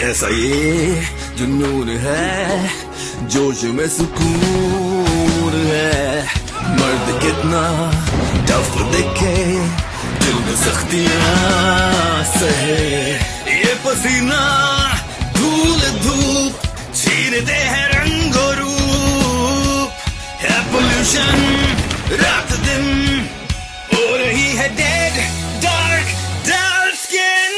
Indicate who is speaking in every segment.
Speaker 1: कैसा ये जुनून है, जोश में सुकून है। मर्द कितना टफ दिखे, दिल में सख्तियां सहे। ये पसीना धूल धूप छीनते हैं रंगो रूप। है पोल्यूशन रात दिन, हो रही है डेड डार्क डार्क स्किन।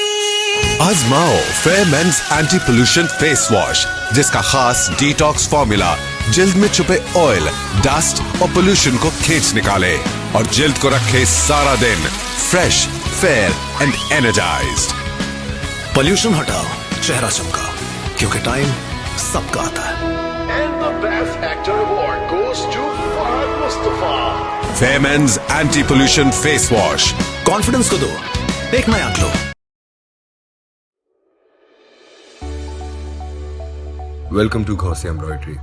Speaker 2: आजमाओ fair men's anti pollution face wash, जिसका खास डिटॉक्स फॉर्मूला जिल्द में छुपे ऑयल, डस्ट और पोल्यूशन को खींच निकाले और जिल्द को रखे सारा दिन fresh, fair and energised.
Speaker 3: Pollution हटाओ, चेहरा चमकाओ, क्योंकि टाइम सबका आता है।
Speaker 4: And the best actor award goes to Fahad Mustafa.
Speaker 2: फेयरमेंस anti pollution face wash.
Speaker 3: Confidence को दो एक नया glow.
Speaker 5: Welcome to Gaussian Embroidery,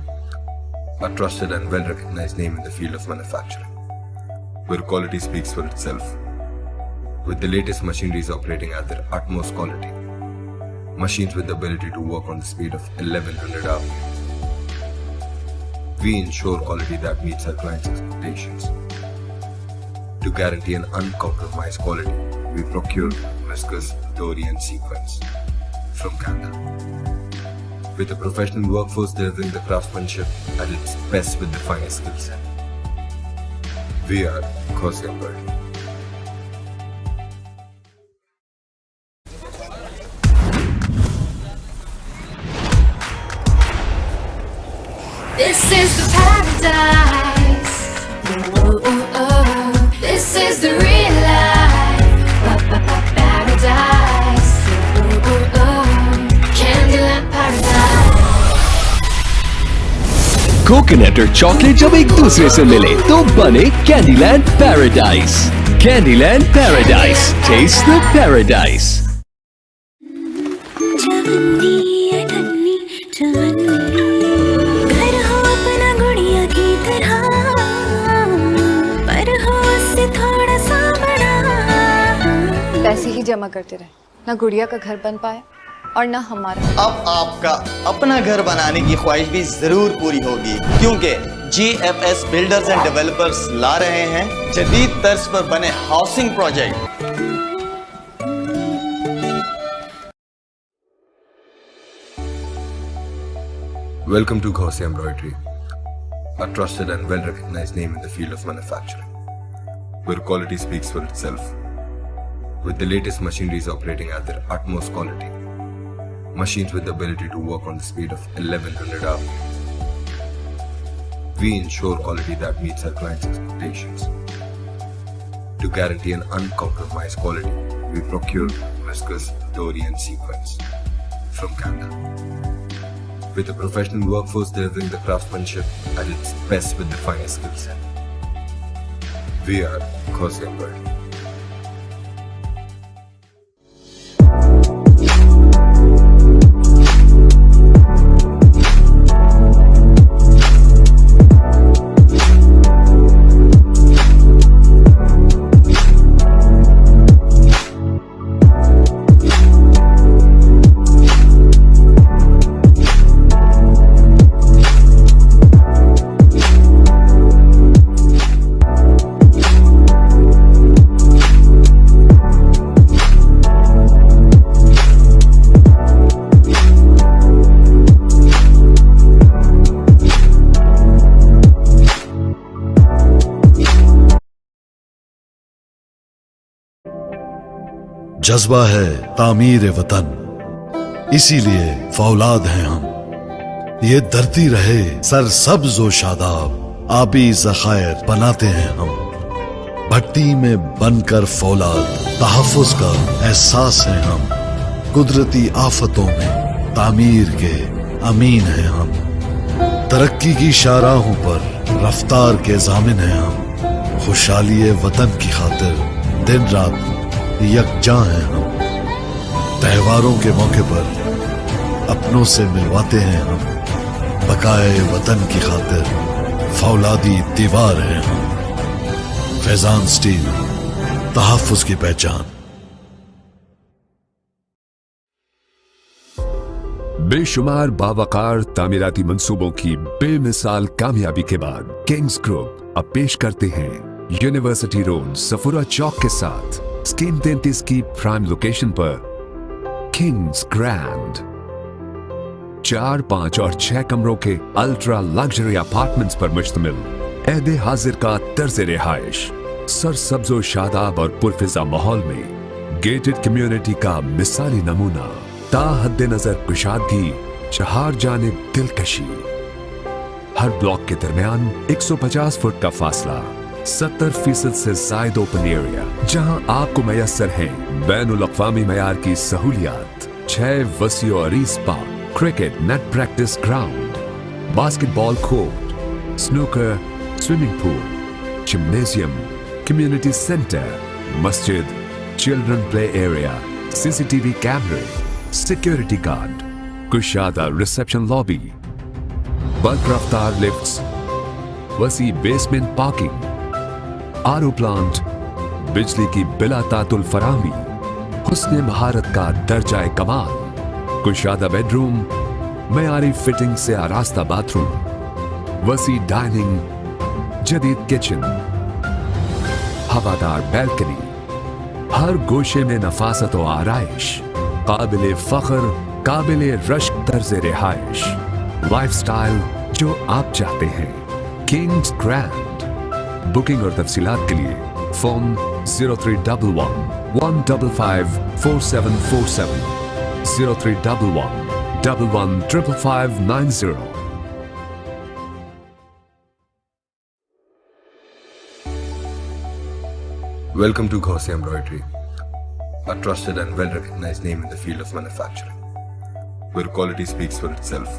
Speaker 5: a trusted and well-recognized name in the field of manufacturing, where quality speaks for itself. With the latest machineries operating at their utmost quality, machines with the ability to work on the speed of 1100 hours, we ensure quality that meets our clients' expectations. To guarantee an uncompromised quality, we procure viscose, dory and sequins from Canada. With a professional workforce delivering the craftsmanship at its best with the finest skill set. We are Gaussian Embroidery.
Speaker 6: This is the paradise. Oh, oh, oh. This is the real life. Paradise. Oh, oh, oh. Candyland paradise.
Speaker 7: Coconut और chocolate जब एक दूसरे से मिले तो बने Candyland paradise. Candyland paradise, taste the paradise.
Speaker 8: घर हो अपना गुड़िया की तरह, पर हो उससे थोड़ा सा बड़ा।
Speaker 9: पैसे ही जमा करते रहे, ना गुड़िया का घर बन पाया और ना हमारा।
Speaker 10: अब आपका अपना घर बनाने की ख्वाहिश भी जरूर पूरी होगी, क्योंकि GFS बिल्डर्स एंड डेवलपर्स ला रहे हैं जदीद तर्ज पर बने housing project.
Speaker 5: Welcome to Gaussian Embroidery, a trusted and well-recognized name in the field of manufacturing, where quality speaks for itself. With the latest machineries operating at their utmost quality, machines with the ability to work on the speed of 1100 hours, we ensure quality that meets our clients' expectations. To guarantee an uncompromised quality, we procure viscose, dory and sequins from Canada. With a professional workforce delivering the craftsmanship at its best with the finest skill set. We are Gaussian Embroidery.
Speaker 11: जज्बा है तामीर वतन, इसीलिए फौलाद हैं हम। ये धरती रहे सरसब्ज व शादाब, आबी ज़खायर बनाते हैं हम। भट्टी में बनकर फौलाद, तहफ़्फ़ुज़ का एहसास है हम। कुदरती आफतों में तामीर के अमीन हैं हम। तरक्की की शाहराहों पर रफ्तार के ज़ामिन हैं हम। खुशहाली वतन की खातिर दिन रात यकजा हैं हम। त्योहारों के मौके पर अपनों से मिलवाते हैं हम। बकाए वतन की खातिर फौलादी दीवार हैं हम। फैजान स्टील, तहफ़्फ़ुज़ की पहचान।
Speaker 2: बेशुमार बावकार तामीराती मंसूबों की बेमिसाल कामयाबी के बाद किंग्स ग्रुप अब पेश करते हैं यूनिवर्सिटी रोड सफुरा चौक के साथ स्कीम 33 की प्राइम लोकेशन पर किंग्स ग्रैंड 4, 5 और 6 कमरों के अल्ट्रा लग्जरी अपार्टमेंट्स पर मुश्तमिल ऐदे हाजिर का तर्ज रिहाइश सरसब्जो शादाब और पुरफिजा माहौल में गेटेड कम्युनिटी का मिसाली नमूना ताहद्दे नजर कुशादगी चार जानिब दिलकशी हर ब्लॉक के दरमियान 150 फुट का फासला 70% से जायद ओपन एरिया जहां आपको मैसर है बैनुल अक़वामी मयार की सहूलियात 6 वसी और अरीज park cricket net practice ground basketball court snooker swimming pool gymnasium community centre मस्जिद चिल्ड्रन प्ले एरिया सीसीटीवी कैमरे सिक्योरिटी गार्ड कुशादा रिसेप्शन लॉबी बल्क रफ्तार लिफ्ट्स वसी बेसमेंट पार्किंग आरओ प्लांट बिजली की बिला तातुल फराहमी हुस्ने महारत का दर्जाए कमाल कुशादा बेडरूम मयारी फिटिंग से आरास्ता बाथरूम वसी डाइनिंग जदीद किचन हवादार बैल्कनी हर गोशे में नफासत व आराइश काबिले फख्र काबिले रश्क तर्ज रिहाइश लाइफस्टाइल जो आप चाहते हैं किंग्स ग्रैंड बुकिंग और तफसीलात के लिए phone 0311 155 4747 0311 115590.
Speaker 5: Welcome to Gauzy Embroidery, a trusted and well-recognized name in the field of manufacturing, where quality speaks for itself.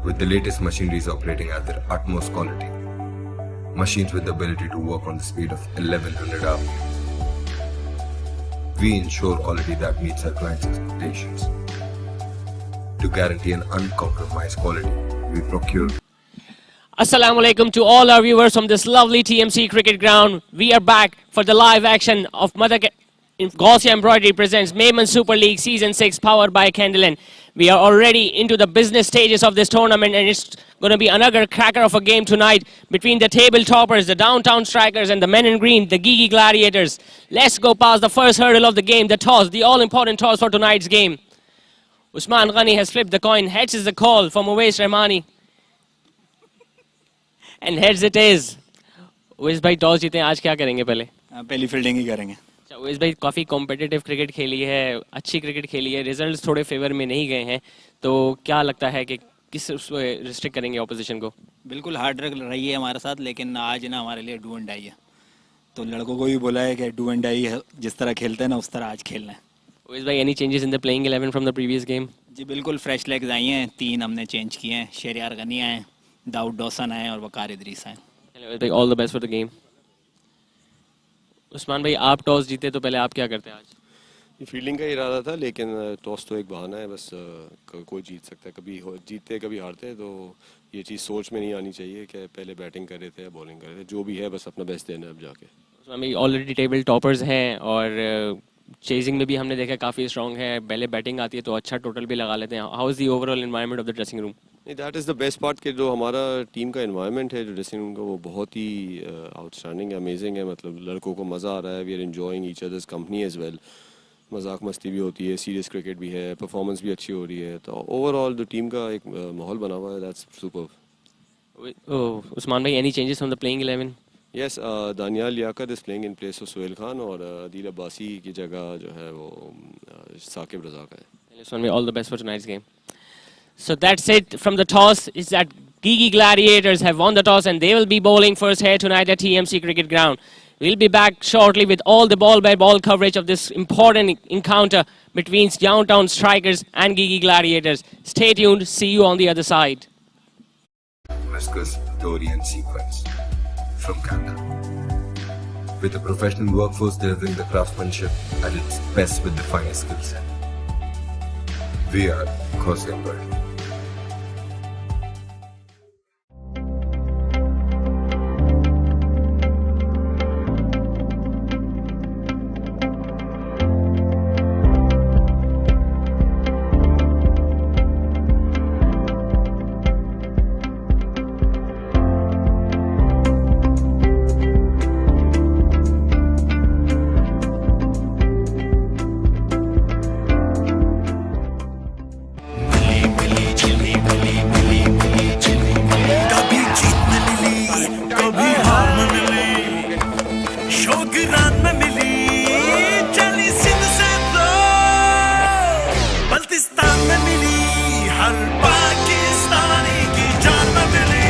Speaker 5: With the latest machineries operating at their utmost quality, machines with the ability to work on the speed of 1100 RPM, we ensure quality that meets our clients' expectations. To guarantee an uncompromised quality, we procure.
Speaker 12: Assalamu alaikum to all our viewers from this lovely TMC cricket ground. We are back for the live action of Gauzy Embroidery presents Memon Super League Season 6 powered by Candlin. We are already into the business stages of this tournament and it's going to be another cracker of a game tonight between the table toppers, the Downtown Strikers and the men in green, the Giki Gladiators. Let's go past the first hurdle of the game, the toss, the all-important toss for tonight's game. Usman Ghani has flipped the coin. Heads is the call from Uwais Rahmani. And heads it is. Uwais भाई toss जीते आज क्या करेंगे पहले?
Speaker 13: पहली fielding ही करेंगे।
Speaker 12: अच्छा उवैस भाई काफ़ी कॉम्पिटिटिव क्रिकेट खेली है, अच्छी क्रिकेट खेली है, रिजल्ट्स थोड़े फेवर में नहीं गए हैं, तो क्या लगता है कि किस उसमें रिस्ट्रिक्ट करेंगे ऑपोजिशन को?
Speaker 13: बिल्कुल हार्ड वर्क रही है हमारे साथ, लेकिन आज ना हमारे लिए डू एंड डाई है, तो लड़कों को भी बोला है कि डू एंड डाई है, जिस तरह खेलते हैं ना उस तरह आज खेलना है।
Speaker 12: उवैस भाई any changes in the playing 11 from the previous game?
Speaker 13: जी बिल्कुल, फ्रेश लेग्स आई हैं, 3 हमने चेंज किए हैं, शेरियार गनी आए, दाऊद डॉसन आए और वकार इदरीस आए।
Speaker 12: All the best for the game. Usman भाई आप टॉस जीते तो पहले आप क्या करते हैं आज?
Speaker 14: ये फील्डिंग का इरादा था, लेकिन टॉस तो एक बहाना है, बस कोई जीत सकता है, कभी जीतते कभी हारते, तो ये चीज़ सोच में नहीं आनी चाहिए कि पहले बैटिंग कर रहे थे या बॉलिंग कर रहे थे, जो भी है बस अपना बेस्ट देना है अब जाके।
Speaker 12: उस्मान भाई ऑलरेडी टेबल टॉपर्स हैं और चेजिंग में भी हमने देखा काफ़ी स्ट्रॉन्ग है, पहले बैटिंग आती है तो अच्छा टोटल भी लगा लेते हैं। How is the overall environment of the dressing room?
Speaker 14: That is the best part कि जो हमारा टीम का एनवायरनमेंट है, जो ड्रेसिंग रूम का, वो बहुत ही आउटस्टैंडिंग है, अमेजिंग है, मतलब लड़कों को मज़ा आ रहा है, we are enjoying each others company as well, मजाक मस्ती भी होती है, सीरियस क्रिकेट भी है, परफॉर्मेंस भी अच्छी हो रही है, तो ओवरऑल जो टीम का एक माहौल बना हुआ है, दैट्स सुपर्ब।
Speaker 12: उस्मान भाई any changes from the playing 11?
Speaker 14: Yes, Daniyal Liaqat is playing in place of Suhail Khan और अदील अब्बासी की जगह जो है वो साकिब रज़ाक है।
Speaker 12: उस्मान भाई all the best for tonight's game. So that's it from the toss. Is that Gigi Gladiators have won the toss and they will be bowling first here tonight at TMC Cricket Ground. We'll be back shortly with all the ball-by-ball coverage of this important encounter between Downtown Strikers and Gigi Gladiators. Stay tuned. See you on the other side.
Speaker 5: Whiskers, Dory and Sequence from Canada. With a professional workforce delivering the craftsmanship at its best with the finest skill set. We are Gauzy Embroidery.
Speaker 1: निगरान में मिली चली सिंध से तो बल्तिस्तान में मिली हर पाकिस्तानी की जान में मिली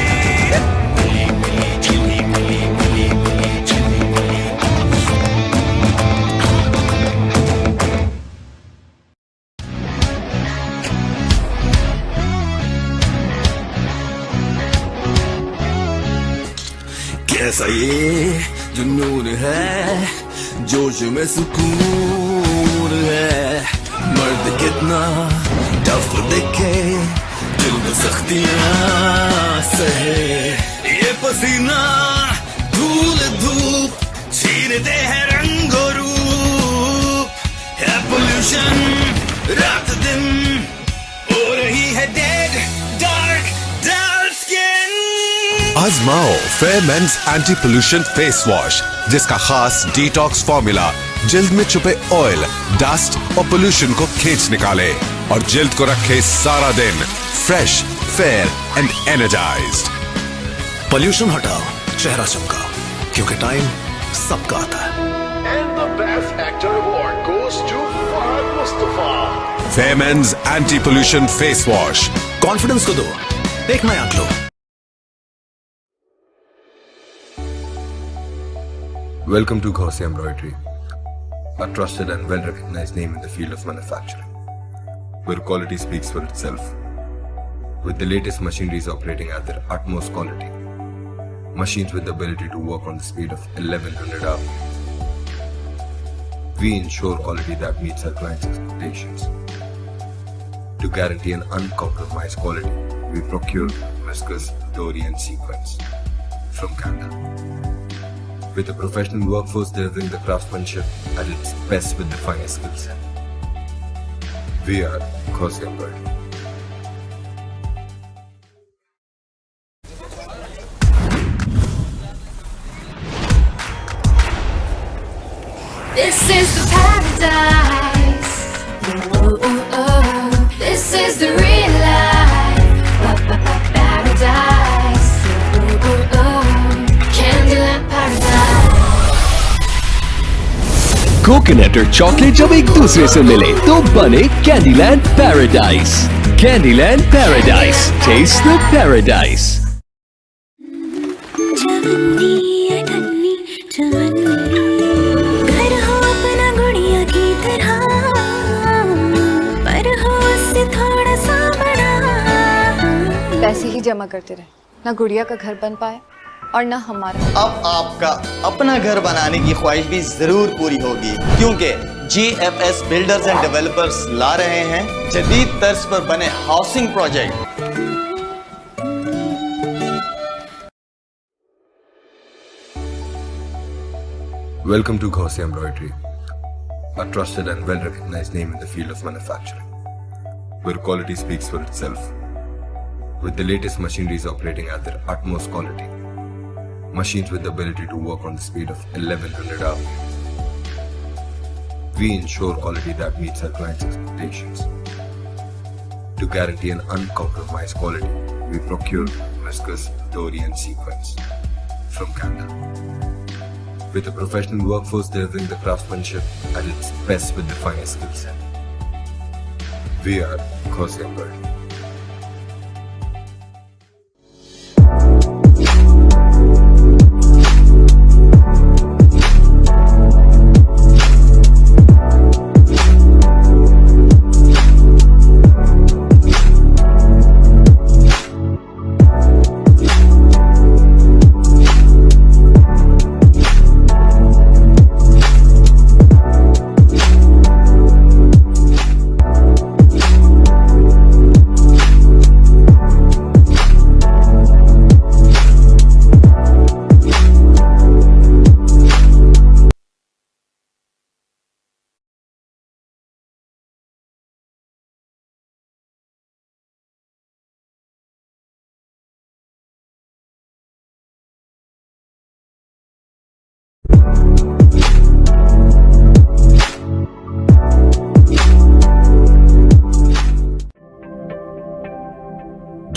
Speaker 1: कैसा ये जुनून है जोश में सुकून है मर्द कितना टफ दिखे दिल में सख्तियां सहे ये पसीना धूल धूप छीनते हैं रंग और रूप है पोल्यूशन रात दिन हो रही है डेड डार्क डार्क स्किन
Speaker 2: आजमाओ fair men's anti pollution face wash जिसका खास डिटॉक्स फॉर्मूला जिल्द में छुपे ऑयल, डस्ट और पोल्यूशन को खींच निकाले और जिल्द को रखे सारा दिन fresh, fair and energised.
Speaker 3: Pollution हटाओ, चेहरा चमकाओ, क्योंकि टाइम सबका आता है।
Speaker 4: And the Best Actor Award goes to Fahad Mustafa.
Speaker 2: फेयरमेंस anti pollution face wash.
Speaker 3: Confidence को दो एक नया glow.
Speaker 5: Welcome to Gaussian Embroidery, a trusted and well-recognized name in the field of manufacturing, where quality speaks for itself. With the latest machineries operating at their utmost quality, machines with the ability to work on the speed of 1100 hours, we ensure quality that meets our clients' expectations. To guarantee an uncompromised quality, we procure viscose, dory and sequins from Canada. With a professional workforce delivering the craftsmanship at its best with the finest skill set. We are Gaussian Embroidery.
Speaker 6: This is the paradise. Oh, oh, oh. This is the real life. Paradise. Oh, oh, oh. Candyland paradise.
Speaker 7: Coconut और chocolate जब एक दूसरे से मिले तो बने Candyland paradise. Candyland paradise, taste the paradise.
Speaker 8: घर हो अपना गुड़िया की तरह, पर हो उससे थोड़ा सा बड़ा।
Speaker 9: पैसे ही जमा करते रहे, ना गुड़िया का घर बन पाए और ना हमारा।
Speaker 10: अब आपका अपना घर बनाने की ख्वाहिश भी जरूर पूरी होगी, क्योंकि GFS बिल्डर्स एंड डेवलपर्स ला रहे हैं जदीद तर्ज पर बने housing project.
Speaker 5: Welcome to Gaussian Embroidery, a trusted and well-recognized name in the field of manufacturing, where quality speaks for itself. With the latest machineries operating at their utmost quality, machines with the ability to work on the speed of 1100 hours, we ensure quality that meets our clients' expectations. To guarantee an uncompromised quality, we procure viscose, dory and sequins from Canada. With a professional workforce delivering the craftsmanship at its best with the finest skill set. We are Gaussian Embroidery.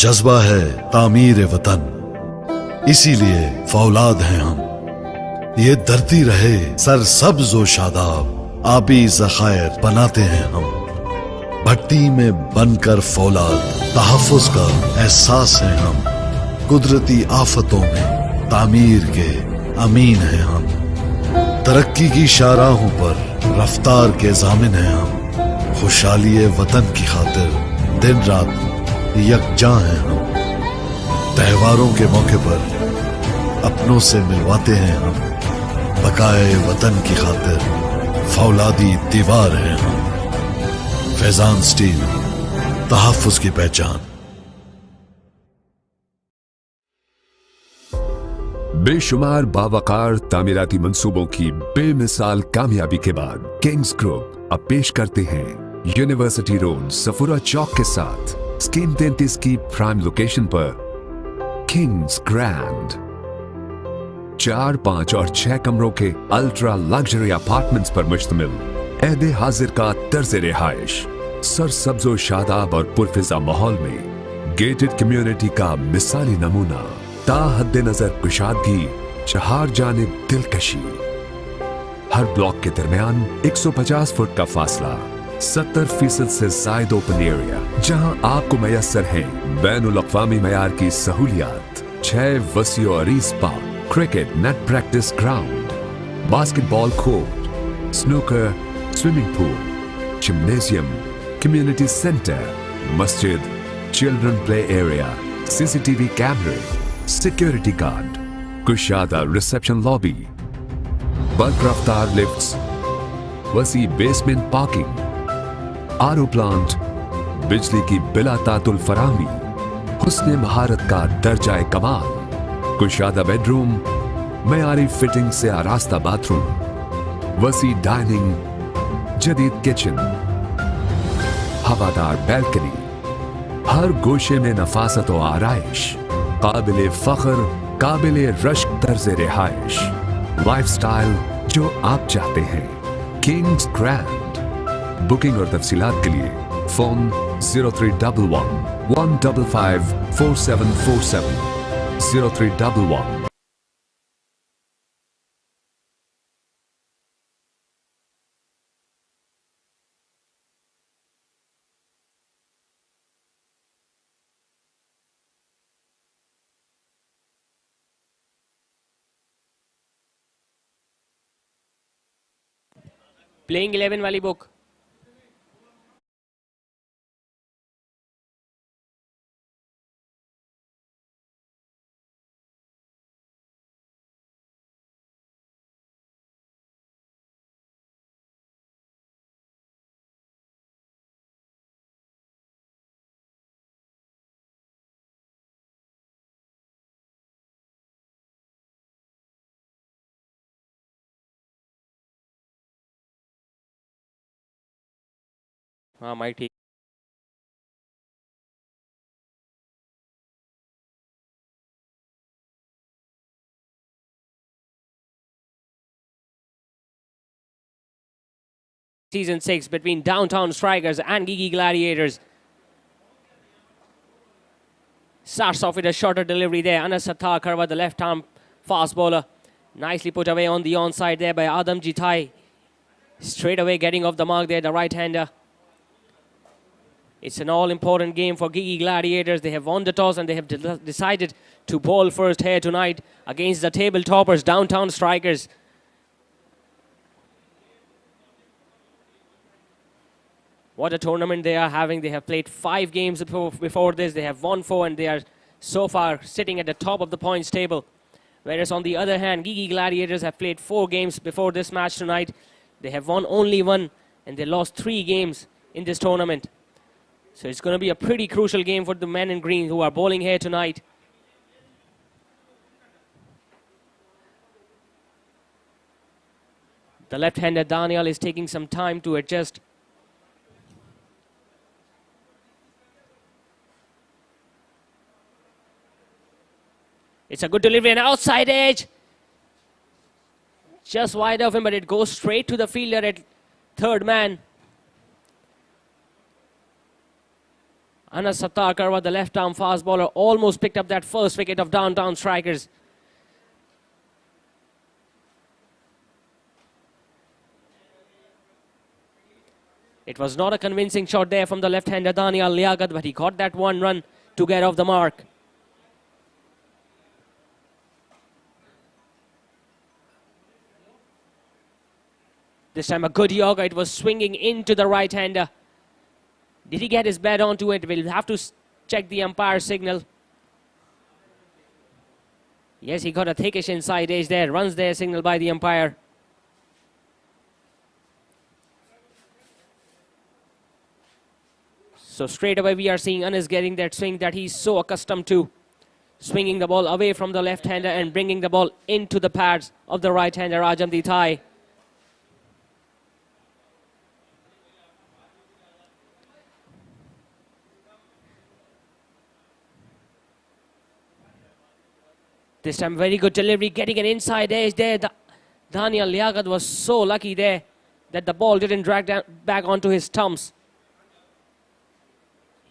Speaker 11: जज्बा है तामीर वतन, इसीलिए फौलाद हैं हम। ये धरती रहे सर सब्ज व शादाब, आबी ज़खायर बनाते हैं हम। भट्टी में बनकर फौलाद, तहफ़्फ़ुज़ का एहसास है हम। कुदरती आफतों में तामीर के अमीन हैं हम। तरक्की की शाहराहों पर रफ्तार के ज़ामिन हैं हम। खुशहाली वतन की खातिर दिन रात यकजा हैं हम। त्योहारों के मौके पर अपनों से मिलवाते हैं हम। बकाए वतन की खातिर फौलादी दीवार हैं हम। फैजान स्टील, तहफ़्फ़ुज़ की पहचान।
Speaker 2: बेशुमार बावकार तामीराती मंसूबों की बेमिसाल कामयाबी के बाद किंग्स ग्रुप अब पेश करते हैं यूनिवर्सिटी रोड सफुरा चौक के साथ स्कीम 33 की प्राइम लोकेशन पर किंग्स ग्रैंड 4, 5 और 6 कमरों के अल्ट्रा लग्जरी अपार्टमेंट्स पर मुश्तमिल ऐदे हाजिर का तर्ज रिहाइश सरसब्ज़ो शादाब और पुरफिजा माहौल में गेटेड कम्युनिटी का मिसाली नमूना। ताहद्दे नजर कुशादगी, चार जानिब दिलकशी। हर ब्लॉक के दरमियान 150 फुट का फासला, 70% से जायद ओपन एरिया जहां आपको मैसर है बैनुल अक़वामी मयार की सहूलियात। 6 वसी और अरीज park, cricket net practice ground, basketball court, snooker, swimming pool, gymnasium, community centre, मस्जिद, चिल्ड्रन प्ले एरिया, सीसीटीवी कैमरे, सिक्योरिटी गार्ड, कुशादा रिसेप्शन लॉबी, बल्क रफ्तार लिफ्ट्स, वसी बेसमेंट पार्किंग, आरओ प्लांट, बिजली की बिला तातुल फराहमी, हुस्ने महारत का दर्जाए कमाल, कुशादा बेडरूम, मयारी फिटिंग से आरास्ता बाथरूम, वसी डाइनिंग, जदीद किचन, हवादार बैल्कनी, हर गोशे में नफासत व आराइश, काबिले फख्र, काबिले रश्क तर्ज रिहाइश, लाइफस्टाइल जो आप चाहते हैं। Kings grand. बुकिंग और तफसीलात के लिए फोन 0311 155 4747 0311।
Speaker 12: प्लेइंग 11 वाली बुक। हाँ माइक ठीक। Season 6 between Downtown Strikers and Giki Gladiators. Starts off with a shorter delivery there. Anas Sattar Karwa, the left-arm fast bowler. Nicely put away on the onside there by Adam Jitai. Straight away getting off the mark there, the right-hander. It's an all-important game for Giki Gladiators. They have won the toss and they have decided to bowl first here tonight against the table toppers, Downtown Strikers. What a tournament they are having. They have played 5 games before this. They have won 4 and they are so far sitting at the top of the points table. Whereas on the other hand, Giki Gladiators have played 4 games before this match tonight. They have won only 1 and they lost 3 games in this tournament. So it's going to be a pretty crucial game for the men in green who are bowling here tonight. The left-hander Daniel is taking some time to adjust. It's a good delivery and outside edge. Just wide of him, but it goes straight to the fielder at third man. Anas Sattar Karwa, the left-arm fast bowler, almost picked up that first wicket of Downtown Strikers. It was not a convincing shot there from the left-hander Daniel Liaquat, but he got that one run to get off the mark. This time a good yoga. It was swinging into the right-hander. Did he get his bat onto it? We'll have to check the umpire signal. Yes, he got a thickish inside edge there. Runs there signaled by the umpire. So straight away we are seeing Anas getting that swing that he's so accustomed to. Swinging the ball away from the left-hander and bringing the ball into the pads of the right-hander Ajamdi Thai. This time very good delivery, getting an inside edge there. Daniel Liaquat was so lucky there that the ball didn't drag down back onto his stumps.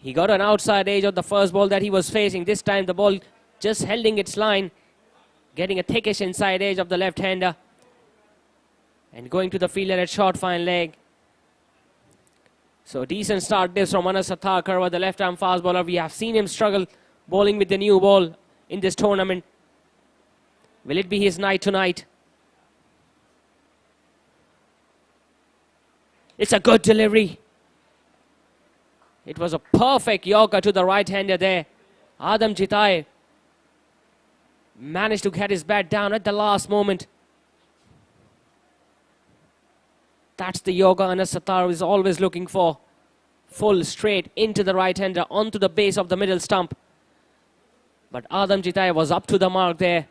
Speaker 12: He got an outside edge of the first ball that he was facing. This time the ball just holding its line, getting a thickish inside edge of the left-hander and going to the fielder at short fine leg. So decent start this from Anas Sattar Karwa, the left-arm fast bowler. We have seen him struggle bowling with the new ball in this tournament. Will it be his night tonight? It's a good delivery. It was a perfect yorker to the right-hander there. Ajamdi Thai managed to get his bat down at the last moment. That's the yoga Anas Sattar is always looking for. Full straight into the right-hander, onto the base of the middle stump. But Ajamdi Thai was up to the mark there.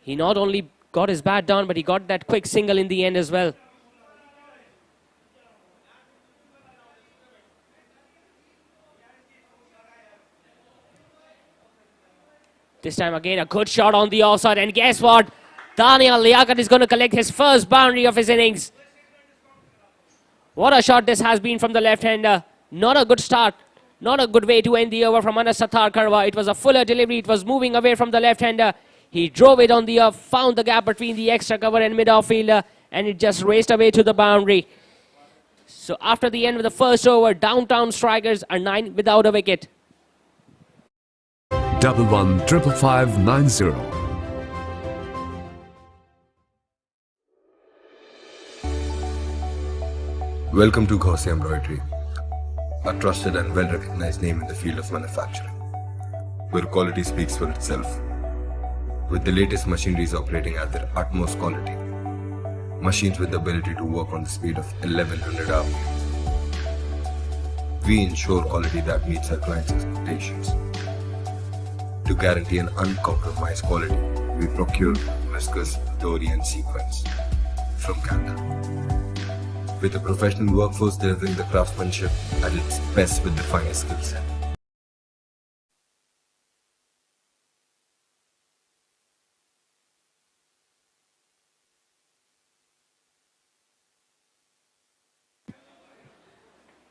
Speaker 12: He not only got his bat down, but he got that quick single in the end as well. This time again, a good shot on the offside. And guess what? Daniel Liaquat is going to collect his first boundary of his innings. What a shot this has been from the left-hander. Not a good start. Not a good way to end the over from Anas Sattar Karwa. It was a fuller delivery. It was moving away from the left-hander. He drove it on the off, found the gap between the extra cover and mid-off fielder, and it just raced away to the boundary. So after the end of the first over, Downtown Strikers are 9 without a wicket.
Speaker 2: 115590.
Speaker 5: Welcome to Gaussian Embroidery, a trusted and well-recognized name in the field of manufacturing, where quality speaks for itself. With the latest machineries operating at their utmost quality, machines with the ability to work on the speed of 1100 RPM. We ensure quality that meets our clients' expectations. To guarantee an uncompromised quality, we procure viscose, dory and sequins from Canada. With a professional workforce delivering the craftsmanship at its best with the finest skill set.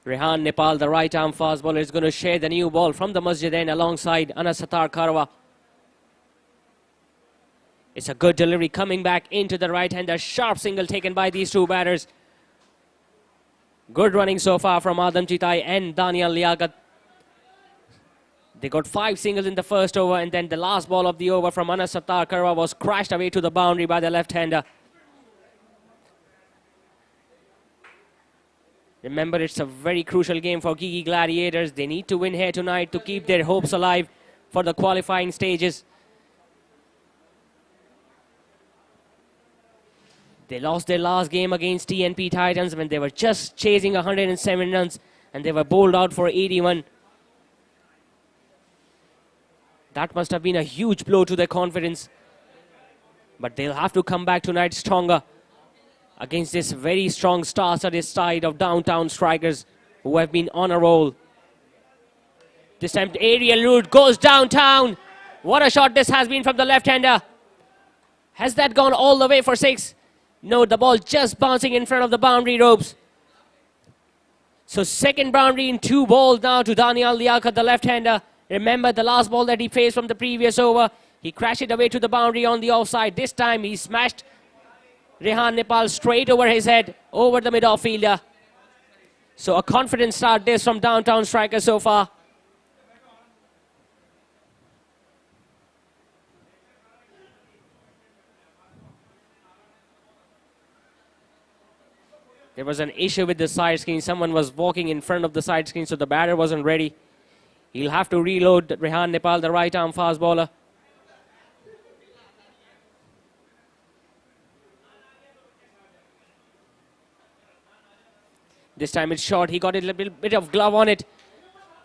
Speaker 12: Rehan Nepal, the right-arm fast bowler, is going to share the new ball from the Masjid End alongside Anas Sattar Karwa. It's a good delivery coming back into the right-hander. Sharp single taken by these two batters. Good running so far from Ajamdi Thai and Daniel Liaquat. They got 5 singles in the first over, and then the last ball of the over from Anas Sattar Karwa was crashed away to the boundary by the left-hander. Remember, it's a very crucial game for Giki Gladiators. They need to win here tonight to keep their hopes alive for the qualifying stages. They lost their last game against TNP Titans when they were just chasing 107 runs and they were bowled out for 81. That must have been a huge blow to their confidence. But they'll have to come back tonight stronger against this very strong star-studded side of Downtown Strikers who have been on a roll. This time the aerial route goes downtown. What a shot this has been from the left-hander. Has that gone all the way for 6? No, the ball just bouncing in front of the boundary ropes. So second boundary in 2 balls now to Daniel Liaquat, the left-hander. Remember the last ball that he faced from the previous over. He crashed it away to the boundary on the offside. This time he smashed Rehan Nepal straight over his head, over the mid-off fielder. So a confident start this from Downtown striker so far. There was an issue with the side screen. Someone was walking in front of the side screen, so the batter wasn't ready. He'll have to reload Rehan Nepal, the right-arm fast bowler. This time it's short. He got a little bit of glove on it.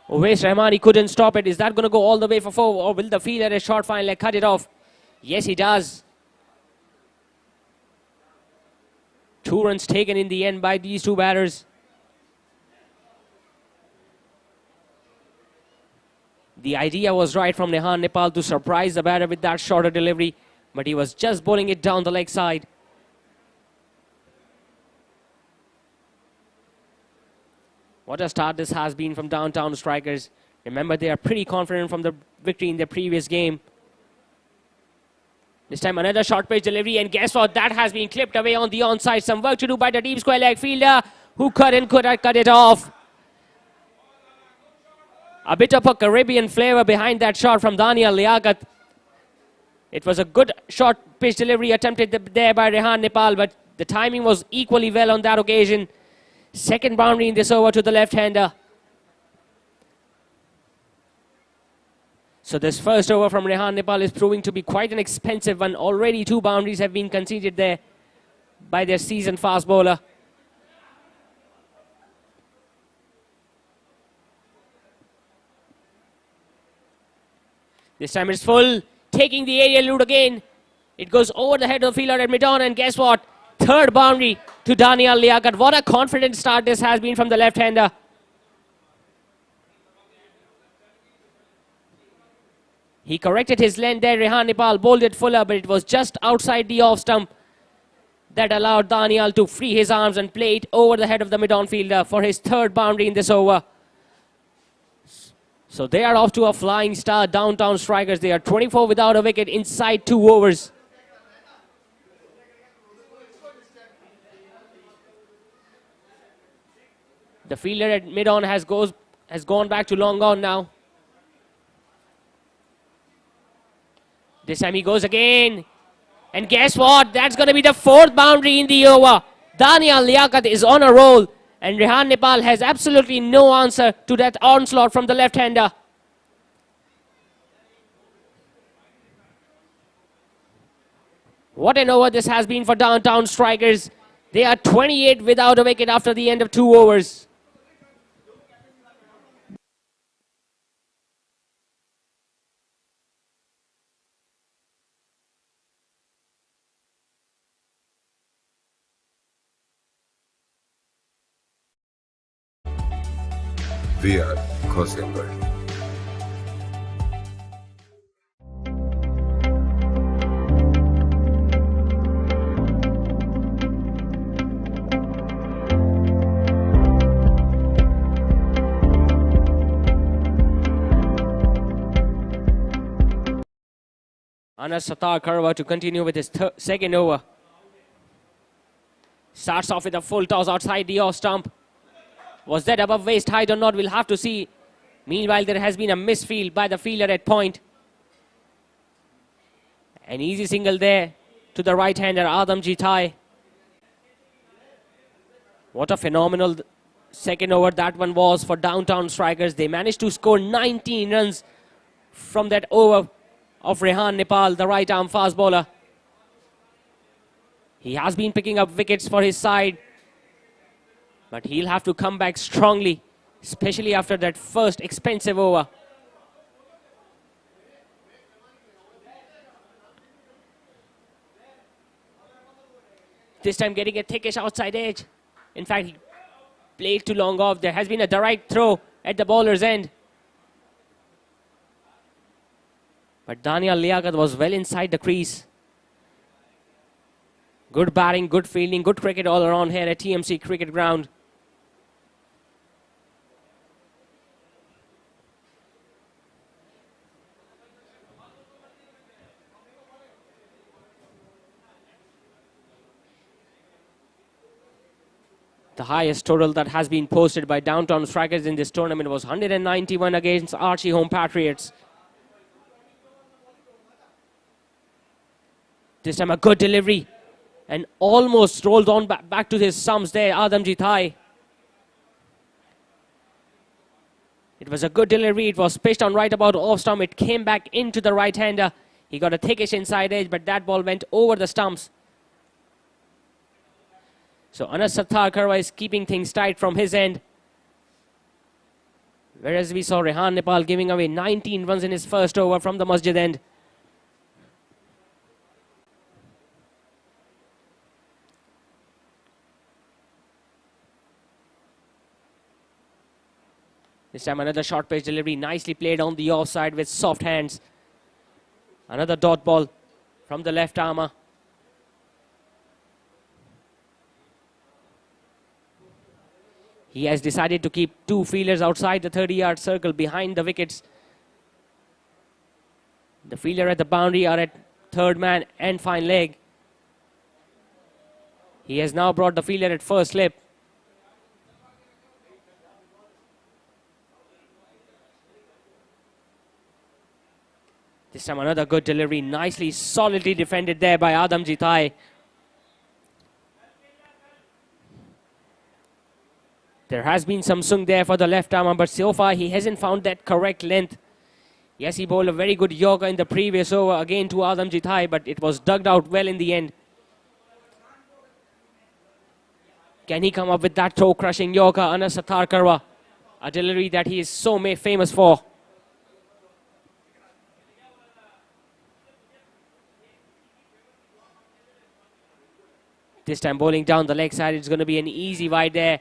Speaker 12: Uwais Rahman, he couldn't stop it. Is that going to go all the way for 4? Or will the fielder at a short fine leg cut it off? Yes, he does. 2 runs taken in the end by these two batters. The idea was right from Rehan Nepal to surprise the batter with that shorter delivery, but he was just bowling it down the leg side. What a start this has been from Downtown strikers. Remember, they are pretty confident from the victory in their previous game. This time another short pitch delivery, and guess what? That has been clipped away on the onside. Some work to do by the deep square leg fielder, who couldn't cut it off. A bit of a Caribbean flavor behind that shot from Daniel Liaquat. It was a good short pitch delivery attempted there by Rehan Nepal, but the timing was equally well on that occasion. Second boundary in this over to the left-hander. So this first over from Rehan Nepal is proving to be quite an expensive one. Already 2 boundaries have been conceded there by their seasoned fast bowler. This time it's full, taking the aerial route again. It goes over the head of the fielder at mid-on, and guess what? Third boundary to Daniel Liaquat. What a confident start this has been from the left-hander. He corrected his length there. Rehan Nepal bowled it fuller, but it was just outside the off stump that allowed Daniel to free his arms and play it over the head of the mid-on fielder for his third boundary in this over. So they are off to a flying start. Downtown strikers, they are 24 without a wicket inside 2 overs. The fielder at mid-on has gone back to long on now. This time he goes again. And guess what? That's going to be the 4th boundary in the over. Daniel Liaquat is on a roll. And Rehan Nepal has absolutely no answer to that onslaught from the left-hander. What an over this has been for Downtown strikers. They are 28 without a wicket after the end of 2 overs.
Speaker 5: We are Ghosi Embroidery.
Speaker 12: Anas Sattar Karwa to continue with his second over. Starts off with a full toss outside the off stump. Was that above waist height or not? We'll have to see. Meanwhile, there has been a misfield by the fielder at point. An easy single there to the right-hander, Adam Jitai. What a phenomenal second over that one was for Downtown strikers. They managed to score 19 runs from that over of Rehan Nepal, the right-arm fast bowler. He has been picking up wickets for his side, but he'll have to come back strongly, especially after that first expensive over. This time getting a thickish outside edge. In fact, he played too long off. There has been a direct throw at the bowler's end. But Daniel Liaquat was well inside the crease. Good batting, good fielding, good cricket all around here at TMC Cricket Ground. The highest total that has been posted by Downtown Strikers in this tournament was 191 against Archie Home Patriots. This time a good delivery and almost rolled on back to his sums there, Adamji Thai. It was a good delivery. It was pitched on right about off stump. It came back into the right-hander. He got a thickish inside edge, but that ball went over the stumps. So Anas Sattar Karwa is keeping things tight from his end. Whereas we saw Rehan Nepal giving away 19 runs in his first over from the Masjid end. This time another short pitch delivery, nicely played on the offside with soft hands. Another dot ball from the left armour. He has decided to keep two fielders outside the 30-yard circle behind the wickets. The fielder at the boundary are at third man and fine leg. He has now brought the fielder at first slip. This time another good delivery, nicely, solidly defended there by Adamji Thai. There has been some swing there for the left arm, but so far he hasn't found that correct length. Yes, he bowled a very good Yorker in the previous over again to Adamji Thai, but it was dug out well in the end. Can he come up with that toe-crushing Yorker, Anas Sattar Karwa? A delivery that he is so famous for. This time bowling down the leg side, it's going to be an easy wide there.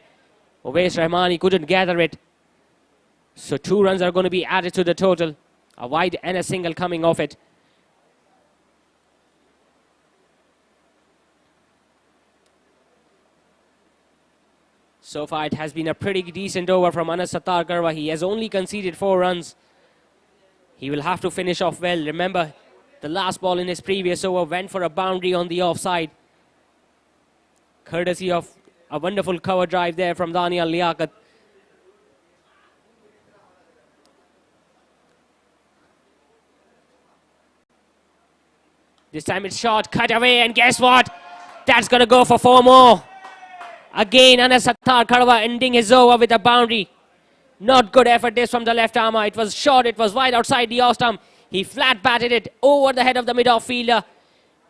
Speaker 12: Owais Rahman, he couldn't gather it. So 2 runs are going to be added to the total. A wide and a single coming off it. So far it has been a pretty decent over from Anas Sattar Karwa. He has only conceded 4 runs. He will have to finish off well. Remember, the last ball in his previous over went for a boundary on the offside. Courtesy of a wonderful cover drive there from Daniel Liaquat. This time it's short, cut away, and guess what? That's going to go for 4 more. Again, Anas Sattar Karwa ending his over with a boundary. Not good effort this from the left armour. It was short, it was wide outside the off stump. He flat batted it over the head of the mid-off fielder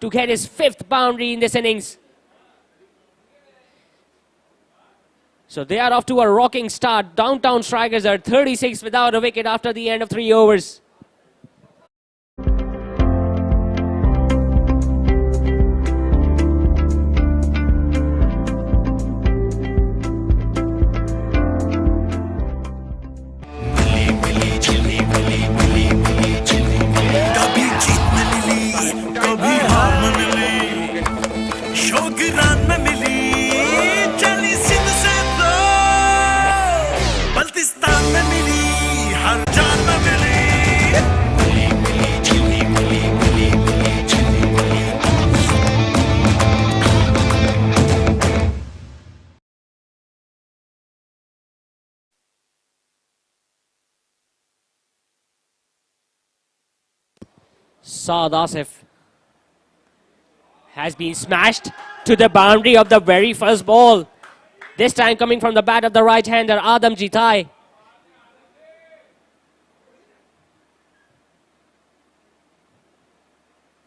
Speaker 12: to get his 5th boundary in this innings. So they are off to a rocking start. Downtown Strikers are 36 without a wicket after the end of 3 overs. Saad Asif has been smashed to the boundary of the very first ball. This time coming from the bat of the right-hander, Adamji Thai.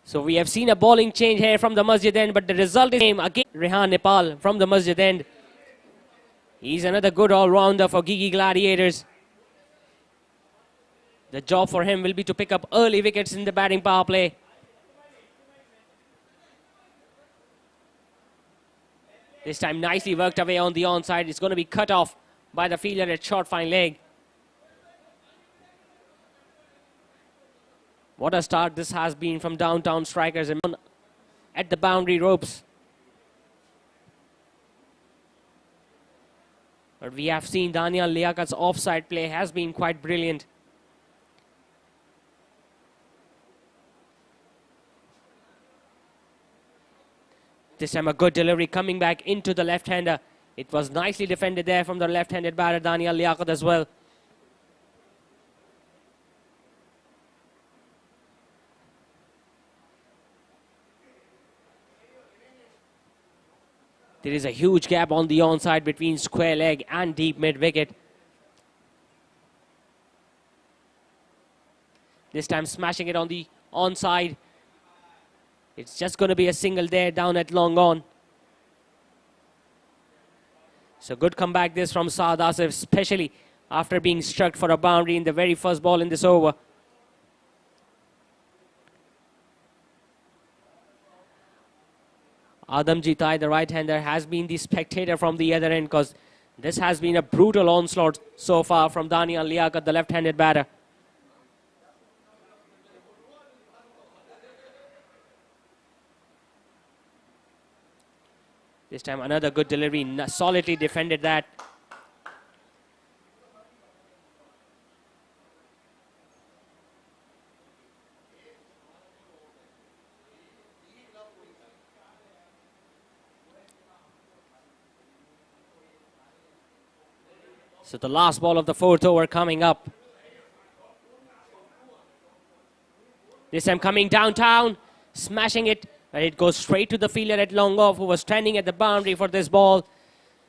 Speaker 12: So we have seen a bowling change here from the Masjid end, but the result is the same again. Rehan Nepal from the Masjid end. He's another good all-rounder for Giki Gladiators. The job for him will be to pick up early wickets in the batting power play. This time nicely worked away on the onside. It's going to be cut off by the fielder at short fine leg. What a start this has been from Downtown Strikers at the boundary ropes. But we have seen Daniel Liaquat's offside play has been quite brilliant. This time a good delivery coming back into the left-hander. It was nicely defended there from the left-handed batter Daniel Liaquat as well. There is a huge gap on the onside between square leg and deep mid-wicket. This time smashing it on the onside. It's just going to be a single there down at long on. So good comeback this from Saad Asif, especially after being struck for a boundary in the very first ball in this over. Adamjit Ai, the right-hander, has been the spectator from the other end because this has been a brutal onslaught so far from Daniel Liaquat, the left-handed batter. This time another good delivery, solidly defended that. So the last ball of the fourth over coming up. This time coming downtown, smashing it, and it goes straight to the fielder at long off who was standing at the boundary for this ball.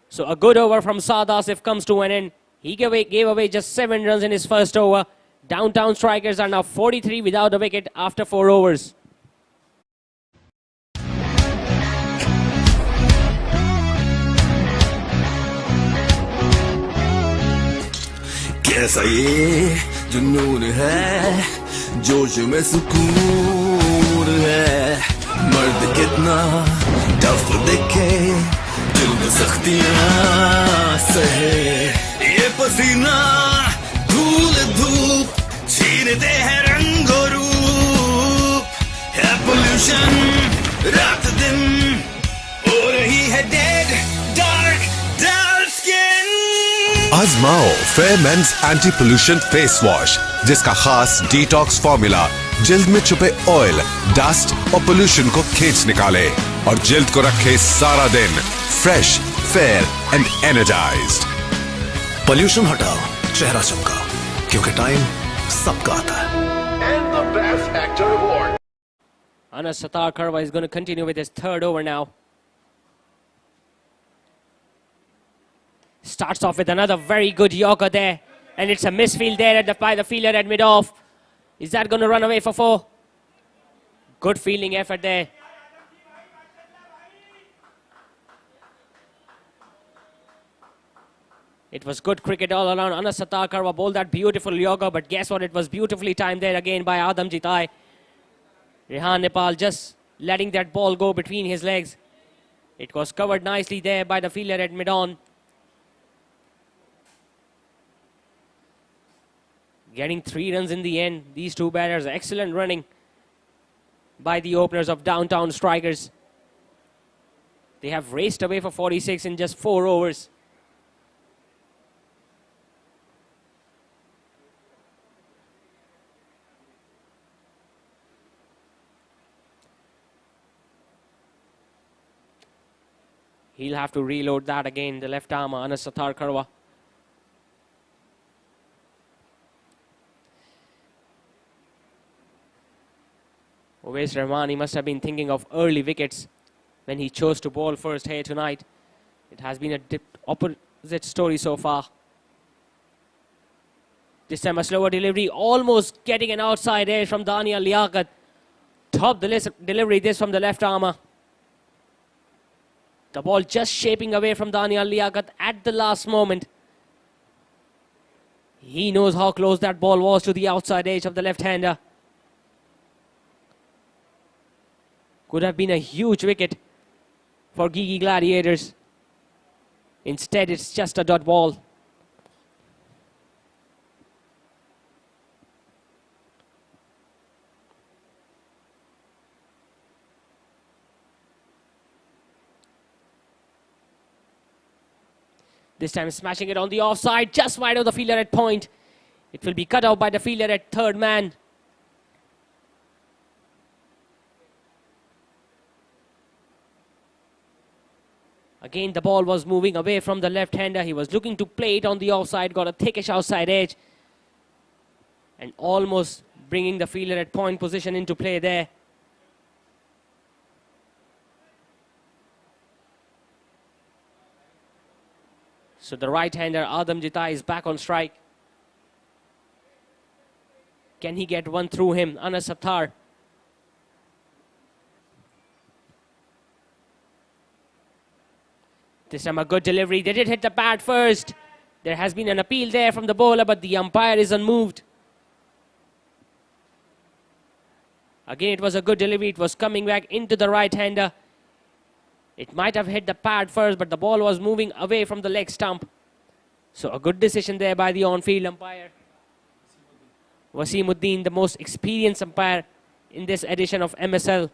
Speaker 12: So a good over from Saad Asif comes to an end. He gave away just 7 runs in his first over. Downtown Strikers are now 43 without a wicket after 4 overs.
Speaker 1: कैसा ये जुनून है जोश में सुकून है मर्द कितना टफ दिखे दिल में सख्तियां सहे ये पसीना धूल धूप छीनते हैं रंग और रूप है पोल्यूशन रात दिन हो रही है डेड डार्क डार्क स्किन
Speaker 2: आजमाओ fair men's anti pollution face wash जिसका खास डिटॉक्स फॉर्मूला जिल्द में छुपे ऑयल, डस्ट और पोल्यूशन को खींच निकाले और जिल्द को रखे सारा दिन fresh, fair and energised.
Speaker 3: Pollution हटाओ, चेहरा चमका, क्योंकि टाइम सबका आता है।
Speaker 4: And the best actor award.
Speaker 12: Anas Sattar Karwa is going to continue with his third over now. Starts off with another very good yorker there. And it's a misfield there by the fielder at mid-off. Is that going to run away for 4? Good fielding effort there. It was good cricket all around. Anas Sattar Karwa bowled that beautiful yorker, but guess what? It was beautifully timed there again by Adamjit Ai. Rehan Nepal just letting that ball go between his legs. It was covered nicely there by the fielder at mid-on. Getting 3 runs in the end. These two batters, excellent running by the openers of Downtown Strikers. They have raced away for 46 in just 4 overs. He'll have to reload that again, the left arm, Anas Sattar Karwa. Uwais Rahman, he must have been thinking of early wickets when he chose to bowl first here tonight. It has been a opposite story so far. This time a slower delivery, almost getting an outside edge from Daniel Liaquat. Top delivery this from the left armour. The ball just shaping away from Daniel Liaquat at the last moment. He knows how close that ball was to the outside edge of the left-hander. Could have been a huge wicket for Giki Gladiators. Instead, it's just a dot ball. This time smashing it on the offside, just wide of the fielder at point. It will be cut out by the fielder at third man. Again, the ball was moving away from the left-hander. He was looking to play it on the offside, got a thickish outside edge, and almost bringing the fielder at point position into play there. So the right-hander, Adam Jitai, is back on strike. Can he get one through him? Anas Sattar. This time a good delivery. They did hit the bat first. There has been an appeal there from the bowler, but the umpire is unmoved. Again, it was a good delivery. It was coming back into the right-hander. It might have hit the pad first, but the ball was moving away from the leg stump. So a good decision there by the on-field umpire. Wasimuddin, the most experienced umpire in this edition of MSL.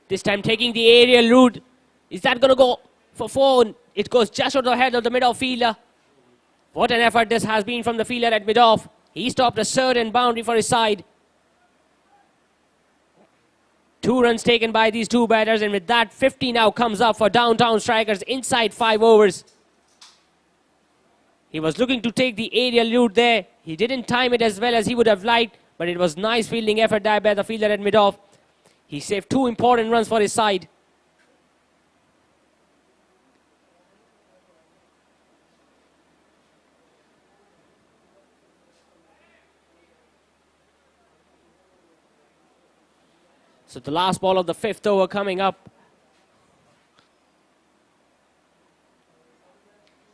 Speaker 12: This time taking the aerial route. Is that going to go for four? It goes just out of the head of the mid-off fielder. What an effort this has been from the fielder at mid-off. He stopped a certain boundary for his side. 2 runs taken by these two batters, and with that, 50 now comes up for Downtown Strikers inside 5 overs. He was looking to take the aerial route there. He didn't time it as well as he would have liked, but it was nice fielding effort there by the fielder at mid-off. He saved 2 important runs for his side. So the last ball of the 5th over coming up.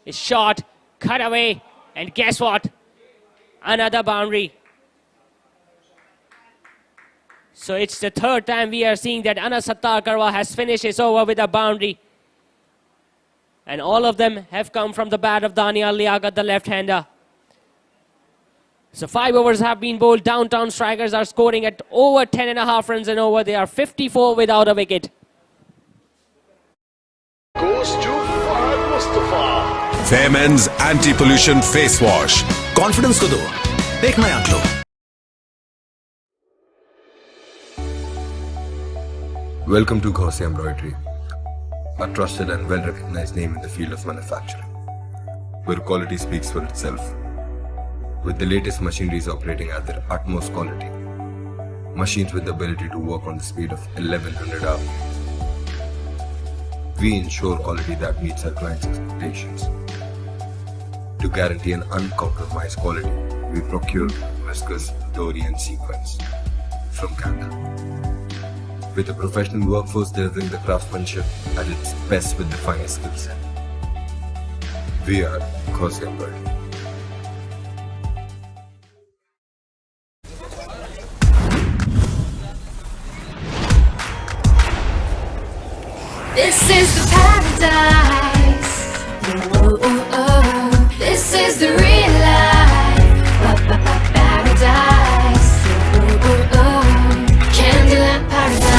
Speaker 12: Is shot, cut away, and guess what? Another boundary. So it's the 3rd time we are seeing that Anas Sattar Karwa has finished his over with a boundary. And all of them have come from the bat of Daniel Liaquat, the left-hander. So 5 overs have been bowled. Downtown Strikers are scoring at over 10.5 runs an over. They are 54 without a wicket.
Speaker 4: Goes to Fahad Mustafa.
Speaker 2: Femen's anti-pollution face wash.
Speaker 3: Confidence ko do. Dekhna आंख लो.
Speaker 5: Welcome to Gauzy Embroidery, a trusted and well-recognized name in the field of manufacturing, where quality speaks for itself. With the latest machineries operating at their utmost quality, machines with the ability to work on the speed of 1100 hours, we ensure quality that meets our clients' expectations. To guarantee an uncompromised quality, we procure viscose, dory and sequins from Canada. With a professional workforce delivering the craftsmanship at its best with the finest skill set. We are Gauzy Embroidery.
Speaker 6: This is the paradise. Oh, oh, oh. This is the real life. Paradise. Oh, oh, oh. Candyland paradise.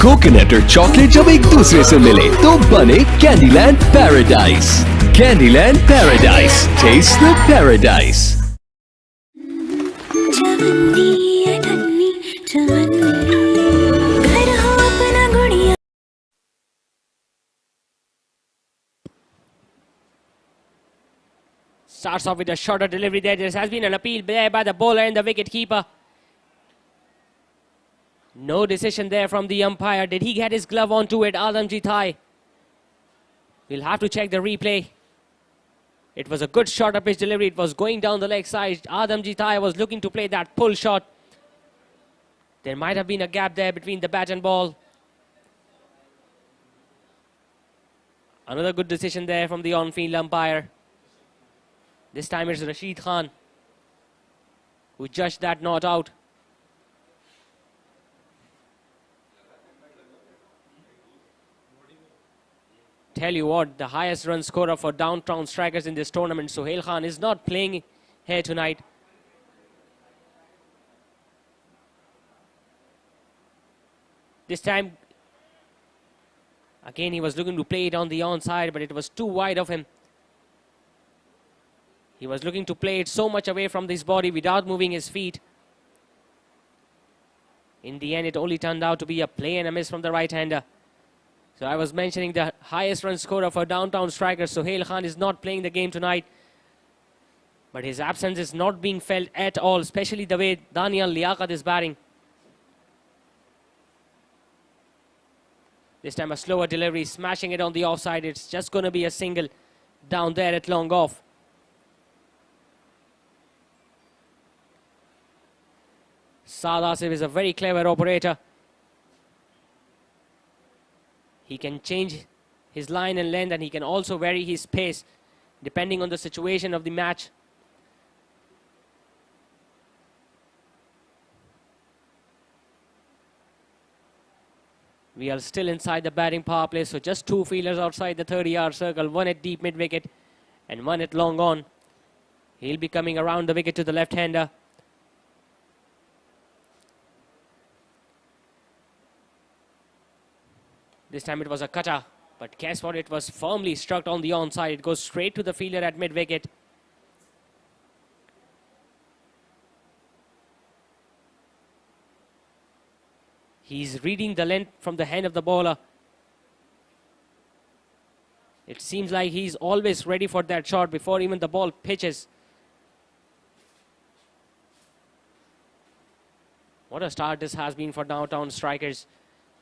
Speaker 7: Coconut और chocolate जब एक दूसरे से मिले तो बने Candyland paradise. Candyland paradise. Taste the paradise.
Speaker 12: Starts off with a shorter delivery there. There has been an appeal there by the bowler and the wicket keeper. No decision there from the umpire. Did he get his glove onto it? Adam Jitai. We'll have to check the replay. It was a good shorter pitch delivery. It was going down the leg side. Adam Jitai was looking to play that pull shot. There might have been a gap there between the bat and ball. Another good decision there from the on-field umpire. This time it's Rashid Khan who judged that not out. Tell you what, the highest run scorer for Downtown Strikers in this tournament, Sohail Khan, is not playing here tonight. This time Again, he was looking to play it on the onside, but it was too wide of him. He was looking to play it so much away from his body without moving his feet. In the end, it only turned out to be a play and a miss from the right-hander. So I was mentioning the highest run scorer for Downtown striker, Sohail Khan, is not playing the game tonight. But his absence is not being felt at all, especially the way Daniel Liaquat is batting. This time a slower delivery, smashing it on the offside. It's just going to be a single down there at long off. Saad Asif is a very clever operator. He can change his line and length, and he can also vary his pace depending on the situation of the match. We are still inside the batting power play, so just two fielders outside the 30-yard circle, one at deep mid-wicket and one at long on. He'll be coming around the wicket to the left-hander. This time it was a cutter, but guess what? It was firmly struck on the onside. It goes straight to the fielder at mid-wicket. He's reading the length from the hand of the bowler. It seems like he's always ready for that shot before even the ball pitches. What a start this has been for Downtown strikers.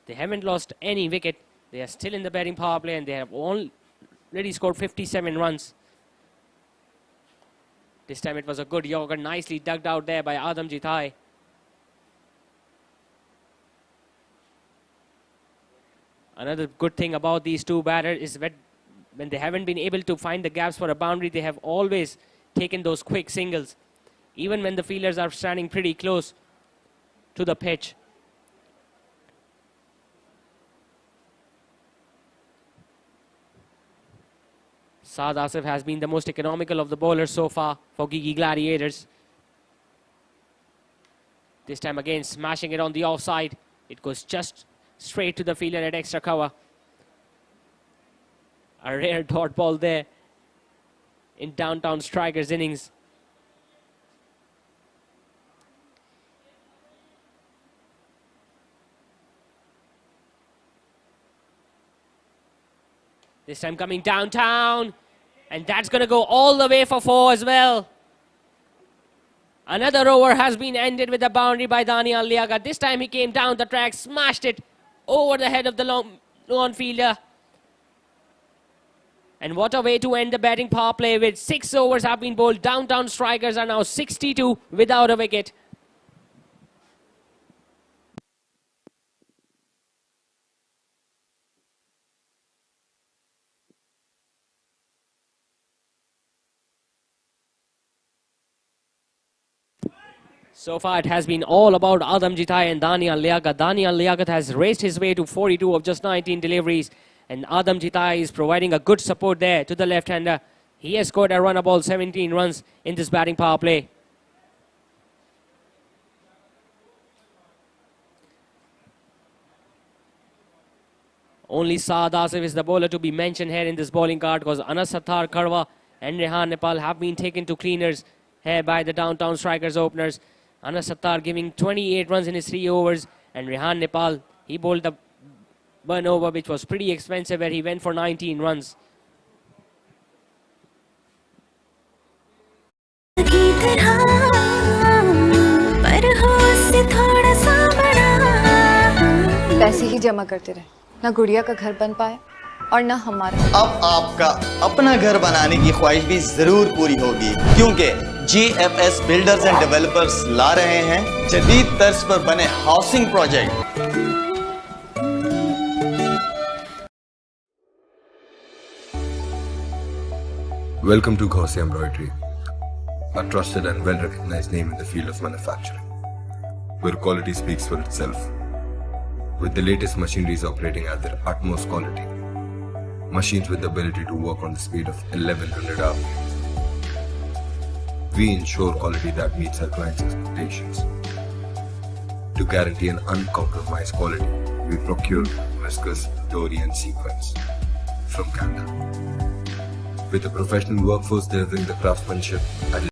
Speaker 12: They haven't lost any wicket. They are still in the batting power play, and they have already scored 57 runs. This time it was a good yorker, nicely dug out there by Adam Jitai. Another good thing about these two batters is that when they haven't been able to find the gaps for a boundary, they have always taken those quick singles, even when the fielders are standing pretty close to the pitch. Saad Asif has been the most economical of the bowlers so far for Giki Gladiators. This time again, smashing it on the offside. It goes just straight to the fielder at extra cover. A rare dot ball there in Downtown strikers innings. This time coming downtown, and that's going to go all the way for 4 as well. Another over has been ended with a boundary by Daniel Liaquat. This time he came down the track, smashed it over the head of the long fielder. And what a way to end the batting power play with 6 overs have been bowled. Downtown strikers are now 62 without a wicket. So far, it has been all about Adam Jitai and Daniel Liaquat. Daniel Liaquat has raced his way to 42 of just 19 deliveries. And Adam Jitai is providing a good support there to the left-hander. He has scored a run of all 17 runs in this batting power play. Only Saad Asif is the bowler to be mentioned here in this bowling card, because Anas Sattar Karwa and Rehan Nepal have been taken to cleaners here by the Downtown strikers openers. Anas Sattar giving 28 runs in his 3 overs, and Rehan Nepal, he bowled the burn over, which was pretty expensive, where he went for 19 runs.
Speaker 9: पैसे ही जमा करते रहे, ना गुड़िया का घर बन पाए और ना हमारा।
Speaker 10: अब आपका अपना घर बनाने की ख्वाहिश भी जरूर पूरी होगी, क्योंकि GFS बिल्डर्स एंड डेवलपर्स ला रहे हैं जदीद तर्ज पर बने housing project.
Speaker 5: Welcome to Gauzy Embroidery, a trusted and well-recognized name in the field of manufacturing, where quality speaks for itself. With the latest machineries operating at their utmost quality, machines with the ability to work on the speed of 1100 RPM. We ensure quality that meets our clients' expectations. To guarantee an uncompromised quality, we procure viscose Victorian sequence from Canada. With a professional workforce delivering the craftsmanship at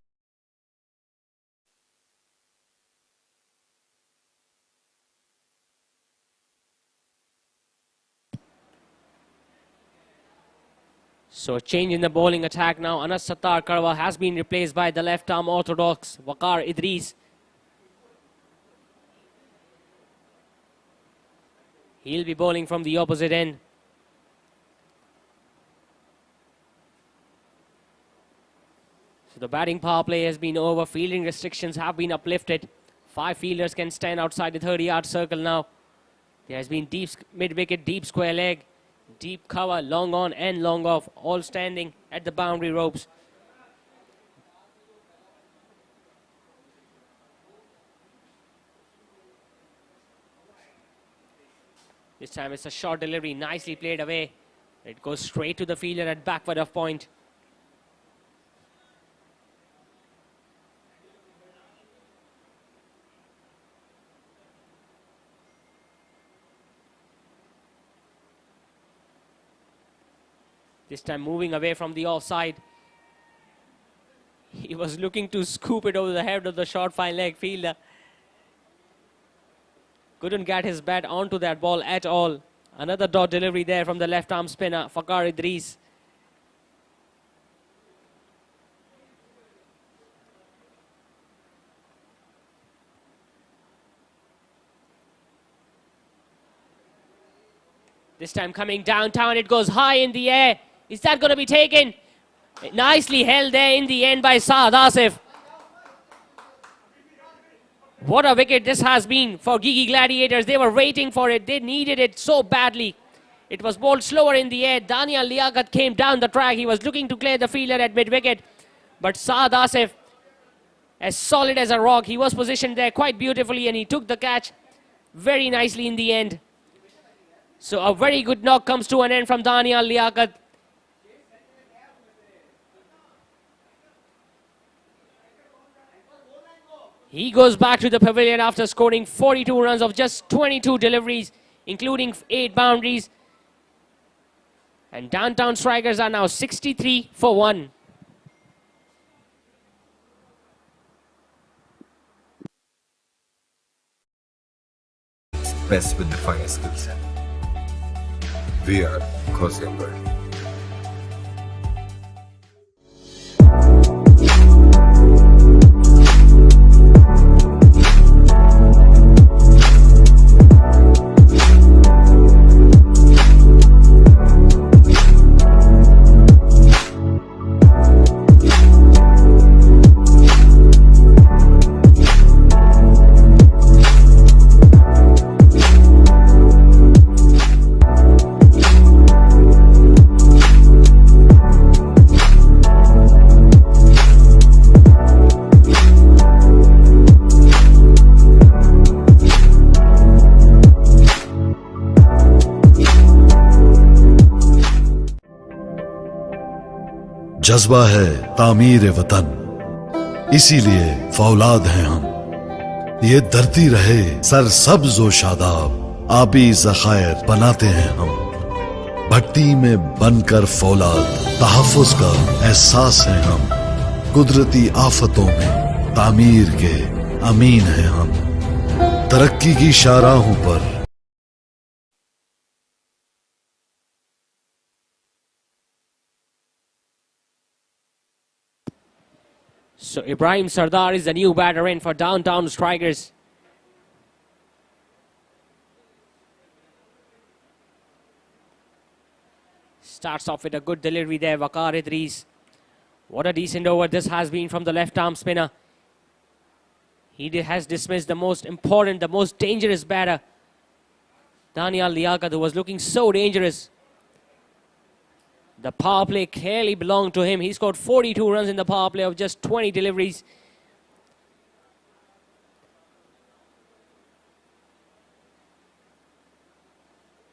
Speaker 12: So a change in the bowling attack now. Anas Sattar Karwa has been replaced by the left-arm orthodox Waqar Idris. He'll be bowling from the opposite end. So the batting power play has been over. Fielding restrictions have been uplifted. 5 fielders can stand outside the 30-yard circle now. There has been deep mid-wicket, deep square leg, deep cover, long on and long off, all standing at the boundary ropes. This time it's a short delivery, nicely played away. It goes straight to the fielder at backward of point. This time moving away from the offside. He was looking to scoop it over the head of the short fine leg fielder. Couldn't get his bat onto that ball at all. Another dot delivery there from the left arm spinner, Waqar Idris. This time coming downtown, it goes high in the air. Is that going to be taken? Nicely held there in the end by Saad Asif. What a wicket this has been for Giki Gladiators. They were waiting for it. They needed it so badly. It was bowled slower in the air. Daniel Liaquat came down the track. He was looking to clear the fielder at mid-wicket. But Saad Asif, as solid as a rock, he was positioned there quite beautifully and he took the catch very nicely in the end. So a very good knock comes to an end from Daniel Liaquat. He goes back to the pavilion after scoring 42 runs of just 22 deliveries, including 8 boundaries. And Downtown Strikers are now 63 for 1.
Speaker 5: best with the finest skill set. We are Ghosi Embroidery.
Speaker 11: जज्बा है तामीर वतन, इसीलिए फौलाद हैं हम। ये धरती रहे सर सब्ज व शादाब, आबी ज़खायर बनाते हैं हम। भट्टी में बनकर फौलाद, तहफ़्फ़ुज़ का एहसास है हम। कुदरती आफतों में तामीर के अमीन हैं हम। तरक्की की शाहराहों पर
Speaker 12: So Ibrahim Sardar is the new batter in for Downtown Strikers. Starts off with a good delivery there, Waqar Idris. What a decent over this has been from the left-arm spinner. He has dismissed the most important, the most dangerous batter, Daniel Liaquat, who was looking so dangerous. The power play clearly belonged to him. He scored 42 runs in the power play of just 20 deliveries.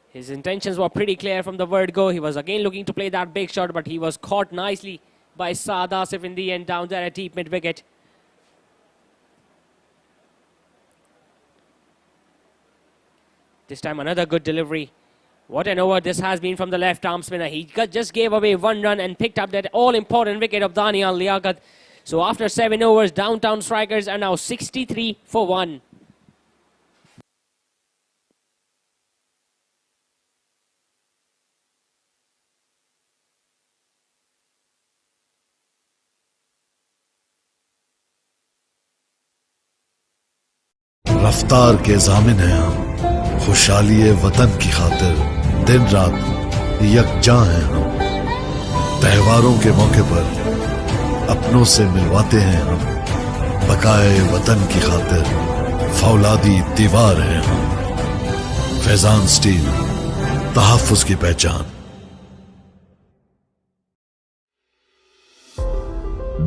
Speaker 12: His intentions were pretty clear from the word go. He was again looking to play that big shot, but he was caught nicely by Saad Asif in the end down there at deep mid-wicket. This time another good delivery What an over this has been from the left arm spinner. He just gave away 1 run and picked up that all-important wicket of Danial Liaquat. So after 7 overs, Downtown Strikers are now 63 for 1.
Speaker 11: रफ्तार के जामिन हैं हम, खुशहाली वतन की खातिर दिन रात यकजा हैं हम। त्योहारों के मौके पर अपनों से मिलवाते हैं हम, बकाए वतन की खातिर फौलादी दीवार हैं हम। फैजान स्टील, तहफ्फुज की पहचान।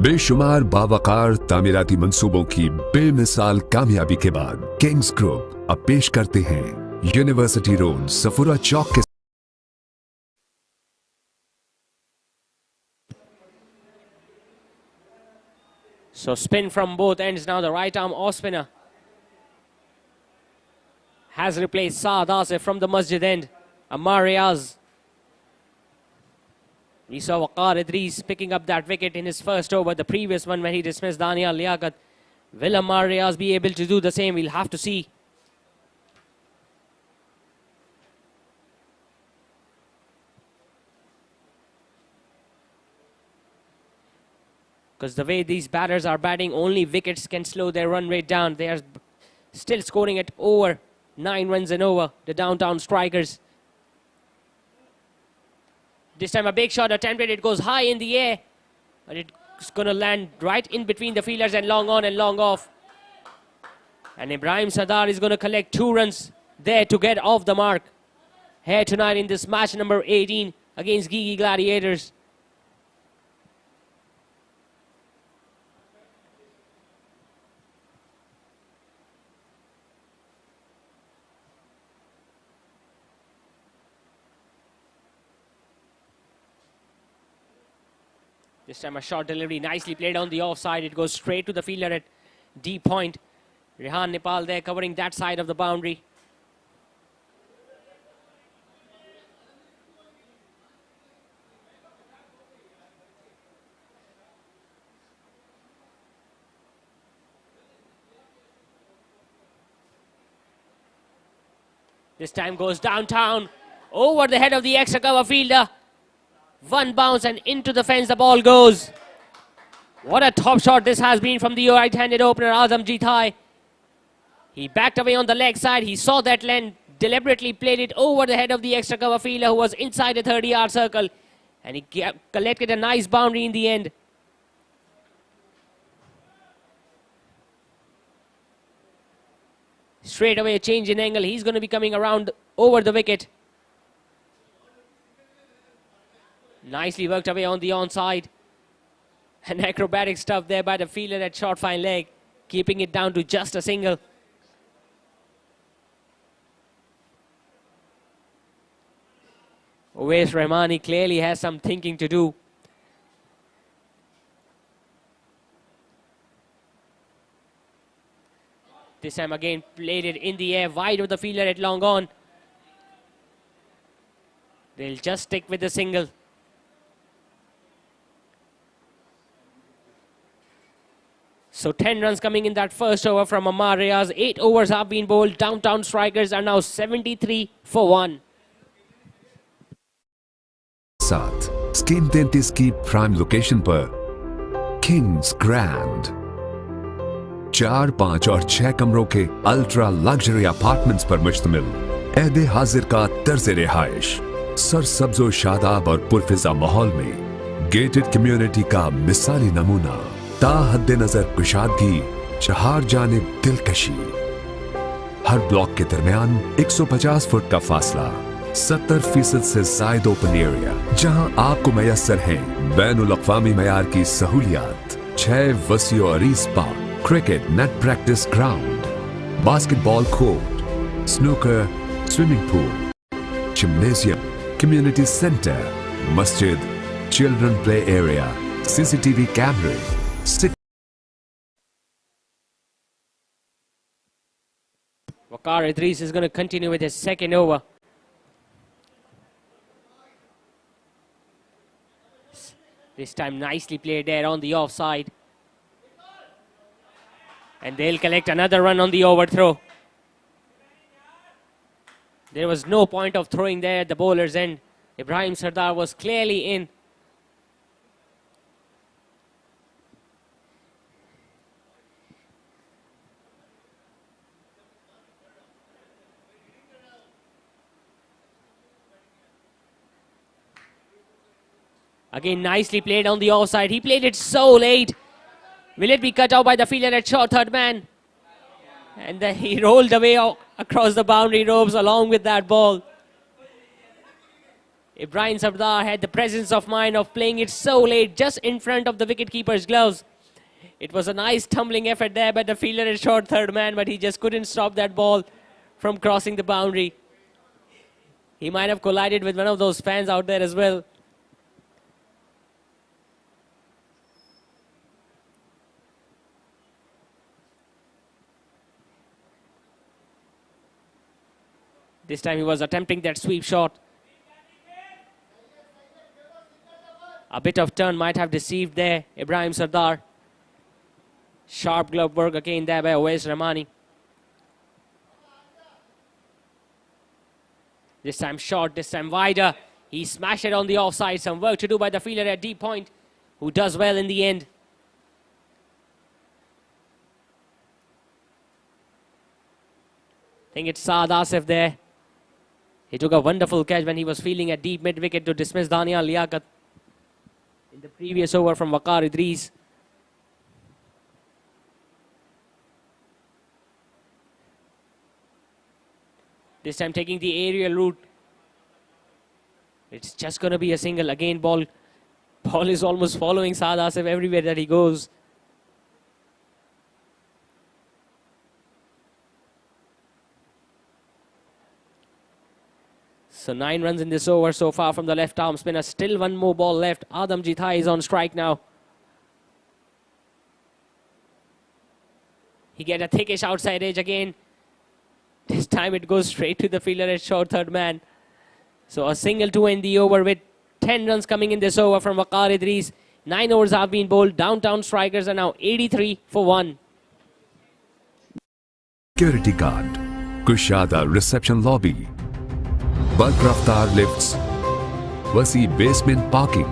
Speaker 2: बेशुमार बावकार तामीराती मंसूबों की बेमिसाल कामयाबी के बाद किंग्स ग्रुप अब पेश करते हैं यूनिवर्सिटी रोड सफुरा चौक के
Speaker 12: So spin from both ends now. The right arm off spinner has replaced Saad Asif from the Masjid end. Ammar Riaz. We saw Waqar Idris picking up that wicket in his first over, the previous one when he dismissed Danial Liaquat. Will Ammar Riaz be able to do the same? We'll have to see. Because the way these batters are batting, only wickets can slow their run rate down. They are still scoring at over 9 runs and over, the Downtown Strikers. This time a big shot attempted. It goes high in the air, but it's going to land right in between the fielders and long on and long off. And Ibrahim Sadar is going to collect 2 runs there to get off the mark here tonight in this match number 18 against Giki Gladiators. This time a short delivery, nicely played on the offside. It goes straight to the fielder at deep point. Rehan Nepal there covering that side of the boundary. This time goes downtown, over the head of the extra cover fielder. 1 bounce and into the fence the ball goes. What a top shot this has been from the right-handed opener Azamjit Thai. He backed away on the leg side. He saw that land, deliberately played it over the head of the extra cover fielder who was inside the 30-yard circle. And he collected a nice boundary in the end. Straight away a change in angle. He's going to be coming around over the wicket. Nicely worked away on the onside. An acrobatic stuff there by the fielder at short fine leg, keeping it down to just a single. Owais Rahmani clearly has some thinking to do. This time again played it in the air, wide of the fielder at long on. They'll just stick with the single. So 10 runs coming in that first over from Ammar Riaz. 8 overs have been bowled. Downtown Strikers are now 73 for 1.
Speaker 2: साथ scheme 33 की prime location पर Kings grand 4, 5 और 6 कमरों के ultra luxury apartments पर मुश्तमिल ऐदे हाजिर का तर्ज रिहाइश सरसब्जो शादाब और पुरफिजा माहौल में गेटेड कम्युनिटी का मिसाली नमूना ताहद्दे नजर कुशादगी चार जानिब दिलकशी हर ब्लॉक के दरमियान 150 फुट का फासला 70% से जायद ओपन एरिया जहां आपको मैसर है बैनुल अक़वामी मयार की सहूलियात 6 वसी और अरीज park cricket net practice ground basketball court snooker swimming pool gymnasium community centre मस्जिद चिल्ड्रन प्ले एरिया सीसीटीवी कैमरे
Speaker 12: Waqar Idris is going to continue with his second over. This time nicely played there on the offside. And they'll collect another run on the overthrow. There was no point of throwing there at the bowler's end. Ibrahim Sardar was clearly in. Again, nicely played on the offside. He played it so late. Will it be cut out by the fielder at short third man? And then he rolled away across the boundary ropes along with that ball. Ibrahim Sardar had the presence of mind of playing it so late, just in front of the wicketkeeper's gloves. It was a nice tumbling effort there by the fielder at short third man, but he just couldn't stop that ball from crossing the boundary. He might have collided with one of those fans out there as well. This time he was attempting that sweep shot. A bit of turn might have deceived there Ibrahim Sardar. Sharp glove work again there by Awais Rahmani. This time short, this time wider. He smashed it on the offside. Some work to do by the fielder at deep point, who does well in the end. I think it's Saad Asif there. He took a wonderful catch when he was fielding at deep mid-wicket to dismiss Daniel Liaquat in the previous over from Waqar Idris. This time taking the aerial route. It's just going to be a single. Again, ball is almost following Saad Asif everywhere that he goes. So 9 runs in this over so far from the left arm spinner. Still one more ball left. Adam Jitai is on strike now. He get a thickish outside edge again. This time it goes straight to the fielder at short third man. So a single to end the over with 10 runs coming in this over from Waqar Idris. 9 overs have been bowled. Downtown strikers are now 83 for 1.
Speaker 15: Security guard, Kushada reception lobby, bulk raftar lifts, वसी basement parking,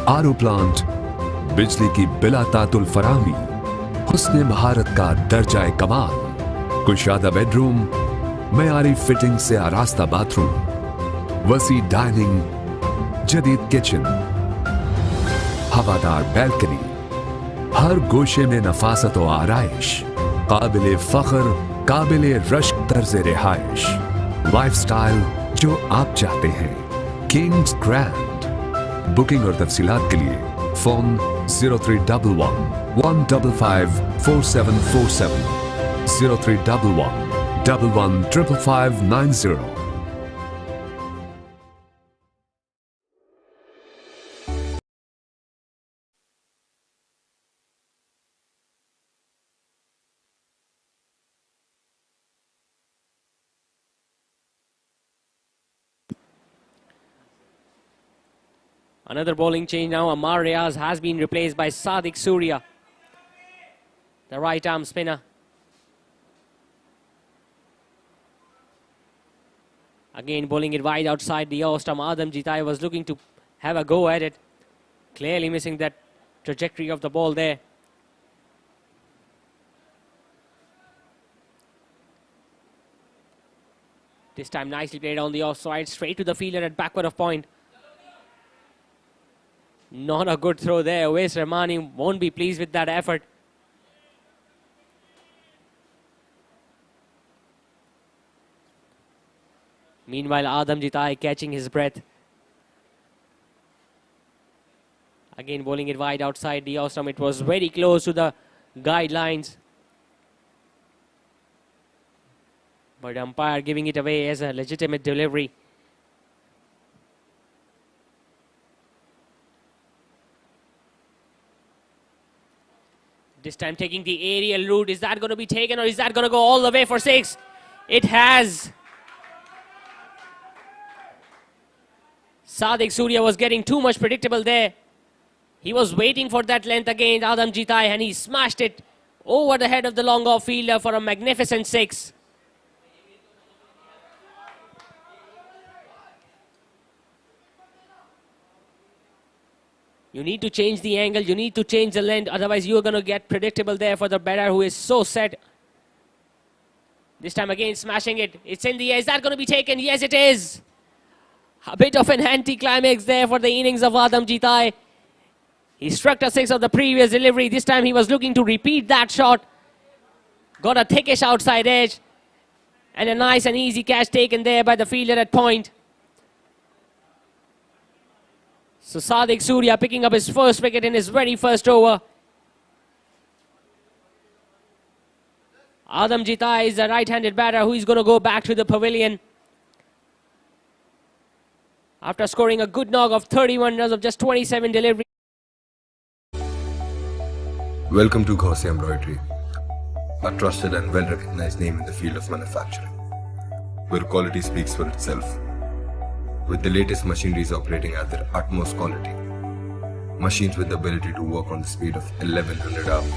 Speaker 15: RO plant, बिजली की बिला तातुल फराहमी, हुस्न महारत का दर्जा कमाल, कुशादा bedroom, मयारी फिटिंग से आरास्ता बाथरूम, वसी डाइनिंग, जदीद किचन, हवादार बैल्कनी, हर गोशे में नफासत व आराइश, काबिले फख्र, काबिले रश्क तर्ज रिहाइश, लाइफस्टाइल जो आप चाहते हैं, किंग्स ग्रैंड। बुकिंग और तफसीलात के लिए phone 0311 155 4747 0311 115590।
Speaker 12: Another bowling change now. Amar Riaz has been replaced by Sadiq Surya, the right arm spinner. Again bowling it wide outside the off stump. Adam Jitai was looking to have a go at it. Clearly missing that trajectory of the ball there. This time nicely played on the offside, straight to the fielder at backward of point. Not a good throw there. Awais Rahmani won't be pleased with that effort. Meanwhile, Adam Jitai catching his breath. Again bowling it wide outside the off stump. It was very close to the guidelines, but umpire giving it away as a legitimate delivery. This time taking the aerial route. Is that going to be taken, or is that going to go all the way for 6? It has. Sadiq Surya was getting too much predictable there. He was waiting for that length again, Adam Jitai, and he smashed it over the head of the long off fielder for a magnificent 6. You need to change the angle, you need to change the length, otherwise you're going to get predictable there for the batter who is so set. This time again smashing it. It's in the air. Is that going to be taken? Yes, it is. A bit of an anti-climax there for the innings of Adam Jitai. He struck a 6 of the previous delivery. This time he was looking to repeat that shot. Got a thickish outside edge. And a nice and easy catch taken there by the fielder at point. So Sadiq Surya picking up his first wicket in his very first over. Adam Jitai is a right-handed batter who is going to go back to the pavilion after scoring a good knock of 31 runs of just 27 deliveries.
Speaker 5: Welcome to Gaussian Embroidery, a trusted and well-recognized name in the field of manufacturing, where quality speaks for itself. With the latest machineries operating at their utmost quality, machines with the ability to work on the speed of 1100 RPM.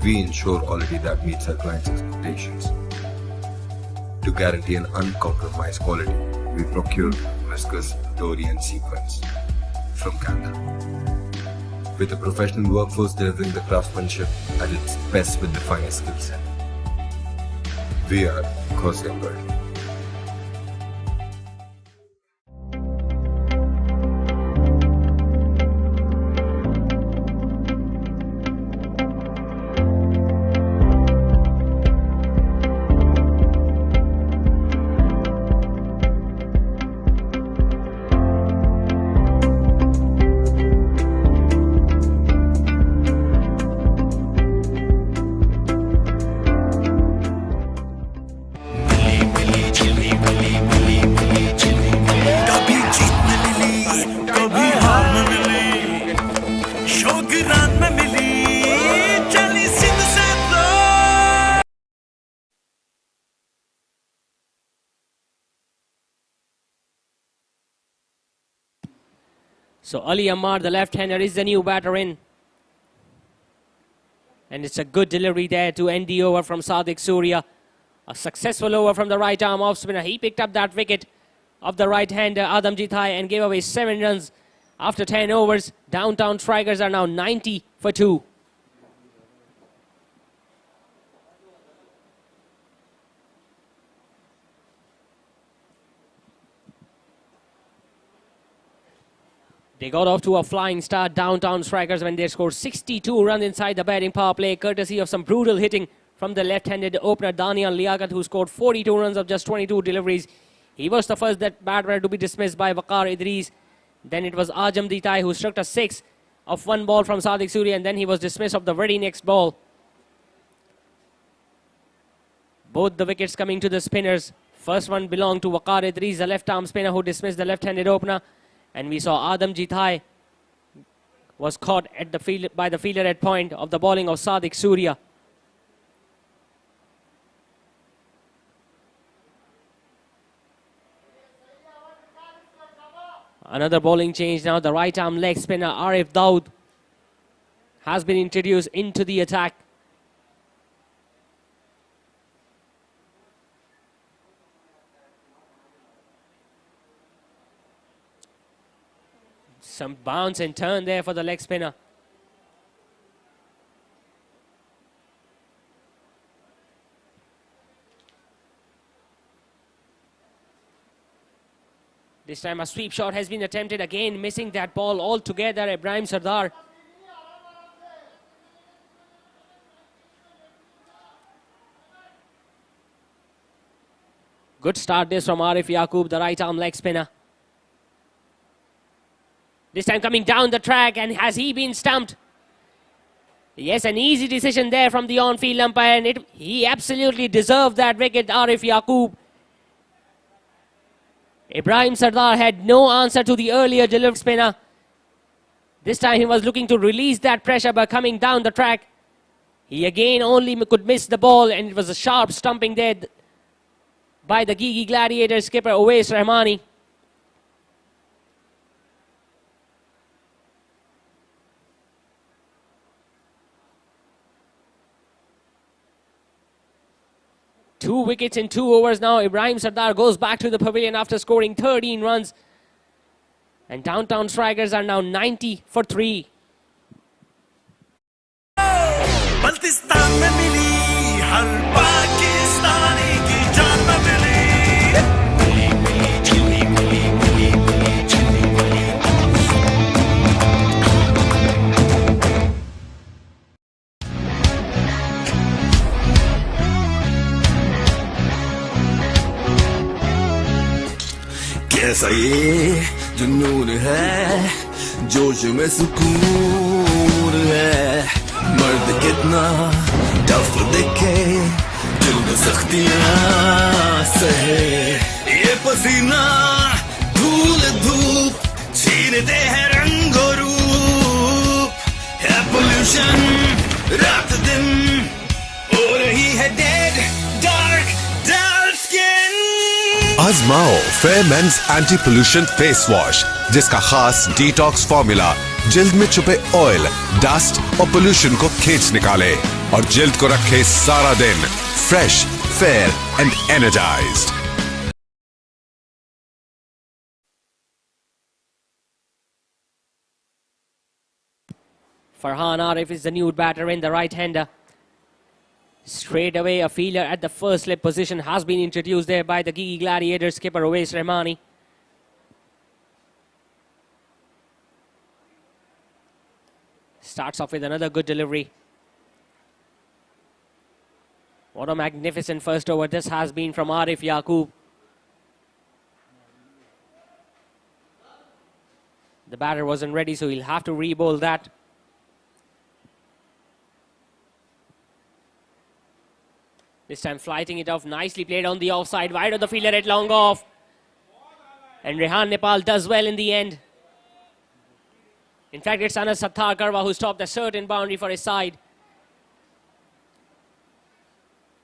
Speaker 5: We ensure quality that meets our clients' expectations. To guarantee an uncompromised quality, we procure viscose, dory and sequins from Canada. With a professional workforce delivering the craftsmanship at its best with the finest skill set. We are Gaussian Embroidery.
Speaker 12: So Ali Ammar, the left-hander, is the new batter in. And it's a good delivery there to end the over from Sadiq Surya. A successful over from the right arm off spinner. He picked up that wicket of the right-hander Adam Jitai and gave away 7 runs after 10 overs. Downtown Strikers are now 90 for 2. They got off to a flying start, Downtown Strikers, when they scored 62 runs inside the batting power play, courtesy of some brutal hitting from the left-handed opener Daniel Liaquat, who scored 42 runs of just 22 deliveries. He was the first batter to be dismissed by Waqar Idris. Then it was Adam Jitai who struck a 6 of 1 ball from Sadiq Surya, and then he was dismissed of the very next ball. Both the wickets coming to the spinners. First one belonged to Waqar Idris, the left-arm spinner who dismissed the left-handed opener. And we saw Adam Jitai was caught at the field by the fielder at point of the bowling of Sadiq Surya. Another bowling change now. The right arm leg spinner Arif Daud has been introduced into the attack. Some bounce and turn there for the leg spinner. This time a sweep shot has been attempted again, missing that ball altogether. Ibrahim Sardar. Good start this from Arif Yaqub, the right arm leg spinner. This time coming down the track, and has he been stumped? Yes, an easy decision there from the on-field umpire, and he absolutely deserved that wicket, Arif Yaqub. Ibrahim Sardar had no answer to the earlier delivered spinner. This time he was looking to release that pressure by coming down the track. He again only could miss the ball, and it was a sharp stumping there by the Giki Gladiators skipper Owais Rahmani. 2 wickets in 2 overs now. Ibrahim Sardar goes back to the pavilion after scoring 13 runs. And Downtown Strikers are now 90 for 3.
Speaker 1: Baltistan में मिली हर पाकिस्तानी की जान में मिली
Speaker 16: कैसा ये जुनून है जोश में सुकून है मर्द कितना टफ दिखे दिल में सख्तियां सहे ये पसीना धूल धूप छीनते हैं रंग और रूप है पोल्यूशन रात दिन हो रही है डेड डार्क डार्क स्किन
Speaker 2: आजमाओ fair men's anti pollution face wash जिसका खास डिटॉक्स फॉर्मूला जिल्द में छुपे ऑयल, डस्ट और पोल्यूशन को खींच निकाले और जिल्द को रखे सारा दिन fresh, fair and energised.
Speaker 12: Farhan Arif is the new batter in the right-hander. Straight away, a fielder at the first slip position has been introduced there by the Giki Gladiators skipper Owais Rahmani. Starts off with another good delivery. What a magnificent first over this has been from Arif Yaqub. The batter wasn't ready, so he'll have to re-bowl that. This time flighting it off, nicely played on the offside, wide of the fielder at long off. And Rehan Nepal does well in the end. In fact, it's Anas Sattar Karwa who stopped the certain boundary for his side.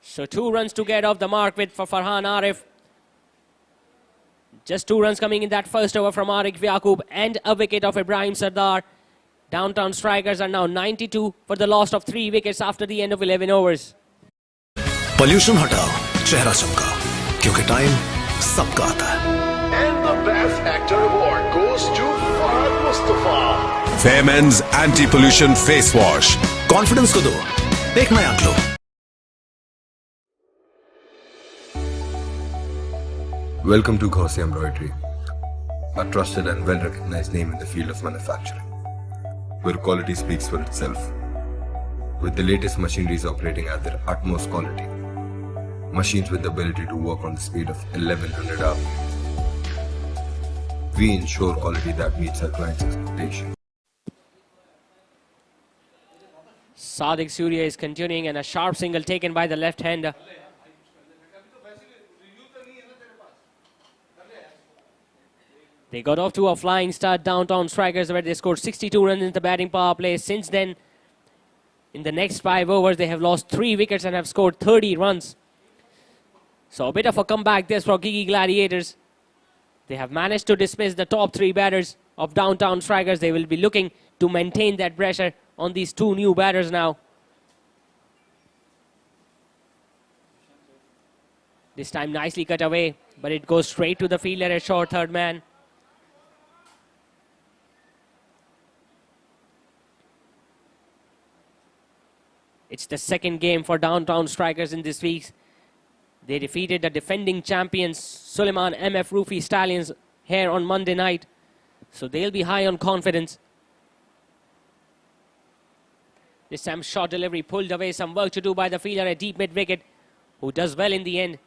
Speaker 12: So 2 runs to get off the mark with for Farhan Arif. Just 2 runs coming in that first over from Arif Yaqub and a wicket of Ibrahim Sardar. Downtown Strikers are now 92 for the loss of 3 wickets after the end of 11 overs.
Speaker 3: Pollution हटाओ, चेहरा चमका, क्योंकि time सबका आता है।
Speaker 4: And the best actor award goes to Fahad Mustafa.
Speaker 2: Fair men's anti pollution face wash.
Speaker 3: Confidence को दो, एक नया glow.
Speaker 5: Welcome to Gaussian Embroidery, a trusted and well-recognized name in the field of manufacturing, where quality speaks for itself. With the latest machineries operating at their utmost quality, machines with the ability to work on the speed of 1100 hours, we ensure quality that meets our clients' expectations.
Speaker 12: Sadiq Surya is continuing and a sharp single taken by the left-hander. They got off to a flying start, Downtown Strikers, where they scored 62 runs in the batting power play. Since then, in the next 5 overs, they have lost 3 wickets and have scored 30 runs. So a bit of a comeback this for Giki Gladiators. They have managed to dismiss the top 3 batters of Downtown Strikers. They will be looking to maintain that pressure on these 2 new batters now. This time nicely cut away, but it goes straight to the fielder at short third man. It's the second game for Downtown Strikers in this week. They defeated the defending champions Suleiman MF Rufi Stallions here on Monday night. So they'll be high on confidence. This time short delivery pulled away, some work to do by the fielder at deep mid wicket, who does well in the end.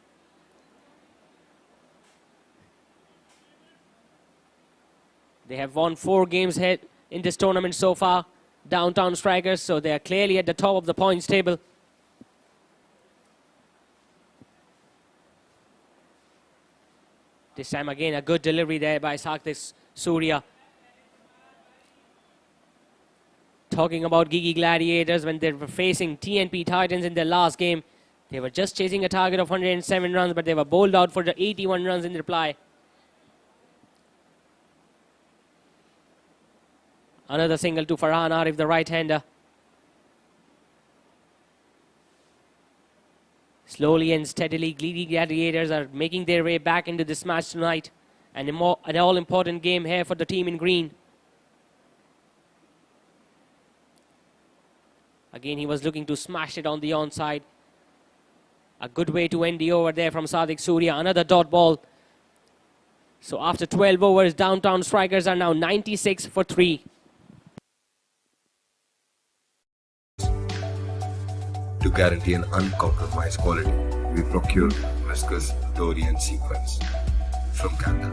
Speaker 12: They have won 4 games here in this tournament so far, Downtown Strikers, so they are clearly at the top of the points table. This time again a good delivery there by Sadiq Surya. Talking about Giki Gladiators, when they were facing TNP Titans in their last game, they were just chasing a target of 107 runs, but they were bowled out for the 81 runs in reply. Another single to Farhan Arif, the right-hander. Slowly and steadily, Giki Gladiators are making their way back into this match tonight. An all-important game here for the team in green. Again, he was looking to smash it on the onside. A good way to end the over there from Sadiq Surya. Another dot ball. So after 12 overs, Downtown Strikers are now 96 for 3.
Speaker 5: To guarantee an uncompromised quality, we procured viscose Dorian sequence from Canada.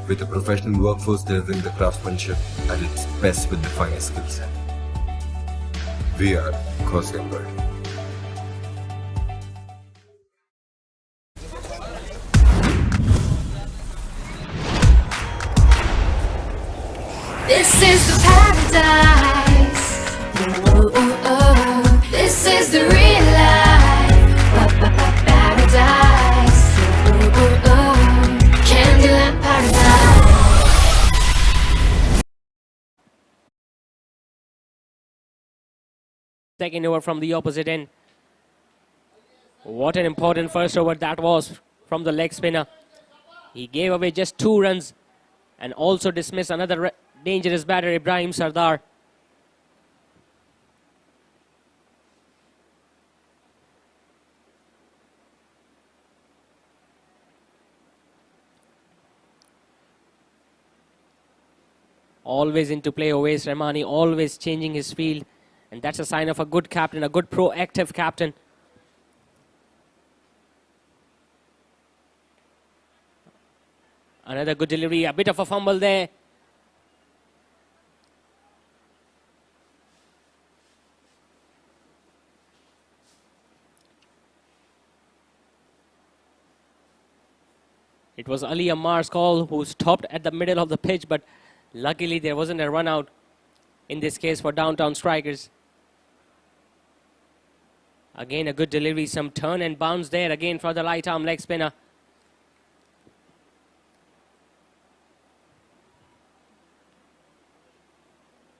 Speaker 5: With a professional workforce delivering the craftsmanship at its best with the finest skill set. We are Ghosi Embroidery.
Speaker 6: This is the paradise. Oh, oh, oh. This is the real life. Paradise. Oh, oh, oh. Candyland paradise.
Speaker 12: Second over from the opposite end. What an important first over that was from the leg spinner. He gave away just 2 runs and also dismissed another dangerous batter, Ibrahim Sardar. Always into play, Owais Rahmani, always changing his field. And that's a sign of a good captain, a good proactive captain. Another good delivery, a bit of a fumble there. It was Ali Ammar's call who stopped at the middle of the pitch, but luckily there wasn't a run out in this case for Downtown Strikers. Again, a good delivery, some turn and bounce there again for the light arm leg spinner.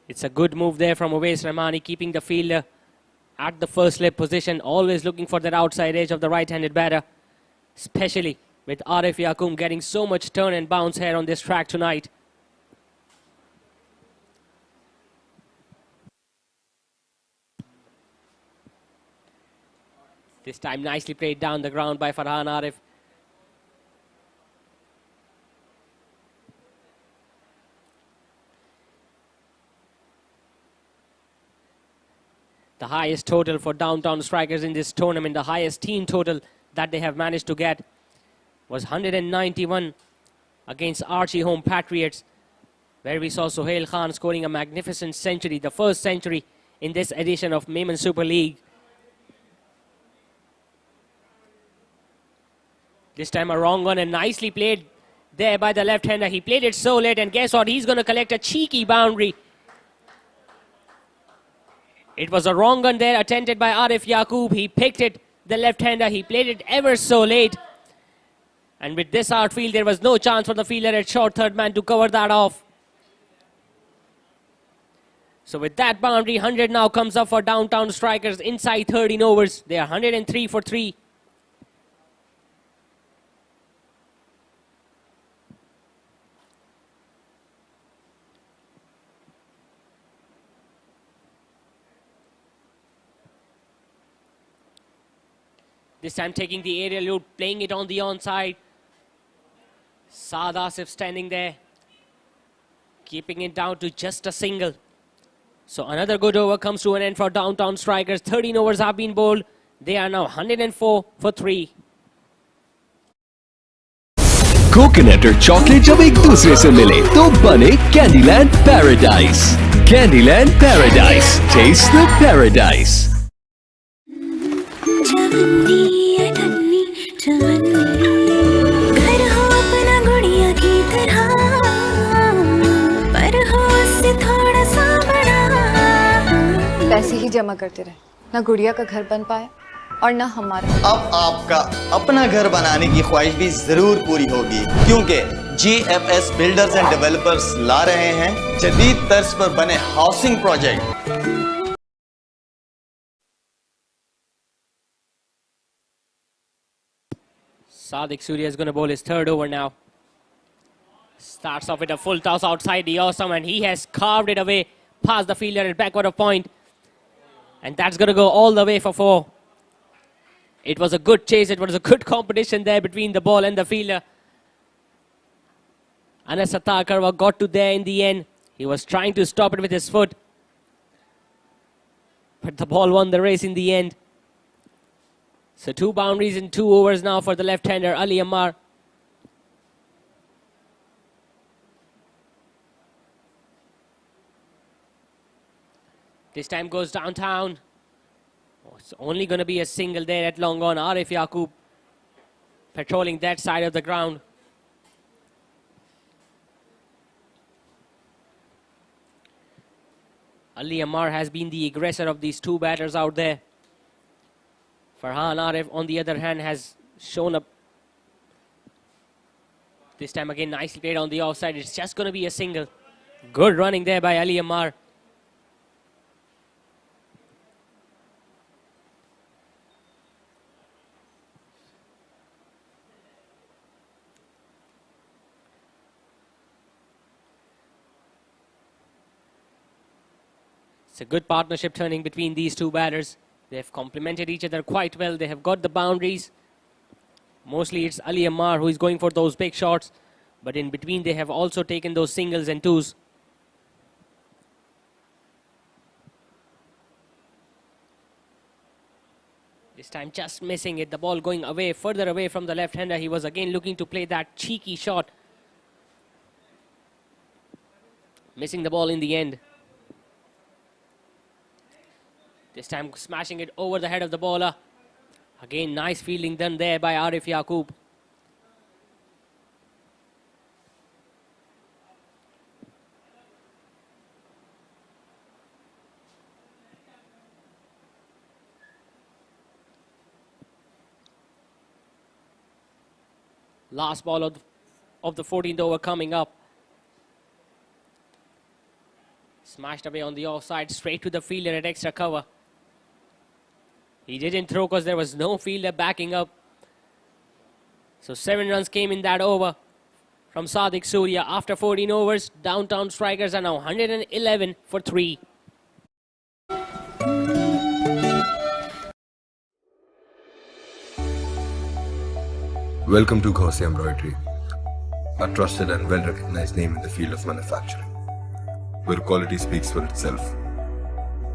Speaker 12: It's a good move there from Owais Rahmani, keeping the fielder at the first slip position, always looking for that outside edge of the right-handed batter, especially with Arif Yaqub getting so much turn and bounce here on this track tonight. This time nicely played down the ground by Farhan Arif. The highest total for Downtown Strikers in this tournament, the highest team total that they have managed to get, was 191 against Archie Home Patriots, where we saw Sohail Khan scoring a magnificent century, the first century in this edition of Memon Super League. This time a wrong one and nicely played there by the left-hander. He played it so late, and guess what? He's going to collect a cheeky boundary. It was a wrong one there attempted by Arif Yaqub. He picked it, the left-hander. He played it ever so late. And with this outfield, there was no chance for the fielder at short third man to cover that off. So with that boundary, 100 now comes up for Downtown Strikers inside 13 overs. They are 103 for 3. This time taking the aerial loop, playing it on the onside. Saad Asif standing there, keeping it down to just a single. So another good over comes to an end for Downtown Strikers. 13 overs have been bowled. They are now 104 for 3.
Speaker 7: Coconut और chocolate जब एक दूसरे से मिले तो बने Candyland paradise. Candyland paradise, taste the paradise.
Speaker 9: पैसे ही जमा करते रहे, ना गुड़िया का घर बन पाए और ना हमारा।
Speaker 10: अब आपका अपना घर बनाने की ख्वाहिश भी जरूर पूरी होगी, क्योंकि GFS बिल्डर्स एंड डेवलपर्स ला रहे हैं जदीद तर्ज पर बने housing project.
Speaker 12: Sadiq Surya is going to bowl his third over now. Starts off with a full toss outside the awesome, and he has carved it away past the fielder at backward of point. And that's going to go all the way for 4. It was a good chase. It was a good competition there between the ball and the fielder. Anas Karwa got to there in the end. He was trying to stop it with his foot. But the ball won the race in the end. So 2 boundaries in 2 overs now for the left-hander Ali Ammar. This time goes downtown. Oh, it's only going to be a single there at long on. Arif Yaqub patrolling that side of the ground. Ali Ammar has been the aggressor of these 2 batters out there. Farhan Arif, on the other hand, has shown up. This time again, nicely played on the offside. It's just going to be a single. Good running there by Ali Ammar. It's a good partnership turning between these 2 batters. They have complemented each other quite well. They have got the boundaries. Mostly it's Ali Ammar who is going for those big shots. But in between they have also taken those singles and 2s. This time just missing it. The ball going away, further away from the left-hander. He was again looking to play that cheeky shot. Missing the ball in the end. This time smashing it over the head of the bowler. Again, nice fielding done there by Arif Yaqub. Last ball of the 14th over coming up. Smashed away on the offside, straight to the fielder at extra cover. He didn't throw because there was no fielder backing up. So 7 runs came in that over from Sadiq Surya. After 14 overs, Downtown strikers are now 111 for 3.
Speaker 5: Welcome to Gauzy Embroidery, a trusted and well-recognized name in the field of manufacturing, where quality speaks for itself.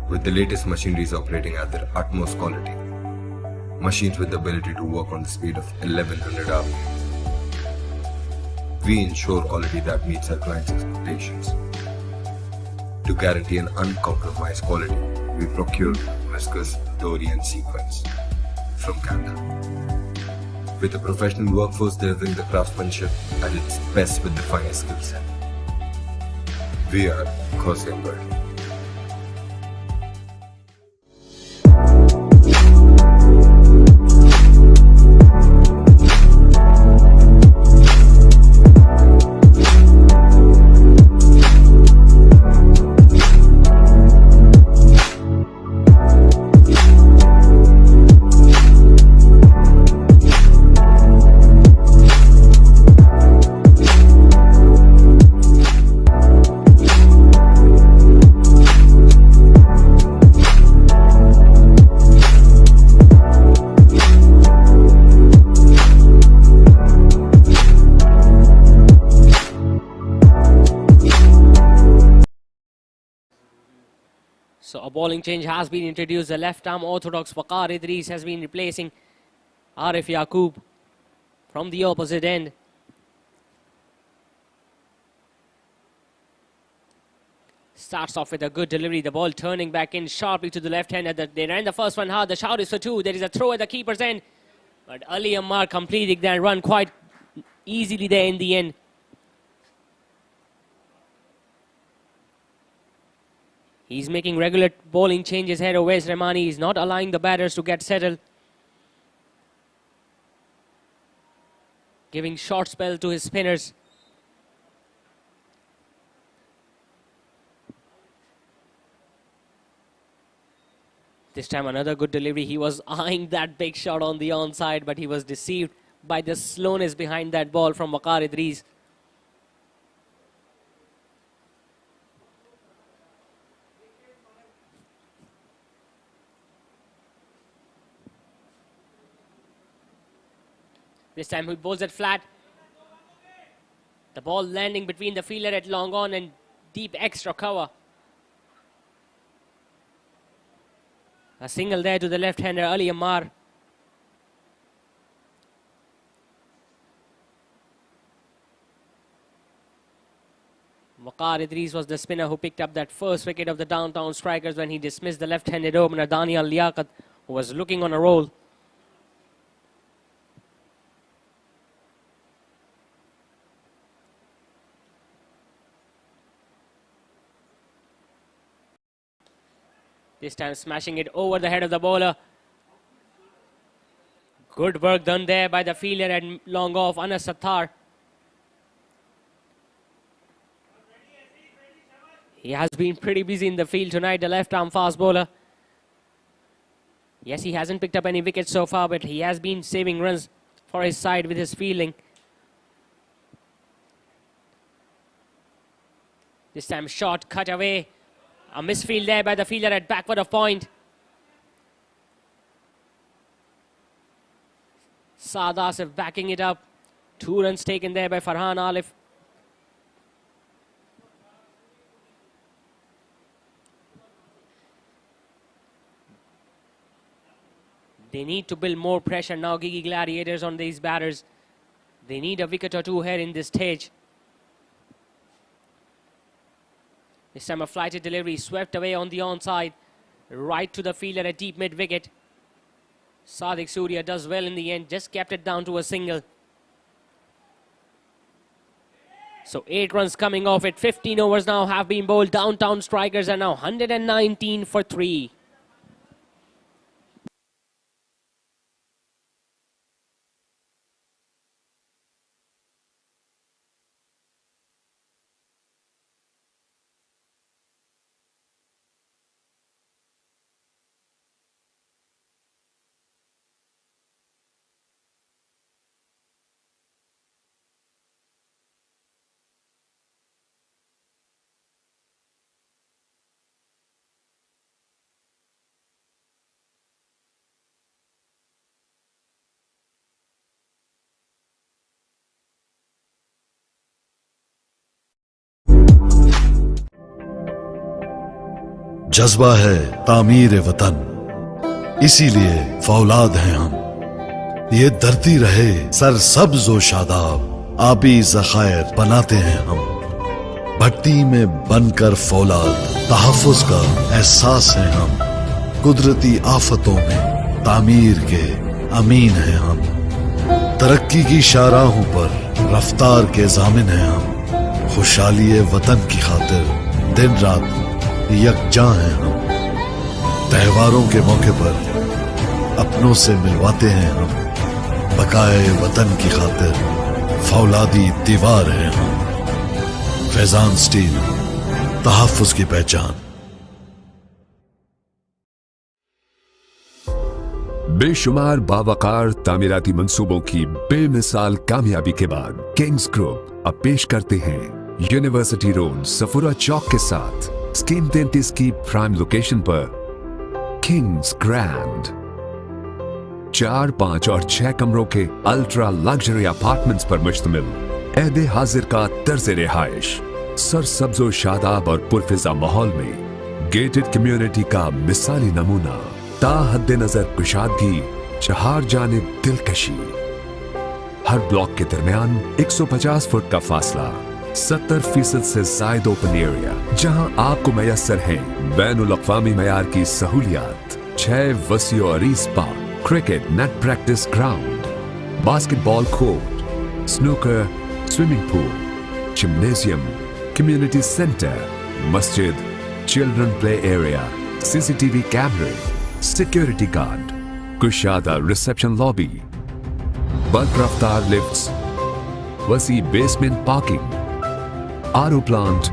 Speaker 5: With the latest machineries operating at their utmost quality, machines with the ability to work on the speed of 1100 rpm. We ensure quality that meets our clients' expectations. To guarantee an uncompromised quality, we procure viscose, dory and sequins from Canada. With a professional workforce delivering the craftsmanship at its best with the finest skill set. We are Gauzy Embroidery.
Speaker 12: So a bowling change has been introduced. The left-arm orthodox Waqar Idris has been replacing Arif Yaqub from the opposite end. Starts off with a good delivery. The ball turning back in sharply to the left-hander. They ran the first one hard. The shout is for 2. There is a throw at the keeper's end. But Ali Ammar completing that run quite easily there in the end. He's making regular bowling changes here. Owais Rahmani is not allowing the batters to get settled. Giving short spell to his spinners. This time another good delivery. He was eyeing that big shot on the onside, but he was deceived by the slowness behind that ball from Waqar Idris. This time he bowls it flat. The ball landing between the fielder at long on and deep extra cover. A single there to the left-hander Ali Ammar. Waqar Idris was the spinner who picked up that first wicket of the Downtown Strikers when he dismissed the left-handed opener Daniel Liaquat, who was looking on a roll. This time smashing it over the head of the bowler. Good work done there by the fielder at long off, Anas Sattar. He has been pretty busy in the field tonight, the left-arm fast bowler. Yes, he hasn't picked up any wickets so far, but he has been saving runs for his side with his fielding. This time shot cut away. A misfield there by the fielder at backward of point. Saad Asif backing it up. 2 runs taken there by Farhan Alif. They need to build more pressure now, Giki Gladiators, on these batters. They need a wicket or two here in this stage. This time a flighted delivery swept away on the onside, right to the fielder at deep mid-wicket. Sadiq Surya does well in the end, just kept it down to a single. So 8 runs coming off it. 15 overs now have been bowled. Downtown Strikers are now 119 for 3.
Speaker 11: जज्बा है तामीर वतन, इसीलिए फौलाद हैं हम। ये धरती रहे सर सब्ज व शादाब, आबी ज़खायर बनाते हैं हम। भट्टी में बनकर फौलाद, तहफ़्फ़ुज़ का एहसास है हम। कुदरती आफतों में तामीर के अमीन हैं हम। तरक्की की शाहराहों पर रफ्तार के ज़ामिन हैं हम। खुशहाली वतन की खातिर दिन रात यकजां हैं हम। त्योहारों के मौके पर अपनों से मिलवाते हैं हम। बकाए वतन की खातिर फौलादी दीवार हैं हम। फैजान स्टील, तहफ़्फ़ुज़ की पहचान।
Speaker 15: बेशुमार बावकार तामीराती मंसूबों की बेमिसाल कामयाबी के बाद किंग्स ग्रुप अब पेश करते हैं यूनिवर्सिटी रोड सफुरा चौक के साथ स्कीम 33 की प्राइम लोकेशन पर किंग्स ग्रैंड। 4, 5 और 6 कमरों के अल्ट्रा लग्जरी अपार्टमेंट्स पर मुश्तमिल एहदे हाजिर का तर्ज रिहाइश, सरसब्ज़ व शादाब और पुरफिजा माहौल में गेटेड कम्युनिटी का मिसाली नमूना। ताहद्दे नजर कुशादगी, चार जानिब दिलकशी। हर ब्लॉक के दरमियान 150 फुट का फासला, 70% से जायद ओपन एरिया, जहां आपको मैसर है बैनुल अक़वामी मयार की सहूलियात। 6 वसी और अरीज park, cricket net practice ground, basketball court, snooker, swimming pool, gymnasium, community centre, मस्जिद, चिल्ड्रन प्ले एरिया, CCTV कैमरे, सिक्योरिटी गार्ड, कुशादा रिसेप्शन लॉबी, बल्क रफ्तार लिफ्ट्स, वसी बेसमेंट पार्किंग, आरओ प्लांट,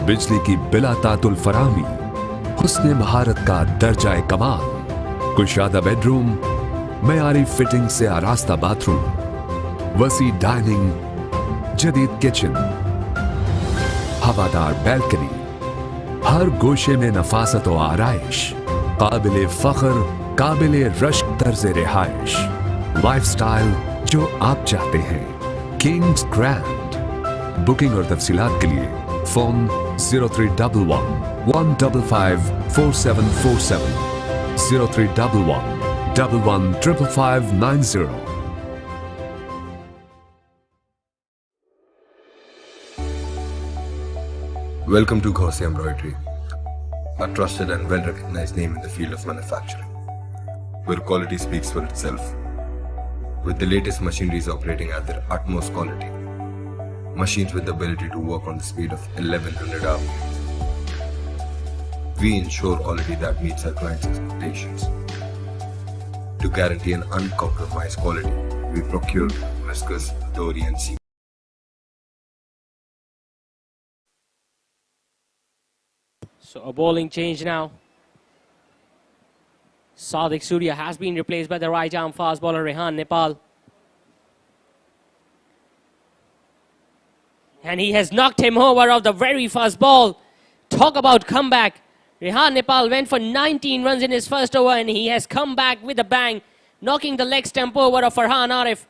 Speaker 15: बिजली की बिला तातुल फरामी, हुस्ने महारत का दर्जा कमाल, कुशादा बेडरूम, मयारी फिटिंग से आरास्ता बाथरूम, वसी डाइनिंग, जदीद किचन, हवादार बैल्कनी, हर गोशे में नफासत व आराइश, काबिले फख्र, काबिले रश्क तर्ज रिहाइश, लाइफस्टाइल जो आप चाहते हैं, किंग्स ग्रैंड। बुकिंग और तफसीलात के लिए phone 0311 155 4747 0311 115590।
Speaker 5: Welcome to Gaussian Embroidery, a trusted and well-recognized name in the field of manufacturing, where quality speaks for itself. With the latest machineries operating at their utmost quality, machines with the ability to work on the speed of 1100 hours, we ensure quality that meets our clients' expectations. To guarantee an uncompromised quality, we procure viscose, dory and sea.
Speaker 12: So a bowling change now. Sadiq Surya has been replaced by the right-arm fast bowler Rehan Nepal. And he has knocked him over of the very first ball. Talk about comeback. Rehan Nepal went for 19 runs in his first over and he has come back with a bang, knocking the leg stump over of Farhan Arif.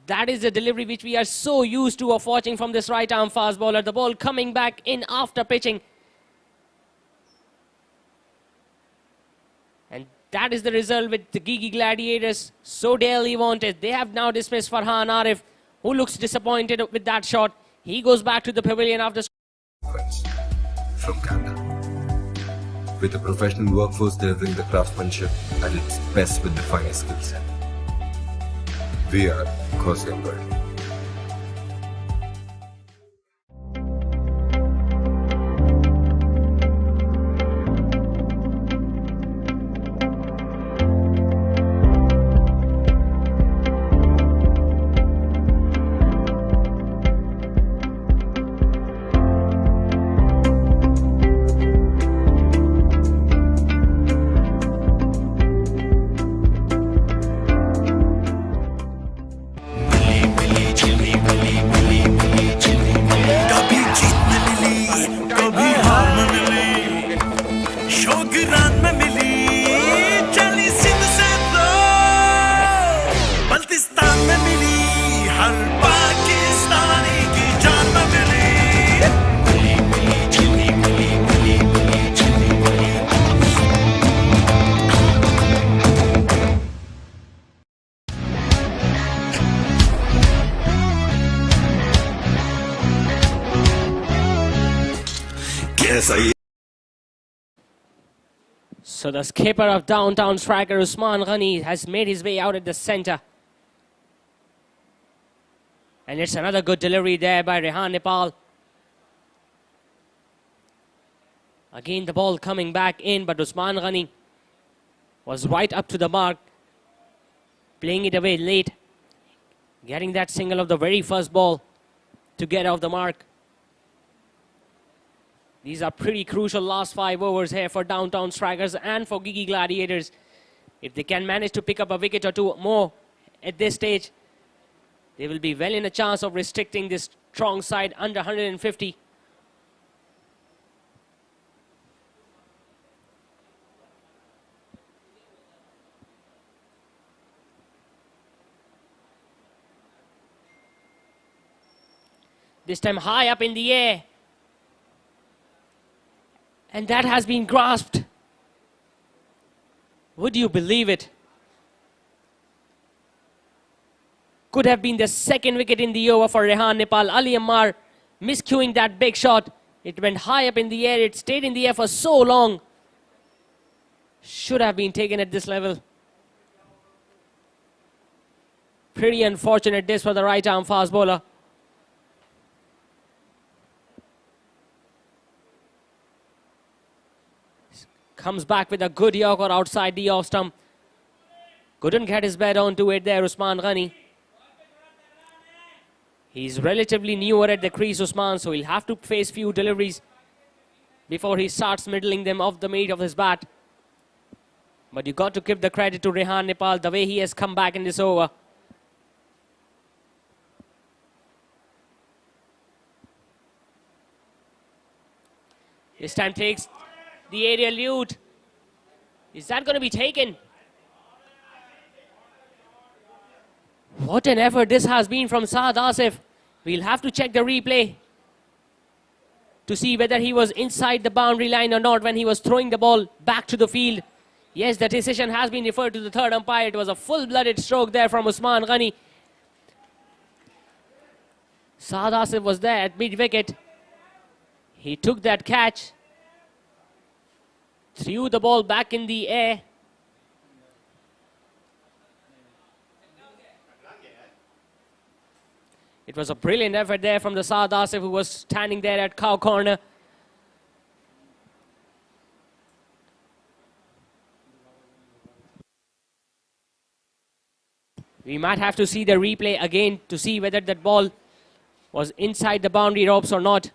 Speaker 12: That is the delivery which we are so used to of watching from this right-arm fast bowler. The ball coming back in after pitching. And that is the result with the Giki Gladiators so dearly wanted. They have now dismissed Farhan Arif, who looks disappointed with that shot. He goes back to the pavilion after...
Speaker 5: From Canada. With a professional workforce delivering the craftsmanship at its best with the finest skill set. We are Gaussian Embroidery.
Speaker 12: So the skipper of Downtown striker Usman Ghani has made his way out at the center. And it's another good delivery there by Rehan Nepal. Again the ball coming back in, but Usman Ghani was right up to the mark, playing it away late, getting that single of the very first ball to get off the mark. These are pretty crucial last 5 overs here for Downtown strikers and for Giki Gladiators. If they can manage to pick up a wicket or two more at this stage, they will be well in a chance of restricting this strong side under 150. This time high up in the air. And that has been grasped. Would you believe it? Could have been the second wicket in the over for Rehan Nepal. Ali Ammar miscuing that big shot. It went high up in the air. It stayed in the air for so long. Should have been taken at this level. Pretty unfortunate this for the right arm fast bowler. Comes back with a good yorker outside the off stump. Couldn't get his bat onto it there, Usman Ghani. He's relatively newer at the crease, Usman, so he'll have to face few deliveries before he starts middling them off the meat of his bat. But you got to give the credit to Rehan Nepal, the way he has come back in this over. This time takes the aerial loot. Is that going to be taken? What an effort this has been from Saad Asif. We'll have to check the replay to see whether he was inside the boundary line or not when he was throwing the ball back to the field. Yes, the decision has been referred to the third umpire. It was a full-blooded stroke there from Usman Ghani. Saad Asif was there at mid-wicket. He took that catch, threw the ball back in the air. It was a brilliant effort there from the Saad Asif, who was standing there at cow corner. We might have to see the replay again to see whether that ball was inside the boundary ropes or not.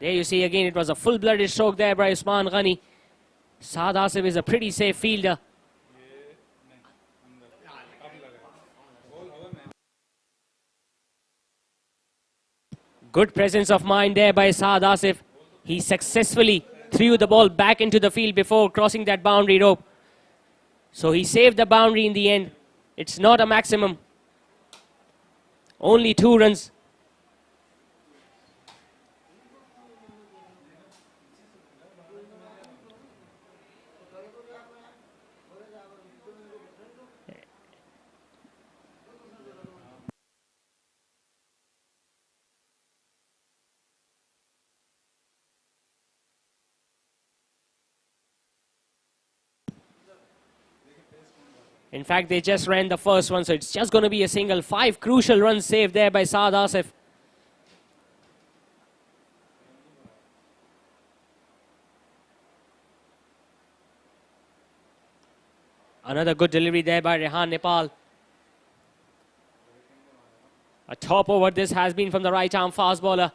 Speaker 12: There you see again, it was a full-blooded stroke there by Usman Ghani. Saad Asif is a pretty safe fielder. Good presence of mind there by Saad Asif. He successfully threw the ball back into the field before crossing that boundary rope. So he saved the boundary in the end. It's not a maximum. Only 2 runs. In fact, they just ran the first one, so it's just going to be a single. 5 crucial runs saved there by Saad Asif. Another good delivery there by Rehan Nepal. A top over this has been from the right-arm fast bowler.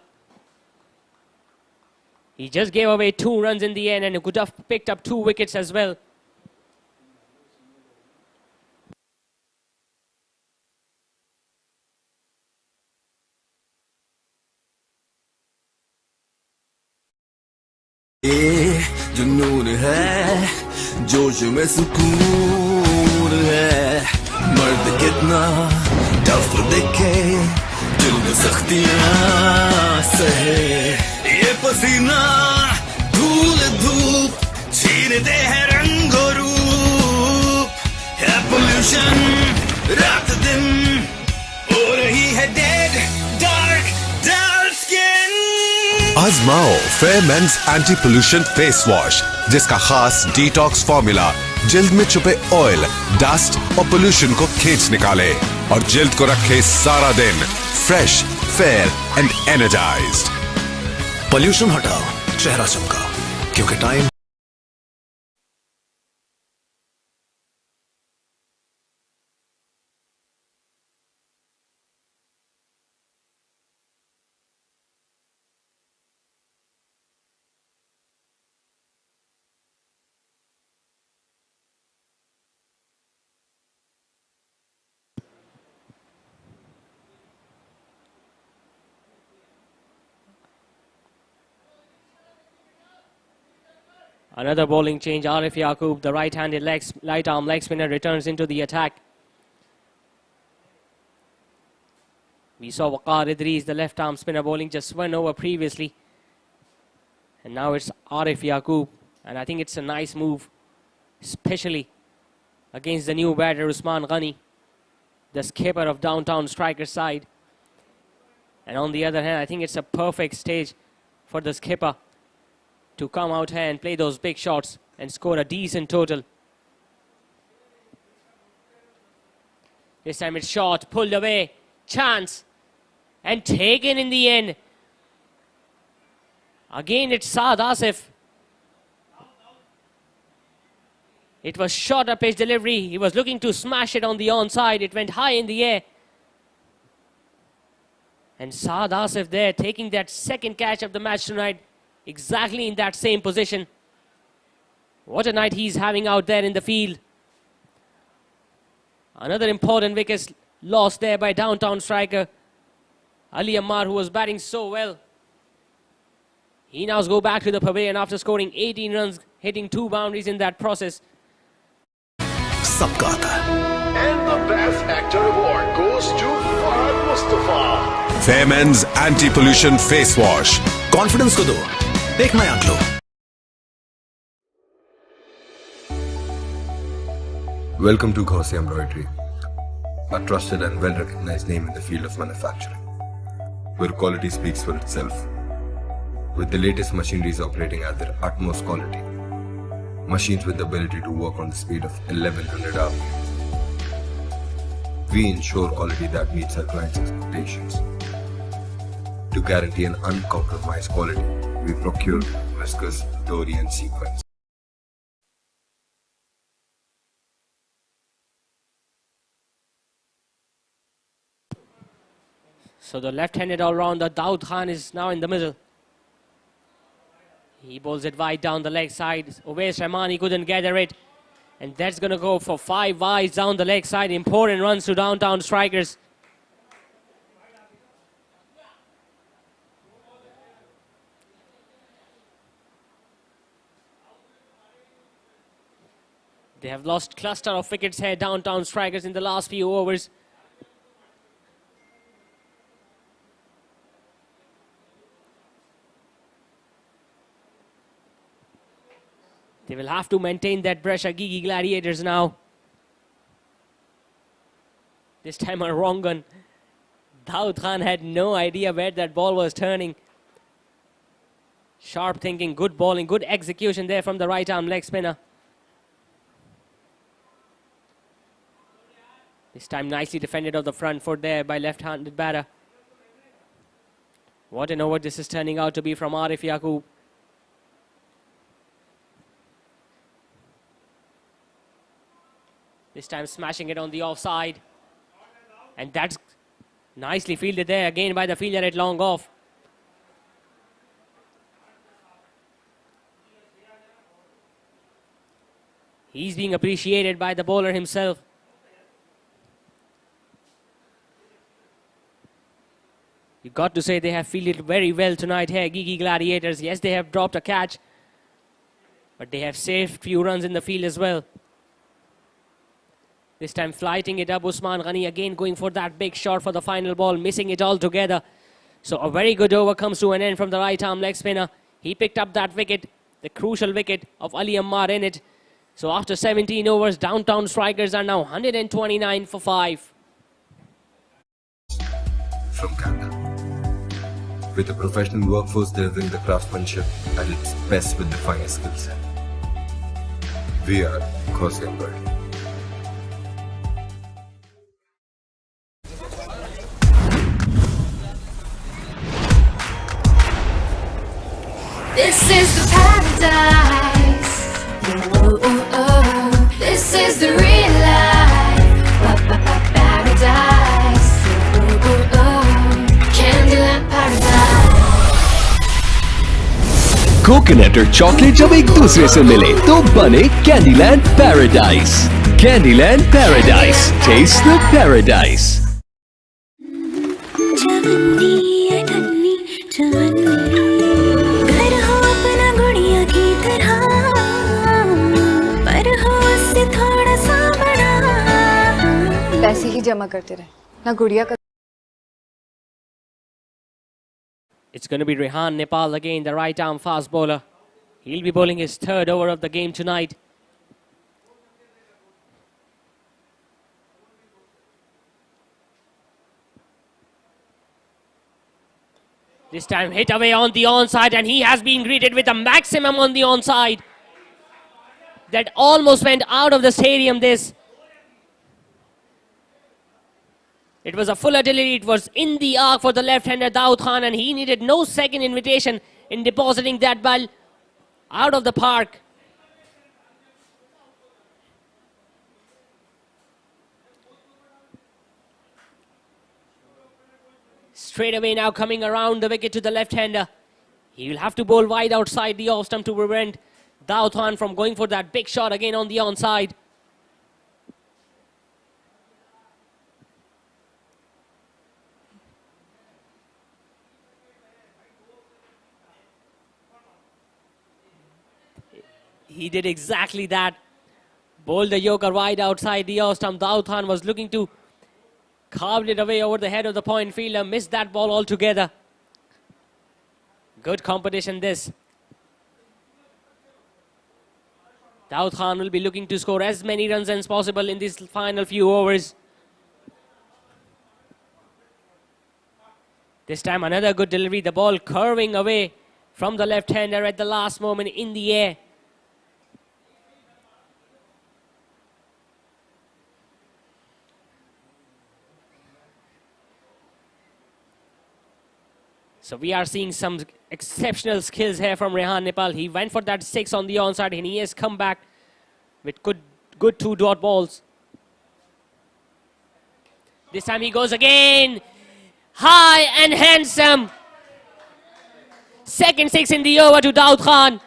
Speaker 12: He just gave away 2 runs in the end and could have picked up 2 wickets as well.
Speaker 16: जुनून है जोश में सुकून है मर्द कितना tough दिखे दिल में सख्तियां सहे ये पसीना धूल धूप छीनते हैं रंगो रूप है पोल्यूशन रात दिन हो रही है डेड डार्क डार्क स्किन
Speaker 2: आजमाओ fair men's anti pollution face wash, जिसका खास डिटॉक्स फॉर्मूला जिल्द में छुपे ऑयल, डस्ट और पोल्यूशन को खींच निकाले और जिल्द को रखे सारा दिन fresh, fair and energised.
Speaker 3: Pollution हटाओ, चेहरा चमकाओ, क्योंकि time
Speaker 12: Another bowling change. Arif Yaqub, the right-handed right-arm leg spinner, returns into the attack. We saw Waqar Idris, the left-arm spinner, bowling just 1 over previously. And now it's Arif Yaqub. And I think it's a nice move, especially against the new batter, Usman Ghani, the skipper of Downtown striker side. And on the other hand, I think it's a perfect stage for the skipper to come out here and play those big shots and score a decent total. This time it's shot, pulled away, chance, and taken in the end. Again it's Saad Asif. It was short up pitch delivery. He was looking to smash it on the onside. It went high in the air. And Saad Asif there taking that second catch of the match tonight, exactly in that same position. What a night he's having out there in the field. Another important wicket lost there by Downtown striker Ali Ammar, who was batting so well. He now goes back to the pavilion after scoring 18 runs, hitting 2 boundaries in that process.
Speaker 3: सबका आता है.
Speaker 4: And the best actor award goes to Fahad Mustafa.
Speaker 2: Fairman's anti-pollution face wash.
Speaker 3: Confidence को दो, देखना आंख लो.
Speaker 5: Welcome to Gaussian Embroidery, a trusted and well-recognized name in the field of manufacturing, where quality speaks for itself. With the latest machineries operating at their utmost quality, machines with the ability to work on the speed of 1100 RPM. We ensure quality that meets our clients' expectations. To guarantee an uncompromised quality, we procure viscose, dory and sequins.
Speaker 12: So the left-handed all-rounder Daud Khan is now in the middle. He bowls it wide down the leg side. Uwais Rahmani couldn't gather it. And that's going to go for 5 wides down the leg side. Important runs to Downtown strikers. They have lost cluster of wickets here, Downtown strikers, in the last few overs. They will have to maintain that pressure, Giki Gladiators now. This time a wrong gun. Daud Khan had no idea where that ball was turning. Sharp thinking, good bowling, good execution there from the right arm leg spinner. This time nicely defended off the front foot there by left-handed batter. What an over this is turning out to be from Arif Yaqub. This time smashing it on the offside. And that's nicely fielded there again by the fielder at long off. He's being appreciated by the bowler himself. You got to say they have fielded very well tonight here, Giki Gladiators. Yes, they have dropped a catch, but they have saved few runs in the field as well. This time flighting it up, Usman Ghani again going for that big shot for the final ball, missing it altogether. So a very good over comes to an end from the right arm leg spinner. He picked up that wicket, the crucial wicket of Ali Ammar in it. So after 17 overs, Downtown strikers are now 129 for 5.
Speaker 5: From Canada. With a professional workforce delivering the craftsmanship at its best with the finest skill set. We are Gaussian Embroidery.
Speaker 6: This is the paradise. Oh, oh, oh. This is the real life. Paradise. Oh, oh, oh. Candyland paradise.
Speaker 7: Coconut और chocolate जब एक दूसरे से मिले तो बने Candyland paradise. Candyland paradise. Taste the paradise.
Speaker 9: पैसे ही जमा करते रहे ना गुड़िया का.
Speaker 12: It's going to be Rehan Nepal again, the right arm fast bowler. He'll be bowling his third over of the game tonight. This time hit away on the onside, and he has been greeted with a maximum on the onside. That almost went out of the stadium, this. It was a full artillery. It was in the arc for the left-hander DownTown, and he needed no second invitation in depositing that ball out of the park. Straight away now coming around the wicket to the left-hander. He will have to bowl wide outside the off stump to prevent DownTown from going for that big shot again on the onside. He did exactly that. Bowled the Yorker wide outside the off stump. DownTown was looking to carved it away over the head of the point fielder. Missed that ball altogether. Good competition this. DownTown will be looking to score as many runs as possible in these final few overs. This time another good delivery. The ball curving away from the left-hander at the last moment in the air. So we are seeing some exceptional skills here from Rehan Nepal. He went for that 6 on the onside, and he has come back with good 2-dot balls. This time he goes again. High and handsome. Second 6 in the over to DownTown.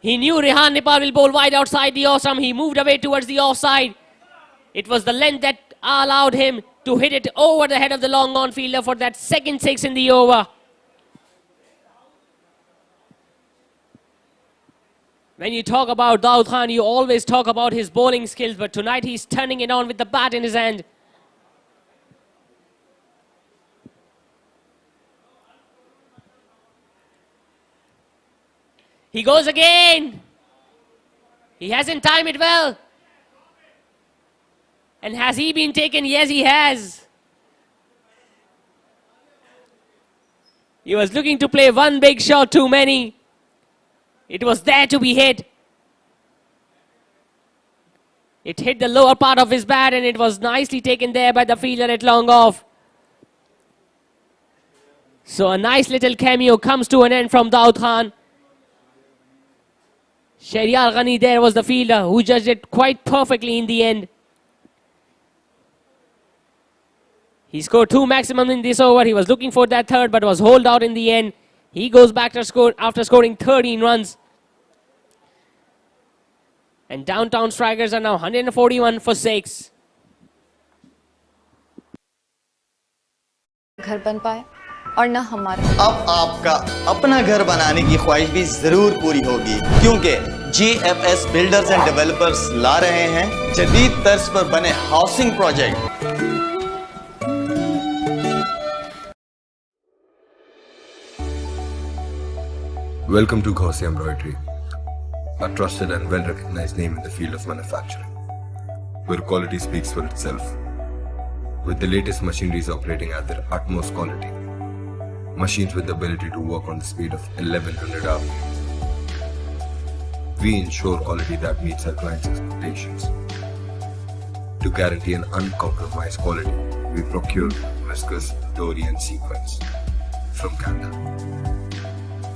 Speaker 12: He knew Rehan Nepal will bowl wide outside the off stump. He moved away towards the offside. It was the length that allowed him to hit it over the head of the long on fielder for that second 6 in the over. When you talk about DownTown, you always talk about his bowling skills, but tonight he's turning it on with the bat in his hand. He goes again. He hasn't timed it well. And has he been taken? Yes, he has. He was looking to play one big shot too many. It was there to be hit. It hit the lower part of his bat, and it was nicely taken there by the fielder at long off. So a nice little cameo comes to an end from DownTown. Shahryar Ghani there was the fielder who judged it quite perfectly in the end. He scored 2 maximum in this over. He was looking for that third, but was holed out in the end. He goes back to score after scoring 13 runs. And DownTown strikers are now 141 for 6.
Speaker 9: घर बन पाए और ना हमारा।
Speaker 10: अब आपका अपना घर बनाने की ख्वाहिश भी जरूर पूरी होगी, क्योंकि GFS बिल्डर्स एंड डेवलपर्स ला रहे हैं जदीद तर्ज पर बने housing project.
Speaker 5: Welcome to Gauzy Embroidery, a trusted and well-recognized name in the field of manufacturing, where quality speaks for itself. With the latest machineries operating at their utmost quality, machines with the ability to work on the speed of 1100 hours, we ensure quality that meets our clients' expectations. To guarantee an uncompromised quality, we procure viscose, dory and sequins from Canada.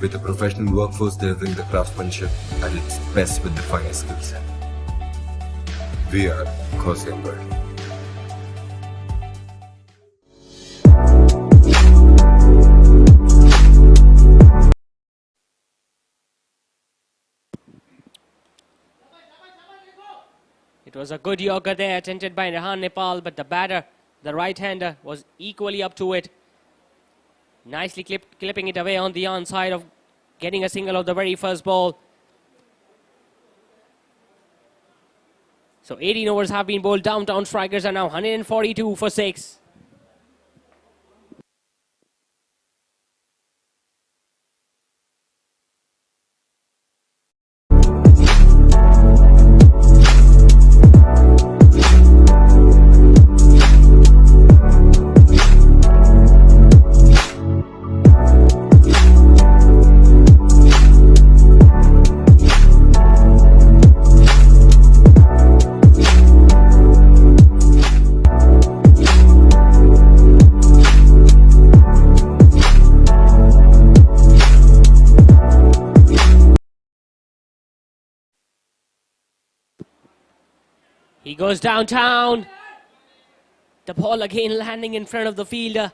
Speaker 5: With a professional workforce delivering the craftsmanship at its best with the finest skill set. We are Gauzy Embroidery.
Speaker 12: It was a good Yorker there attempted by Rehan Nepal, but the batter, the right-hander, was equally up to it. Nicely clipping it away on the onside of getting a single of the very first ball. So 18 overs have been bowled. DownTown strikers are now 142 for 6. He goes downtown. The ball again landing in front of the fielder.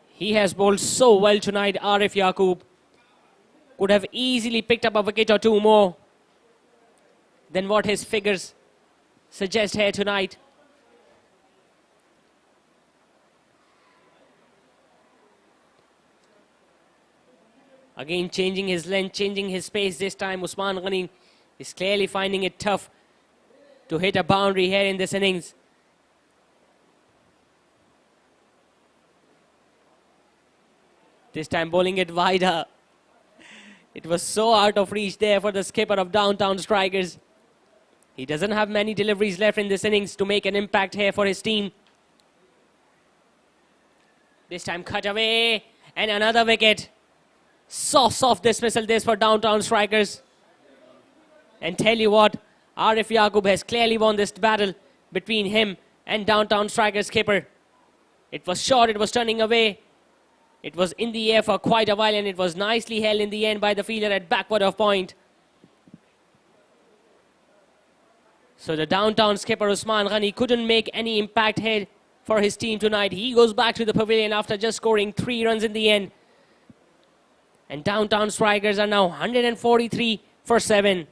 Speaker 12: He has bowled so well tonight, Arif Yaqub. Could have easily picked up a wicket or two more than what his figures suggest here tonight. Again changing his length, changing his pace this time. Usman Ghani is clearly finding it tough to hit a boundary here in this innings. This time bowling it wider. It was so out of reach there for the skipper of Downtown Strikers. He doesn't have many deliveries left in this innings to make an impact here for his team. This time cut away and another wicket. Soft dismissal this for Downtown Strikers. And tell you what, Arif Yaqub has clearly won this battle between him and Downtown Strikers skipper. It was short, it was turning away. It was in the air for quite a while and it was nicely held in the end by the fielder at backward of point. So the Downtown skipper Usman Ghani couldn't make any impact here for his team tonight. He goes back to the pavilion after just scoring 3 runs in the end. And Downtown Strikers are now 143 for 7.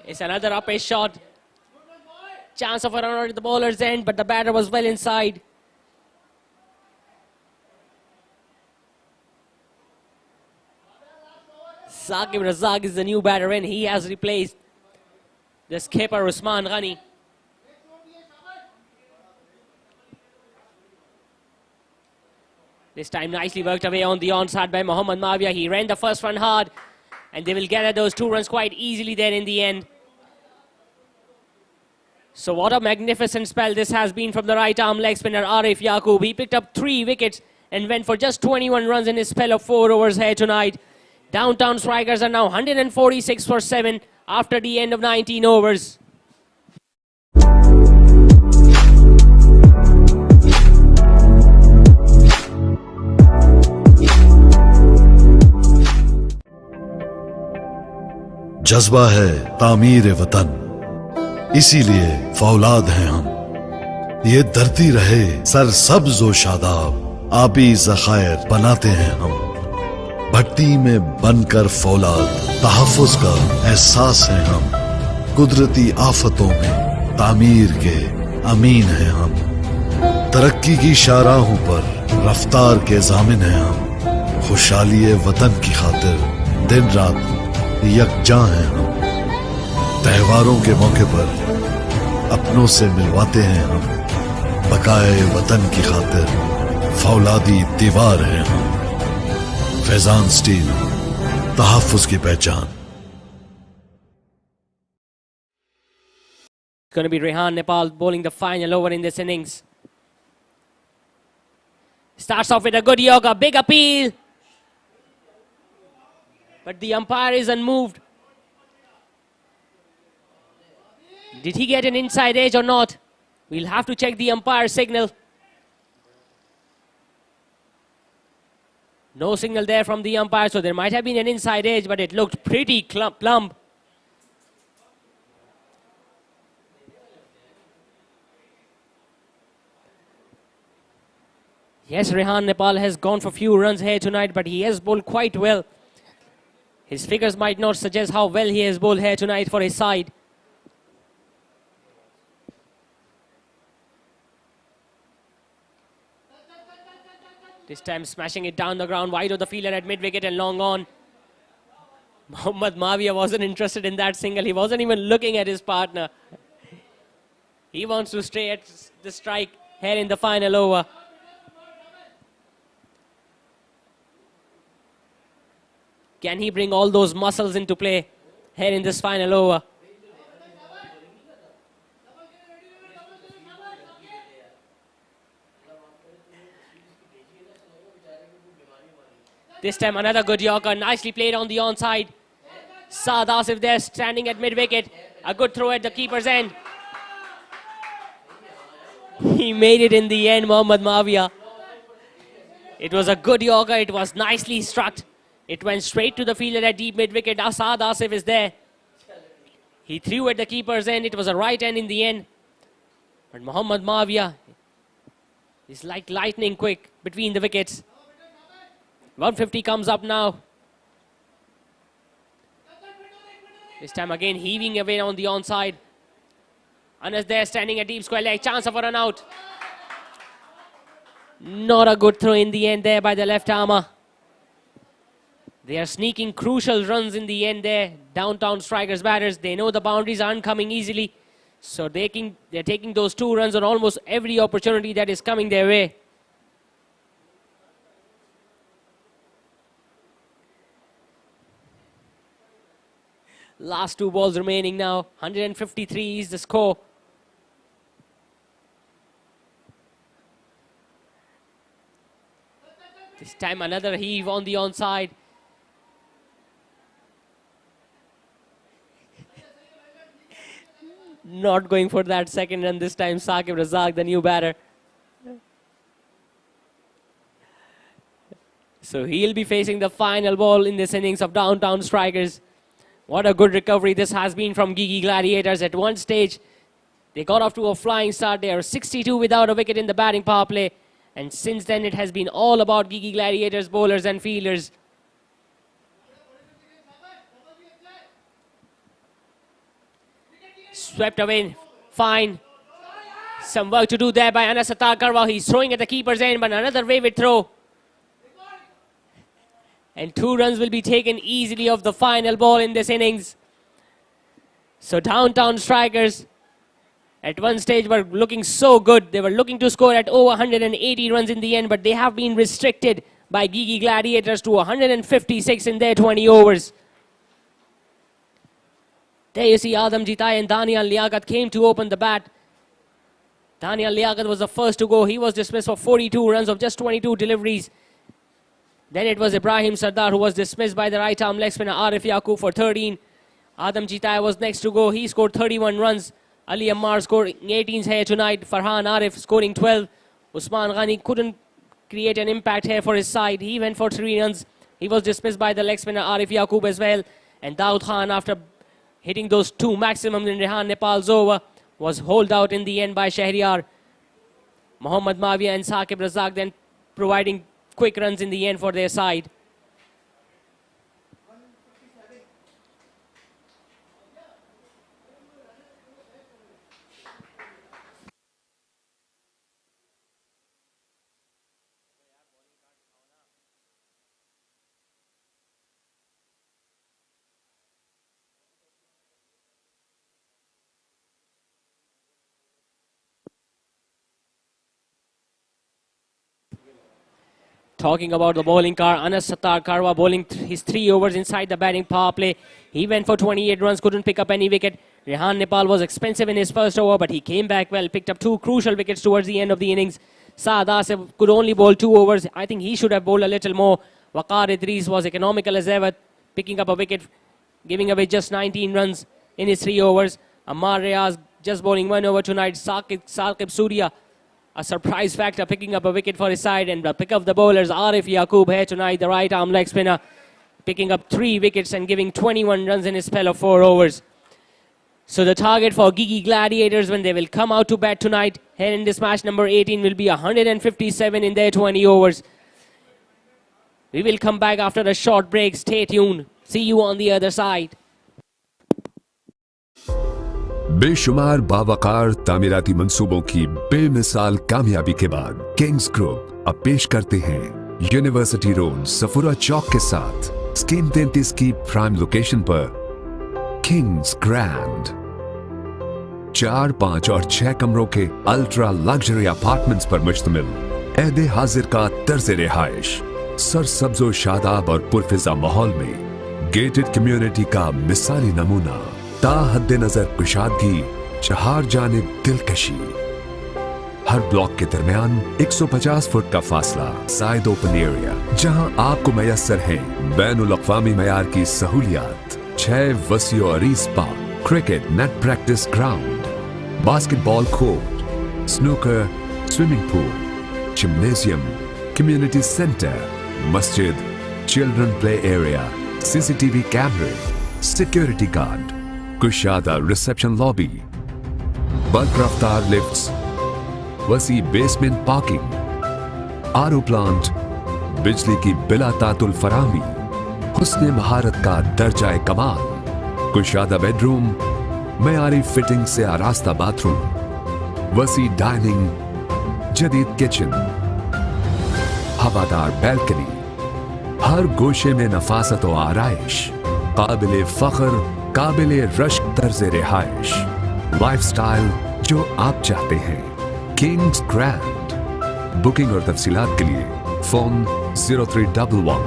Speaker 12: It's another up-ace shot. Chance of a run at the bowler's end, but the batter was well inside. Saqib Razak is the new batter in. He has replaced the skipper Usman Ghani. This time nicely worked away on the onside by Mohammad Mavia. He ran the first run hard and they will gather those 2 runs quite easily there in the end. So what a magnificent spell this has been from the right arm leg spinner Arif Yaqub. He picked up 3 wickets and went for just 21 runs in his spell of 4 overs here tonight. Downtown Strikers are now 146 for 7 after the end of 19 overs.
Speaker 11: जज्बा है तामीर वतन, इसीलिए फौलाद हैं हम। ये धरती रहे सर सब्ज व शादाब, आबी ज़खायर बनाते हैं हम। भट्टी में बनकर फौलाद, तहफ़्फ़ुज़ का एहसास है हम। कुदरती आफतों में तामीर के अमीन हैं हम। तरक्की की शाहराहों पर रफ्तार के ज़ामिन हैं हम। खुशहाली वतन की खातिर दिन रात यकजां हैं हम। त्योहारों के मौके पर अपनों से मिलवाते हैं हम। बकाए वतन की खातिर फौलादी दीवार हैं हम। फैजान स्टील, तहफ़्फ़ुज़ की पहचान।
Speaker 12: It's going to be Rehan Nepal bowling the final over in this innings. Starts off with a good yoga, big appeal. But the umpire is unmoved. Did he get an inside edge or not? We'll have to check the umpire's signal. No signal there from the umpire, so there might have been an inside edge, but it looked pretty plump. Yes, Rehan Nepal has gone for few runs here tonight, but he has bowled quite well. His figures might not suggest how well he has bowled here tonight for his side. This time smashing it down the ground, wide of the fielder at mid-wicket and long on. Mohammad Mavia wasn't interested in that single. He wasn't even looking at his partner. He wants to stay at the strike here in the final over. Can he bring all those muscles into play here in this final over? This time another good Yorker, nicely played on the onside. Saad Asif there standing at mid-wicket. A good throw at the keeper's end. He made it in the end, Mohammad Mavia. It was a good Yorker, it was nicely struck. It went straight to the fielder at deep mid-wicket. Saad Asif is there. He threw at the keeper's end, it was a right end in the end. But Mohammad Mavia is like lightning quick between the wickets. 150 comes up now. This time again heaving away on the onside. Anas there standing at deep square leg. Chance of a run out. Not a good throw in the end there by the left armer. They are sneaking crucial runs in the end there. Downtown Strikers batters. They know the boundaries aren't coming easily. So they're taking those 2 runs on almost every opportunity that is coming their way. Last 2 balls remaining now. 153 is the score. This time another heave on the onside. Not going for that second run this time. Saqib Razak, the new batter. So he'll be facing the final ball in this innings of Downtown Strikers. What a good recovery this has been from Giki Gladiators. At one stage, they got off to a flying start. They are 62 without a wicket in the batting power play. And since then, it has been all about Giki Gladiators, bowlers and fielders. Swept away, fine. Some work to do there by Anas Sattar Karwa. He's throwing at the keeper's end, but another wayward throw. And 2 runs will be taken easily off the final ball in this innings. So Downtown Strikers at one stage were looking so good. They were looking to score at over 180 runs in the end, but they have been restricted by Giki Gladiators to 156 in their 20 overs. There you see Adam Jitai and Daniel Liaquat came to open the bat. Daniel Liaquat was the first to go. He was dismissed for 42 runs of just 22 deliveries. Then it was Ibrahim Sardar who was dismissed by the right arm leg spinner Arif Yaqub for 13. Adam Jitai was next to go. He scored 31 runs. Ali Ammar scoring 18 here tonight. Farhan Arif scoring 12. Usman Ghani couldn't create an impact here for his side. He went for 3 runs. He was dismissed by the leg spinner Arif Yaqub as well. And Daud Khan, after hitting those 2 maximums in Rehan Nepal's over, was holed out in the end by Shahryar. Mohammad Mavia and Saqib Razak then providing quick runs in the end for their side. Talking about the bowling car, Anas Sattar Karwa bowling his 3 overs inside the batting power play. He went for 28 runs, couldn't pick up any wicket. Rehan Nepal was expensive in his first over, but he came back well, picked up 2 crucial wickets towards the end of the innings. Saad Asif could only bowl 2 overs. I think he should have bowled a little more. Waqar Idris was economical as ever, picking up a wicket, giving away just 19 runs in his 3 overs. Ammar Riaz just bowling 1 over tonight. Saqib Surya, a surprise factor, picking up a wicket for his side. And the pick of the bowlers, Arif Yaqub here tonight, the right arm leg spinner, picking up 3 wickets and giving 21 runs in his spell of 4 overs. So the target for Giki Gladiators when they will come out to bat tonight here in this match number 18 will be 157 in their 20 overs. We will come back after a short break. Stay tuned. See you on the other side.
Speaker 15: बेशुमार बावकार तामीराती मंसूबों की बेमिसाल कामयाबी के बाद Kings group अब पेश करते हैं यूनिवर्सिटी रोड सफुरा चौक के साथ स्कीम 33 की प्राइम लोकेशन पर किंग्स ग्रैंड 4, 5 और 6 कमरों के अल्ट्रा लग्जरी अपार्टमेंट्स पर मुश्तमिल अहदे हाजिर का तर्ज रिहाइश सरसब्जो शादाब और पुरफिजा माहौल में गेटेड कम्युनिटी का मिसाली नमूना ताहद्दे नजर कुशादगी चार जानिब दिलकशी हर ब्लॉक के दरमियान 150 फुट का फासला साइड ओपन एरिया जहां आपको मैसर है बैनुल अक़वामी मयार की सहूलियात 6 वसीओ अरीज park cricket net practice ground basketball court snooker swimming pool gymnasium community centre मस्जिद चिल्ड्रन प्ले एरिया सीसीटीवी कैमरे सिक्योरिटी गार्ड कुशादा रिसेप्शन लॉबी बल्क रफ्तार लिफ्ट्स वसी बेसमेंट पार्किंग आरओ प्लांट बिजली की बिला तातुल फरामी हुस्ने महारत का दर्जा कमाल कुशादा बेडरूम मयारी फिटिंग से आरास्ता बाथरूम वसी डाइनिंग जदीद किचन हवादार बैल्कनी हर गोशे में नफासत व आराइश काबिले फख्र काबिले रश्क तर्ज रिहाइश लाइफस्टाइल जो आप चाहते हैं किंग्स ग्रैंड बुकिंग और तफसीलात के लिए phone 0311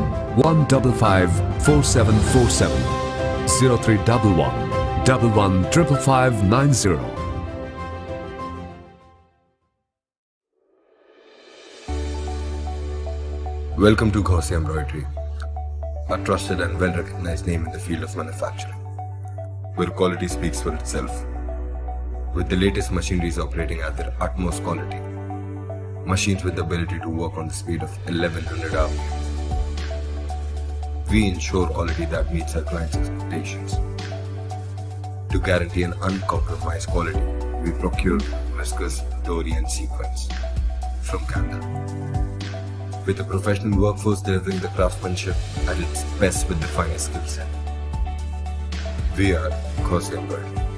Speaker 15: 155 4747 0311 115590
Speaker 5: Welcome to Gaussian Embroidery, a trusted and well-recognized name in the field of manufacturing, where quality speaks for itself. With the latest machineries operating at their utmost quality, machines with the ability to work on the speed of 1100 hours, we ensure quality that meets our clients' expectations. To guarantee an uncompromised quality, we procure viscose, dory and sequins from Canada. With a professional workforce delivering the craftsmanship at its best with the finest skill set. We are Gaussian Embroidery.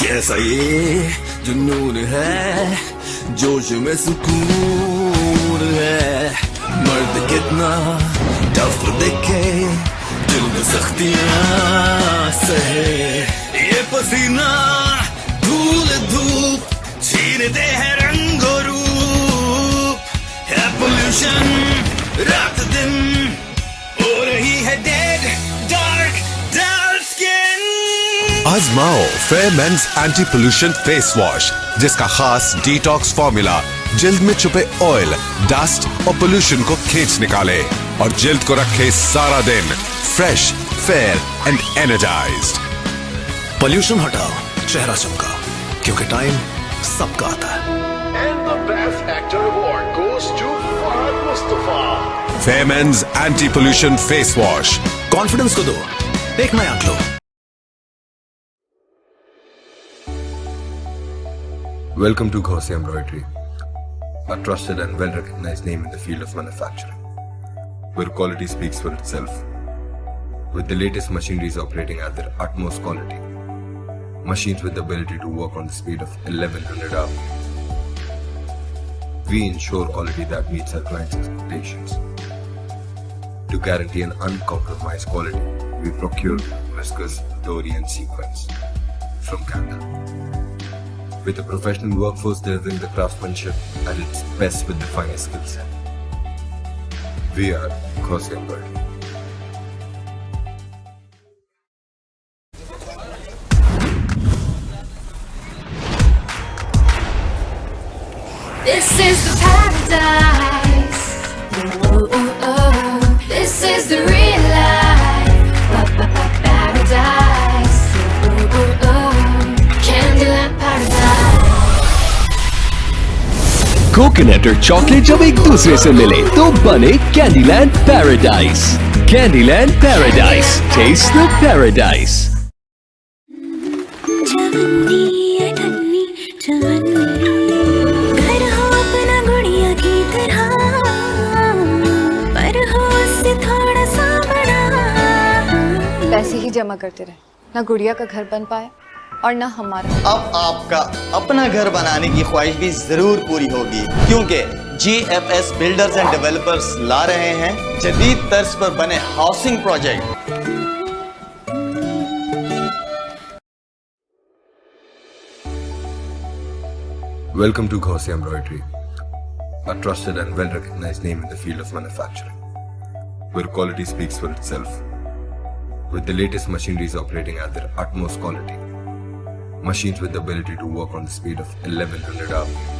Speaker 16: कैसा ये जुनून है जोश में सुकून है मर्द कितना टफ दिखे दिल में सख्तियां सहे ये पसीना धूल धूप छीनते हैं रंग और रूप है पोल्यूशन रात दिन हो रही है डेड डार्क डार्क स्किन
Speaker 2: आजमाओ fair men's anti pollution face wash जिसका खास डिटॉक्स फॉर्मूला जिल्द में छुपे ऑयल डस्ट और पोल्यूशन को खींच निकाले और जिल्द को रखे सारा दिन fresh fair and energised.
Speaker 3: Pollution हटाओ चेहरा चमका क्योंकि टाइम सबका आता है।
Speaker 4: And the best actor award goes to Fahad Mustafa.
Speaker 2: Fair men's anti pollution face wash
Speaker 3: confidence को दो एक नया glow.
Speaker 5: Welcome to Gaussian Embroidery, a trusted and well-recognized name in the field of manufacturing, where quality speaks for itself. With the latest machineries operating at their utmost quality, machines with the ability to work on the speed of 1100 hours, We ensure quality that meets our clients' expectations. To guarantee an uncompromised quality, we procure whiskers, dory and sequins from Canada. With a professional workforce delivering the craftsmanship at its best with the finest skill set. We are Giki Gladiators.
Speaker 6: This is the paradise. Ooh, ooh, oh. This is the real life. Paradise. Ooh, ooh, oh. Candyland paradise.
Speaker 7: Coconut और chocolate जब एक दूसरे से मिले तो बने Candyland paradise. Candyland paradise, taste the paradise.
Speaker 9: पैसे ही जमा करते रहे, ना गुड़िया का घर बन पाए और ना हमारा।
Speaker 10: अब आपका अपना घर बनाने की ख्वाहिश भी जरूर पूरी होगी, क्योंकि GFS बिल्डर्स एंड डेवलपर्स ला रहे हैं जदीद तर्ज पर बने housing project.
Speaker 5: Welcome to Giki Embroidery, a trusted and well-recognized name in the field of manufacturing, where quality speaks for itself. With the latest machineries operating at their utmost quality, machines with the ability to work on the speed of 1100 RPM.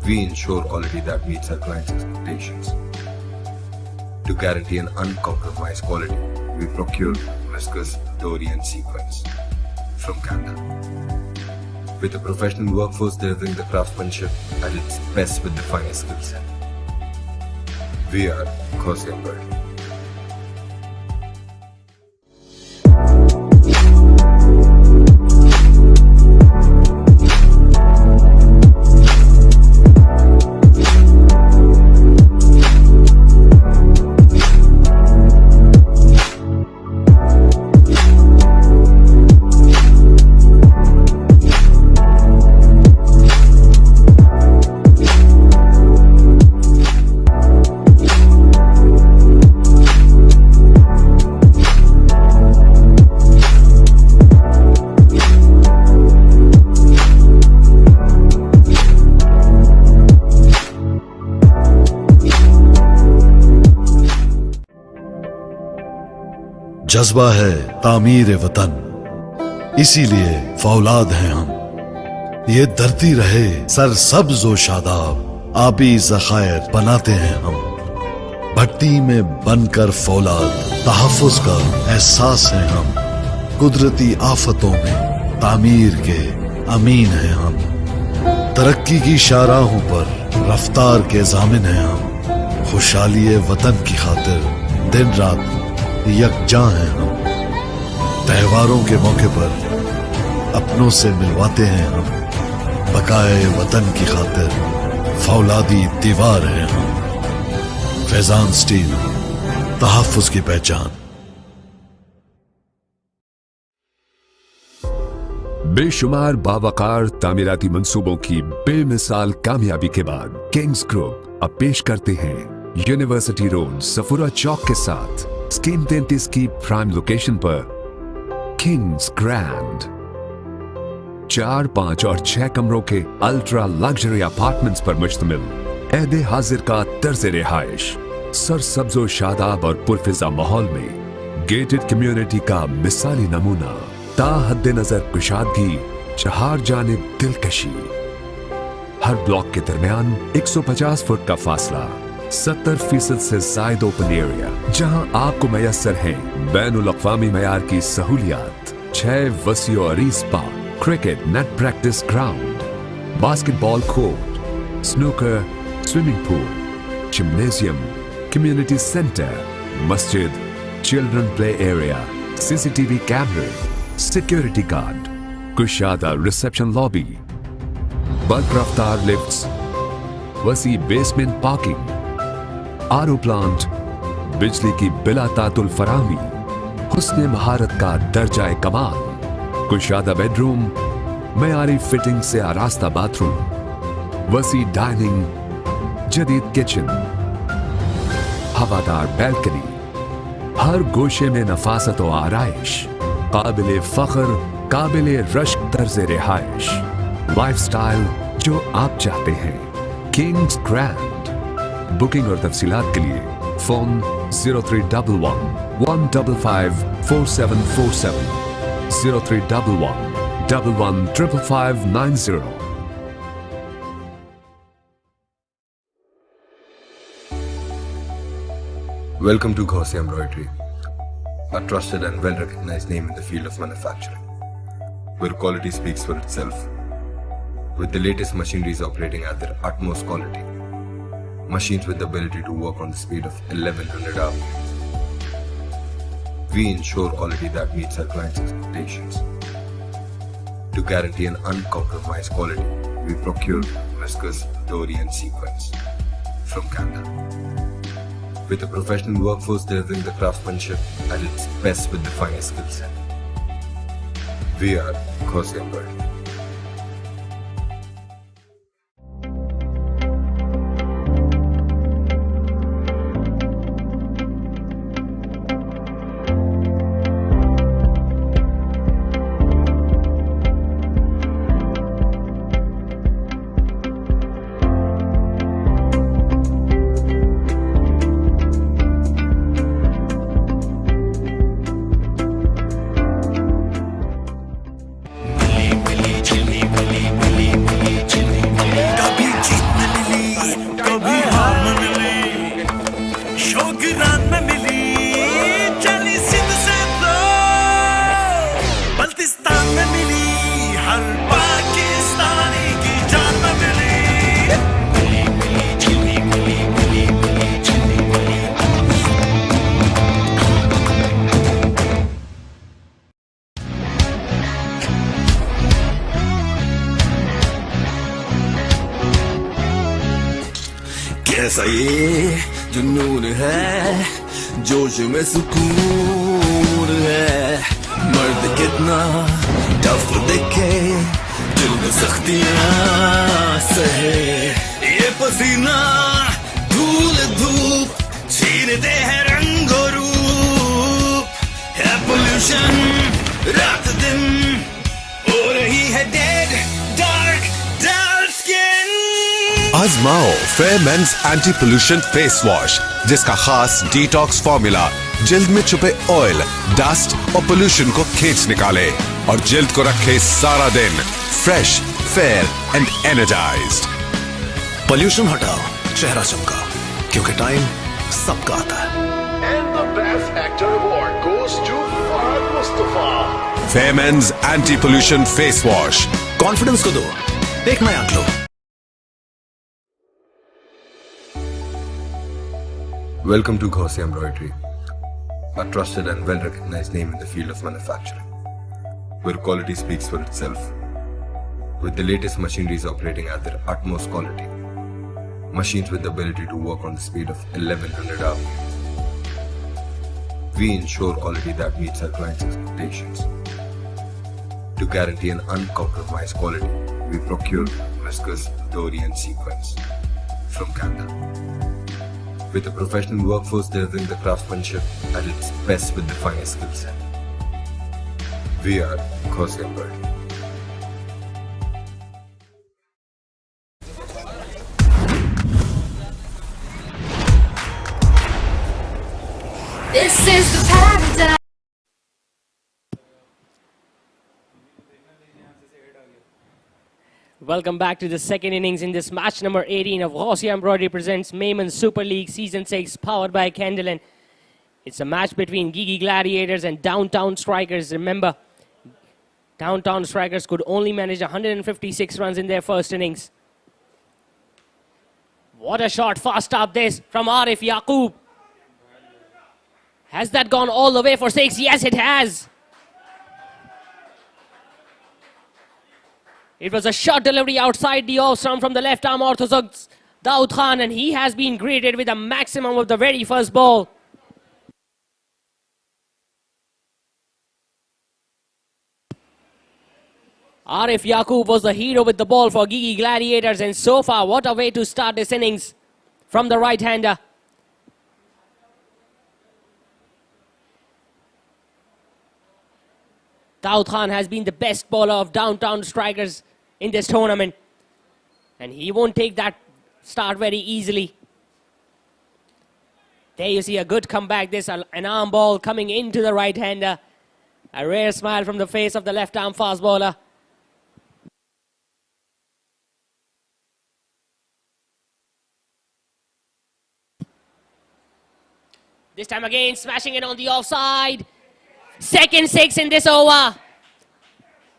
Speaker 5: We ensure quality that meets our clients' expectations. To guarantee an uncompromised quality, we procure whiskers, dory and sequins from Canada. With a professional workforce delivering the craftsmanship at its best with the finest skill set. We are Giki Gladiators.
Speaker 11: जज्बा है तामीर वतन, इसीलिए फौलाद हैं हम। ये धरती रहे सरसब्ज़ व शादाब, आबी ज़खायर बनाते हैं हम। भट्टी में बनकर फौलाद, तहफ़्फ़ुज़ का एहसास है हम। कुदरती आफतों में तामीर के अमीन हैं हम। तरक्की की शाहराहों पर रफ्तार के ज़ामिन हैं हम। खुशहाली वतन की खातिर दिन रात यकजां हैं हम। त्योहारों के मौके पर अपनों से मिलवाते हैं हम। बकाए वतन की खातिर फौलादी दीवार हैं हम। फैजान स्टील, तहफ़्फ़ुज़ की पहचान।
Speaker 15: बेशुमार बावकार तामीराती मंसूबों की बेमिसाल कामयाबी के बाद किंग्स ग्रुप अब पेश करते हैं यूनिवर्सिटी रोड सफुरा चौक के साथ स्कीम 33 की प्राइम लोकेशन पर किंग्स ग्रैंड 4, 5 और 6 कमरों के अल्ट्रा लग्जरी अपार्टमेंट्स पर मुश्तमिल ऐदे हाजिर का तर्ज रिहाइश सरसब्ज़ व शादाब और पुरफिजा माहौल में गेटेड कम्युनिटी का मिसाली नमूना। ताहद्दे नजर कुशादगी, चार जानिब दिलकशी। हर ब्लॉक के दरमियान 150 फुट का फासला, 70% से जायद ओपन एरिया, जहां आपको मैसर है बैनुल अक़वामी मयार की सहूलियात। 6 वसी और अरीज park, cricket net practice ground, basketball court, snooker, swimming pool, gymnasium, community centre, मस्जिद, चिल्ड्रन प्ले एरिया, CCTV कैमरे, सिक्योरिटी गार्ड, कुशादा रिसेप्शन लॉबी, बल्क रफ्तार लिफ्ट्स, वसी बेसमेंट पार्किंग, आरओ प्लांट, बिजली की बिला तातुल फरामी, हुस्ने महारत का दर्जा कमाल, कुशादा बेडरूम, मयारी फिटिंग से आरास्ता बाथरूम, वसी डाइनिंग, जदीद किचन, हवादार बैल्कनी, हर गोशे में नफासत व आराइश, काबिले फख्र, काबिले रश्क तर्ज रिहाइश, लाइफस्टाइल जो आप चाहते हैं, किंग्स ग्रैंड। बुकिंग और तफसीलात के लिए phone 0311 155 4747 0311 115590।
Speaker 5: Welcome to Gaussian Embroidery, a trusted and well-recognized name in the field of manufacturing, where quality speaks for itself. With the latest machineries operating at their utmost quality, machines with the ability to work on the speed of 1100 hours, we ensure quality that meets our clients' expectations. To guarantee an uncompromised quality, we procure whiskers, dory and sequins from Canada. With a professional workforce delivering the craftsmanship at its best with the finest skill set. We are Gaussian Embroidery.
Speaker 16: कैसा ये जुनून है, जोश में सुकून है। मर्द कितना टफ दिखे, दिल में सख्तियां सहे। ये पसीना धूल धूप छीनते हैं रंग और रूप। है पोल्यूशन रात दिन, हो रही है डेड डार्क डार्क स्किन।
Speaker 2: आजमाओ fair men's anti pollution face wash, जिसका खास डिटॉक्स फॉर्मूला जिल्द में छुपे ऑयल, डस्ट और पोल्यूशन को खींच निकाले और जिल्द को रखे सारा दिन fresh, fair and energised.
Speaker 3: Pollution हटाओ, चेहरा चमका, क्योंकि टाइम सबका आता है।
Speaker 4: And the Best Actor Award goes to Fahad Mustafa.
Speaker 2: Fair men's anti pollution face wash.
Speaker 3: Confidence को दो एक नया glow.
Speaker 5: Welcome to Gaussian Embroidery, a trusted and well-recognized name in the field of manufacturing, where quality speaks for itself. With the latest machineries operating at their utmost quality, machines with the ability to work on the speed of 1100 hours, we ensure quality that meets our clients' expectations. To guarantee an uncompromised quality, we procure whiskers, dory and sequins from Canada. With a professional workforce delivering the craftsmanship at its best with the finest skill set. We are Gaussian Embroidery.
Speaker 6: This is the paradise.
Speaker 12: Welcome back to the second innings in this match number 18 of Gaussian Embroidery presents Memon Super League Season 6 powered by Candleland. It's a match between Giki Gladiators and DownTown Strikers. Remember, DownTown Strikers could only manage 156 runs in their first innings. What a shot, fast up this from Arif Yaqub. Has that gone all the way for 6? Yes, it has. It was a short delivery outside the off stump from the left arm orthodox Daud Khan, and he has been greeted with a maximum of the very first ball. Arif Yaqub was the hero with the ball for Giki Gladiators, and so far, what a way to start this innings from the right-hander. Daud Khan has been the best bowler of downtown strikers in this tournament, and he won't take that start very easily. There you see a good comeback. This an arm ball coming into the right-hander. A rare smile from the face of the left-arm fast bowler. This time again, smashing it on the offside. Second six in this over.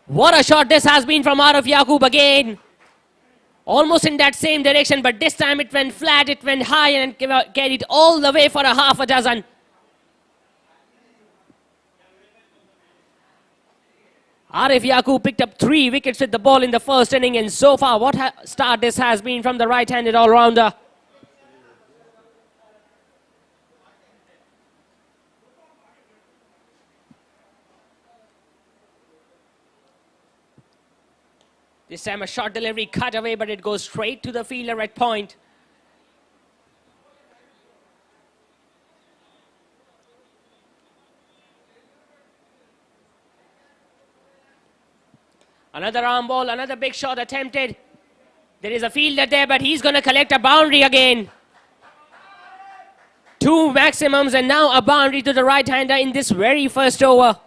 Speaker 12: What a shot this has been from Arif Yaqub again. Almost in that same direction, but this time it went flat, it went high and carried all the way for a half a dozen. Arif Yaqub picked up 3 wickets with the ball in the first inning, and so far what a start this has been from the right-handed all-rounder. This time a short delivery cut away, but it goes straight to the fielder at point. Another arm ball, another big shot attempted. There is a fielder there, but he's going to collect a boundary again. 2 maximums and now a boundary to the right-hander in this very first over.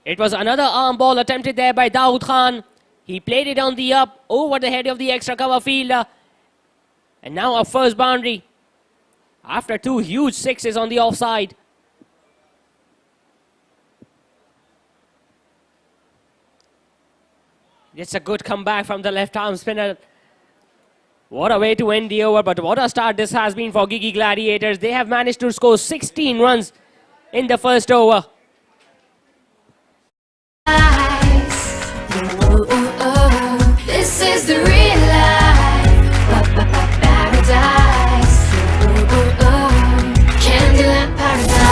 Speaker 12: It was another arm ball attempted there by Daud Khan. He played it on the up over the head of the extra cover fielder. And now a first boundary after 2 huge sixes on the offside. It's a good comeback from the left arm spinner. What a way to end the over, but what a start this has been for Giki Gladiators. They have managed to score 16 runs in the first over.
Speaker 6: This is the real life, paradise. Candyland paradise.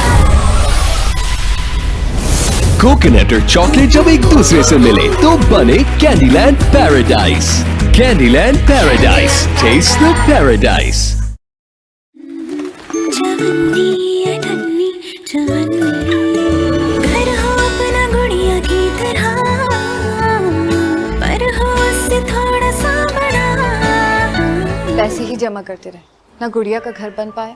Speaker 7: Coconut और chocolate जब एक दूसरे से मिले तो बने Candyland paradise. Candyland paradise, taste the paradise.
Speaker 8: घर हो अपना गुड़िया की तरह, पर हो उससे थोड़ा सा बड़ा।
Speaker 9: पैसे ही जमा करते रहे, ना गुड़िया का घर बन पाए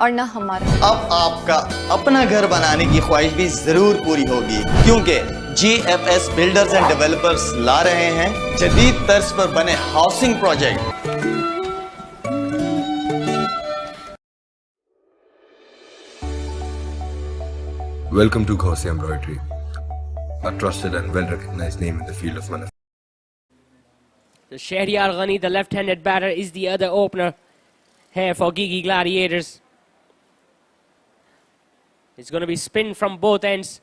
Speaker 9: और ना हमारा।
Speaker 10: अब आपका अपना घर बनाने की ख्वाहिश भी जरूर पूरी होगी, क्योंकि GFS बिल्डर्स एंड डेवलपर्स ला रहे हैं जदीद तर्ज पर बने housing project.
Speaker 5: Welcome to Gauzy Embroidery, a trusted and well-recognized name in the field of manufacturing.
Speaker 12: The Shahryar Ghani, the left-handed batter, is the other opener here for Giki Gladiators. It's going to be spin from both ends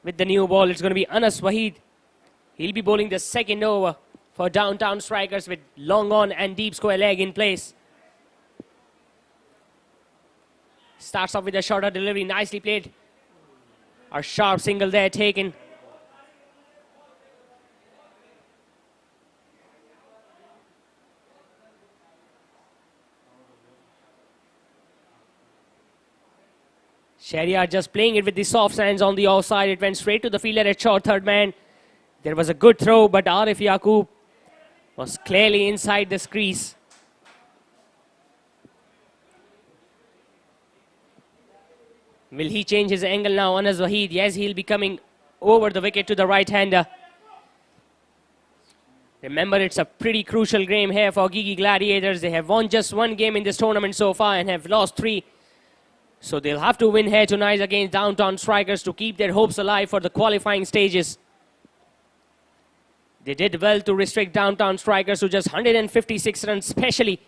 Speaker 12: with the new ball. It's going to be Anas Waheed. He'll be bowling the second over for downtown strikers with long on and deep square leg in place. Starts off with a shorter delivery, nicely played. A sharp single there taken. Shahryar just playing it with the soft hands on the offside. It went straight to the fielder at short third man. There was a good throw, but Arif Yaqub was clearly inside the crease. Will he change his angle now? Anas Waheed, yes, he'll be coming over the wicket to the right-hander. Remember, it's a pretty crucial game here for Giki Gladiators. They have won just 1 game in this tournament so far and have lost 3. So they'll have to win here tonight against downtown strikers to keep their hopes alive for the qualifying stages. They did well to restrict downtown strikers to just 156 runs, especially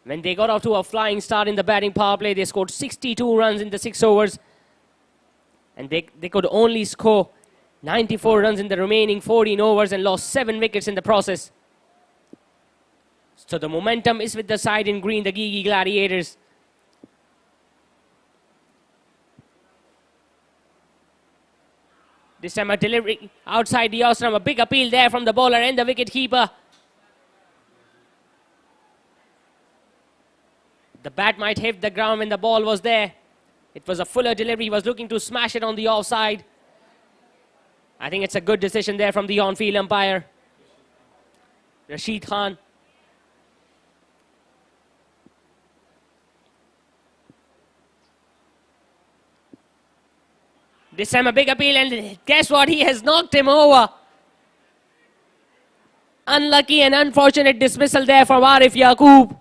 Speaker 12: when they got off to a flying start in the batting power play. They scored 62 runs in the 6 overs. And they could only score 94 runs in the remaining 14 overs and lost 7 wickets in the process. So the momentum is with the side in green, the Giki Gladiators. This time a delivery outside the off-stump. A big appeal there from the bowler and the wicket keeper. The bat might hit the ground when the ball was there. It was a fuller delivery. He was looking to smash it on the offside. I think it's a good decision there from the on-field umpire, Rashid Khan. This time a big appeal, and guess what? He has knocked him over. Unlucky and unfortunate dismissal there from Arif Yaqub.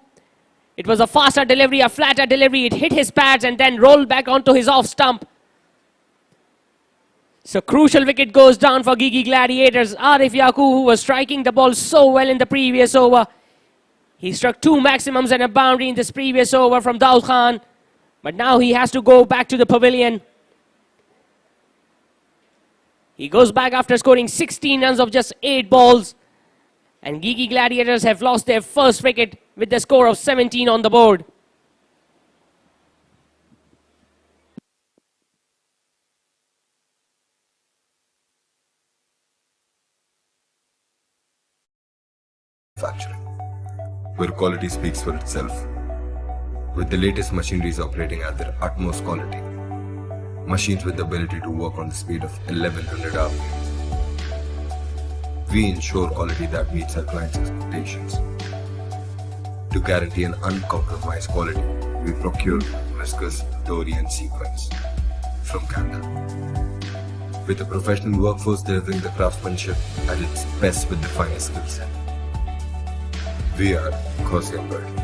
Speaker 12: It was a faster delivery, a flatter delivery. It hit his pads and then rolled back onto his off stump. So crucial wicket goes down for Giki Gladiators. Arif Yaqub, who was striking the ball so well in the previous over. He struck 2 maximums and a boundary in this previous over from Daud Khan. But now he has to go back to the pavilion. He goes back after scoring 16 runs of just 8 balls. And Giki Gladiators have lost their first wicket with the score of 17 on the board.
Speaker 5: Manufacturing, where quality speaks for itself. With the latest machineries operating at their utmost quality. Machines with the ability to work on the speed of 1100 RPM. We ensure quality that meets our clients' expectations. To guarantee an uncompromised quality, we procure whiskers, dory and sequence from Canada. With a professional workforce delivering the craftsmanship at its best with the finest skill set. We are Ghosi Embroidery.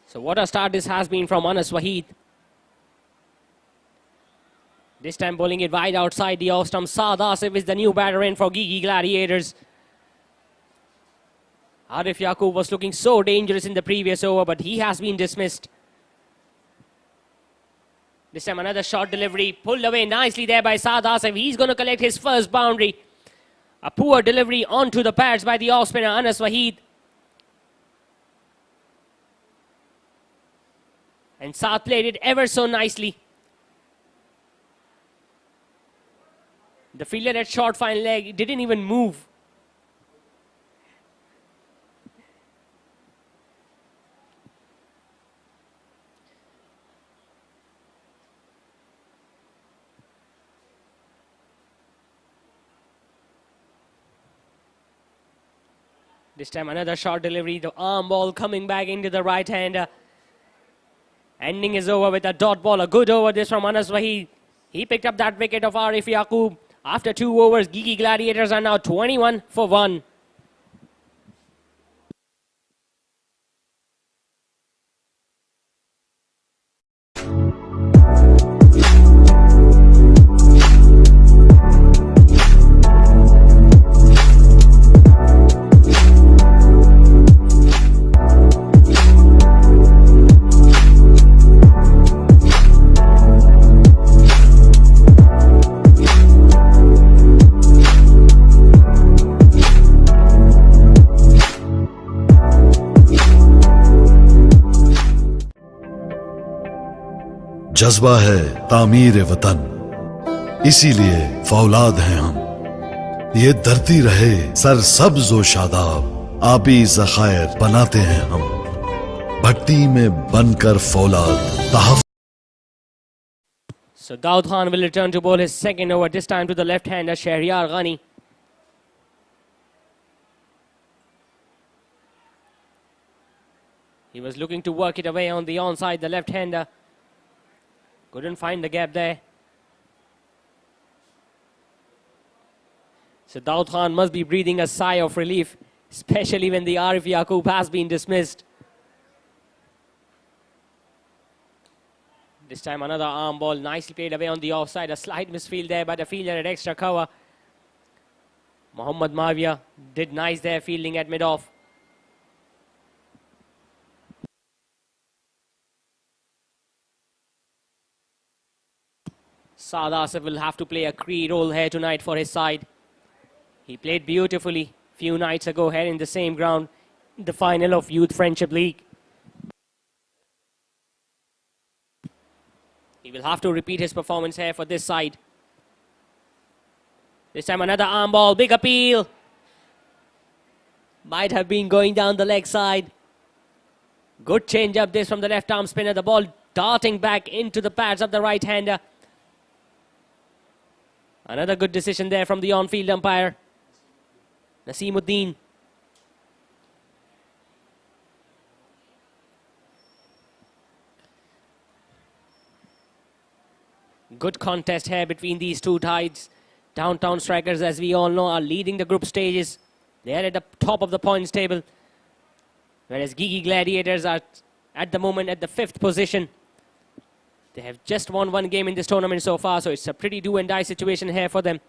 Speaker 12: So what a start this has been from Anas Waheed. This time bowling it wide outside the off stump. Saad Asif is the new batter in for Gigi Gladiators. Arif Yaqub was looking so dangerous in the previous over, but he has been dismissed. This time another short delivery, pulled away nicely there by Saad Asif. He's going to collect his first boundary. A poor delivery onto the pads by the off spinner Anas Waheed. And Saad played it ever so nicely. The fielder at short fine leg didn't even move. This time another short delivery, the arm ball coming back into the right hander. Ending is over with a dot ball. A good over this from Anas Waheed. He picked up that wicket of Arif Yaqub. After 2 overs, Gigi Gladiators are now 21 for 1.
Speaker 11: जज्बा है तामीर वतन, इसीलिए फौलाद हैं हम। ये धरती रहे सरसब्ज व शादाब, आबी ज़खायर बनाते हैं हम। भट्टी में बनकर फौलाद तहफ़्फ़ुज़।
Speaker 12: So Daud Khan will return to bowl his second over, this time to the left-hander Shahriyar Ghani. He was looking to work it away on the onside, the left-hander. Couldn't find the gap there. So Daud Khan must be breathing a sigh of relief, especially when the Arif Yaqub has been dismissed. This time another arm ball, nicely played away on the offside. A slight misfield there by the fielder at extra cover. Mohammad Mavia did nice there fielding at mid-off. Saad Asif will have to play a key role here tonight for his side. He played beautifully few nights ago here in the same ground, in the final of Youth Friendship League. He will have to repeat his performance here for this side. This time another arm ball, big appeal. Might have been going down the leg side. Good change up this from the left arm spinner. The ball darting back into the pads of the right-hander. Another good decision there from the on-field umpire, Naseemuddin. Good contest here between these two sides. Downtown Strikers, as we all know, are leading the group stages. They are at the top of the points table, whereas Giki Gladiators are at the moment at the 5th position. They have just won one game in this tournament so far, so it's a pretty do-and-die situation here for them.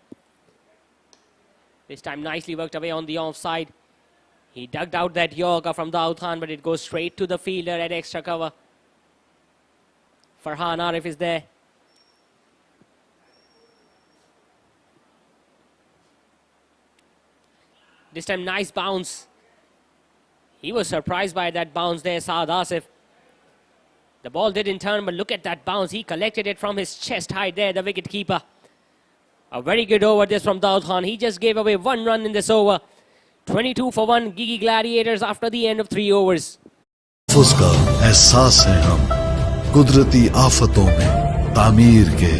Speaker 12: This time nicely worked away on the offside. He dug out that Yorker from DownTown, but it goes straight to the fielder at extra cover. Farhan Arif is there. This time nice bounce. He was surprised by that bounce there, Saad Asif. The ball didn't turn, but look at that bounce. He collected it from his chest height there, the wicket keeper. A very good over this from DownTown. He just gave away 1 run in this over. 22 for 1, Gigi Gladiators after the end of 3 overs.
Speaker 11: उसका एहसास है हम, कुदरती आफतों में तामीर के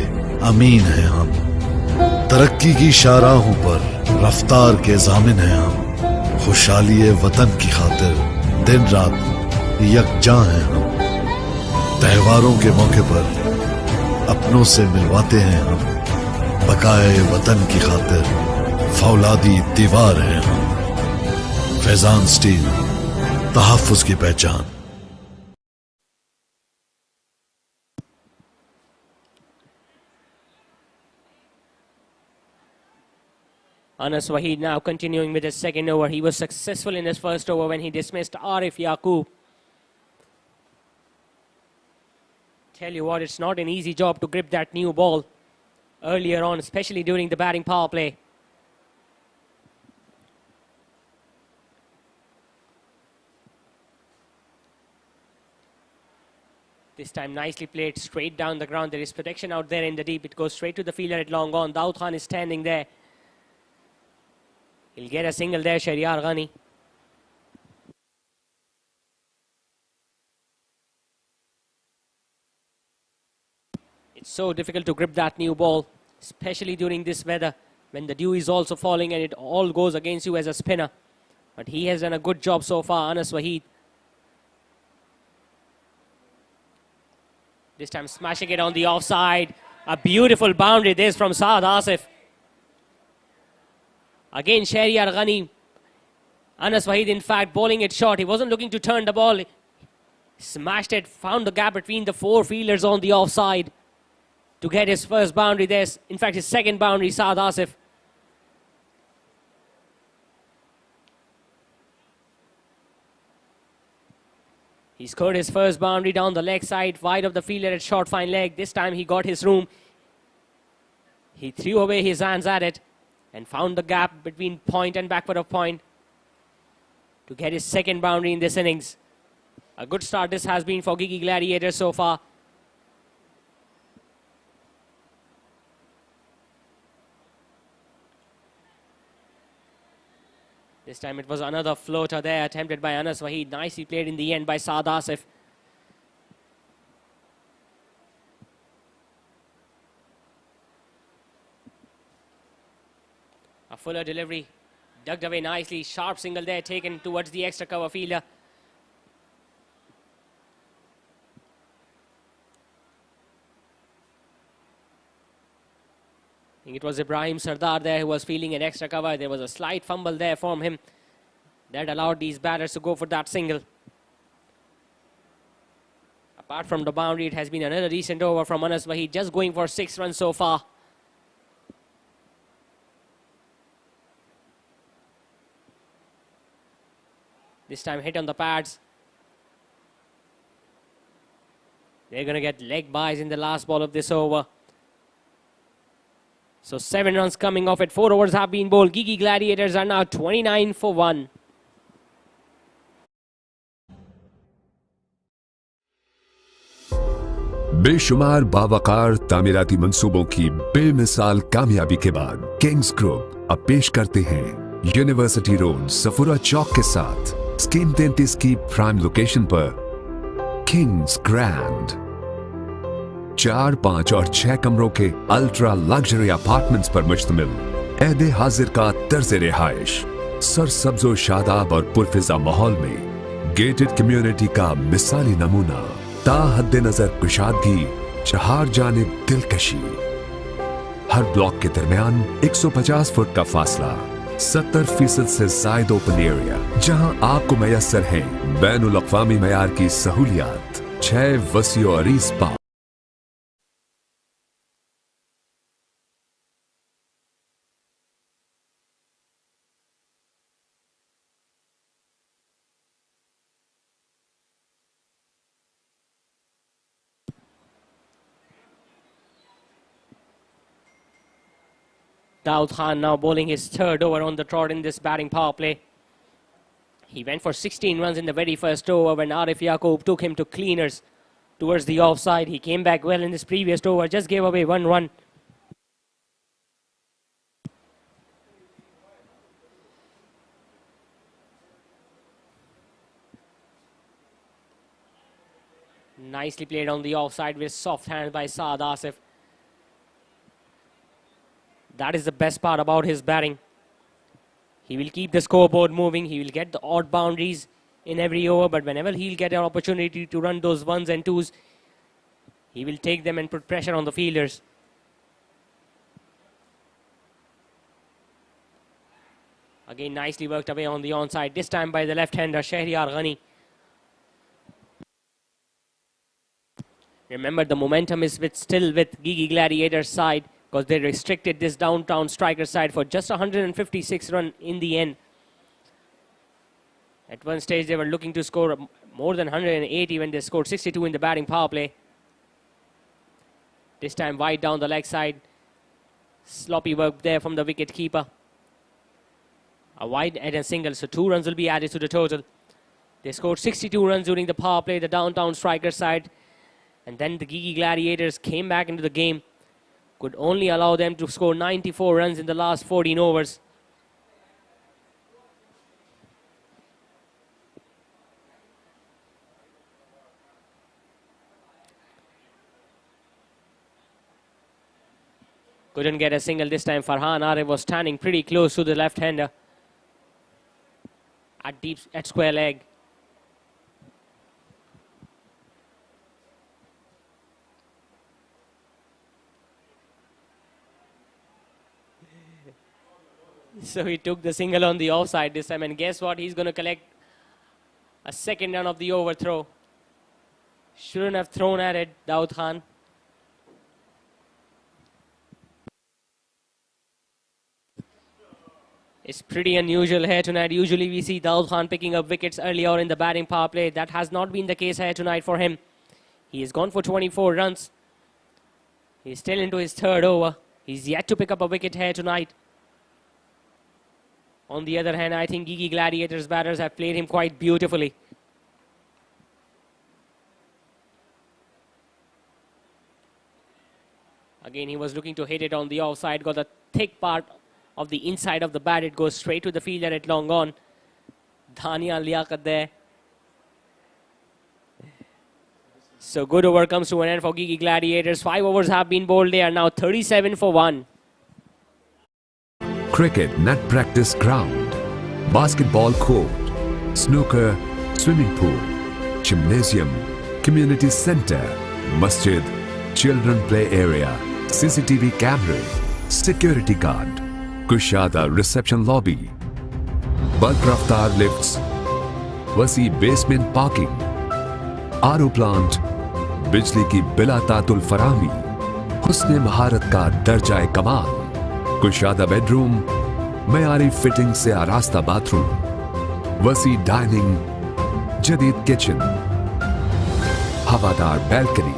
Speaker 11: अमीन हैं हम, तरक्की की शाहराहों पर रफ्तार के जामिन हैं हम, खुशहाली वतन की खातिर दिन रात यकजां हैं हम, त्योहारों के मौके पर अपनों से मिलवाते हैं हम, बकाए वतन की खातिर फौलादी दीवार हैं हम, फैजान स्टील तहफ्फुज़ की पहचान.
Speaker 12: Anas Waheed now continuing with his second over. He was successful in his first over when he dismissed Arif Yaqub. Tell you what, it's not an easy job to grip that new ball earlier on, especially during the batting power play. This time nicely played straight down the ground. There is protection out there in the deep. It goes straight to the fielder at long on. DownTown is standing there. He'll get a single there, Shahryar Ghani. It's so difficult to grip that new ball, especially during this weather when the dew is also falling and it all goes against you as a spinner. But he has done a good job so far, Anas Waheed. This time smashing it on the offside. A beautiful boundary this from Saad Asif. Again, Shahryar Ghani. Anas Waheed, in fact, bowling it short. He wasn't looking to turn the ball. Smashed it, found the gap between the 4 fielders on the offside to get his first boundary there. In fact, his second boundary, Saad Asif. He scored his first boundary down the leg side, wide of the fielder at short fine leg. This time he got his room. He threw away his hands at it and found the gap between point and backward of point to get his second boundary in this innings. A good start this has been for Giki Gladiators so far. This time it was another floater there attempted by Anas Waheed. Nicely played in the end by Saad Asif. A fuller delivery, dug away nicely. Sharp single there taken towards the extra cover fielder. I think it was Ibrahim Sardar there who was feeling an extra cover. There was a slight fumble there from him that allowed these batters to go for that single. Apart from the boundary, it has been another decent over from Anas Waheed, just going for 6 runs so far. This time hit on the pads. They're going to get leg buys in the last ball of this over. So 7 runs coming off it. 4 overs have been bowled. Giki Gladiators are now 29 for 1.
Speaker 15: बेशुमार बावकार तामीराती मंसूबों की बेमिसाल कामयाबी के बाद Kings group अब पेश करते हैं यूनिवर्सिटी रोड सफुरा चौक के साथ स्कीम 33 की प्राइम लोकेशन पर किंग्स ग्रैंड 4, 5 और 6 कमरों के अल्ट्रा लग्जरी अपार्टमेंट्स पर मुश्तमिल ऐदे हाजिर का तर्ज रिहाइश सरसब्जो शादाब और पुरफिजा माहौल में गेटेड कम्युनिटी का मिसाली नमूना ताहद्दे नजर कुशादगी चार जानिब दिलकशी हर ब्लॉक के दरमियान 150 फुट का फासला 70% से जायद ओपन एरिया जहां आपको मैसर है बैनुल अक़वामी मयार की सहूलियात 6 वसी और अरीज park
Speaker 12: DownTown now bowling his 3rd over on the trot in this batting power play. He went for 16 runs in the very first over when Arif Yaqub took him to cleaners towards the offside. He came back well in this previous over, just gave away 1 run. Nicely played on the offside with soft hands by Saad Asif. That is the best part about his batting. He will keep the scoreboard moving. He will get the odd boundaries in every over, but whenever he'll get an opportunity to run those 1s and 2s, he will take them and put pressure on the fielders. Again, nicely worked away on the onside, this time by the left-hander Shahryar Ghani. Remember, the momentum is still with Gigi Gladiators' side, because they restricted this DownTown striker side for just 156 runs in the end. At one stage, they were looking to score more than 180 when they scored 62 in the batting power play. This time wide down the leg side. Sloppy work there from the wicket keeper. A wide and a single, so 2 runs will be added to the total. They scored 62 runs during the power play, the DownTown striker side. And then the Gigi Gladiators came back into the game. Could only allow them to score 94 runs in the last 14 overs. Couldn't get a single this time. Farhan Arif was standing pretty close to the left-hander at square leg. So he took the single on the offside this time, and guess what? He's going to collect a second run of the overthrow. Shouldn't have thrown at it, Daud Khan. It's pretty unusual here tonight. Usually we see Daud Khan picking up wickets early on in the batting power play. That has not been the case here tonight for him. He has gone for 24 runs. He's still into his 3rd over. He's yet to pick up a wicket here tonight. On the other hand, I think Gigi Gladiators batters have played him quite beautifully. Again, he was looking to hit it on the offside, got the thick part of the inside of the bat. It goes straight to the fielder at long on. Dhania Liaquat there. So good over comes to an end for Gigi Gladiators. 5 overs have been bowled. They are now 37 for 1.
Speaker 15: Cricket net practice ground, basketball court, snooker, swimming pool, gymnasium, community center, masjid, children play area, CCTV camera, security guard, kushada reception lobby, bulk raftar lifts, wasi basement parking, RO plant, बिजली की बिला तातुल फरामी, हुस्ने महारत का दर्जा कमाल, कुशादा bedroom, मयारी fitting से आरास्ता bathroom, वसी डाइनिंग, जदीद किचन, हवादार बैल्कनी,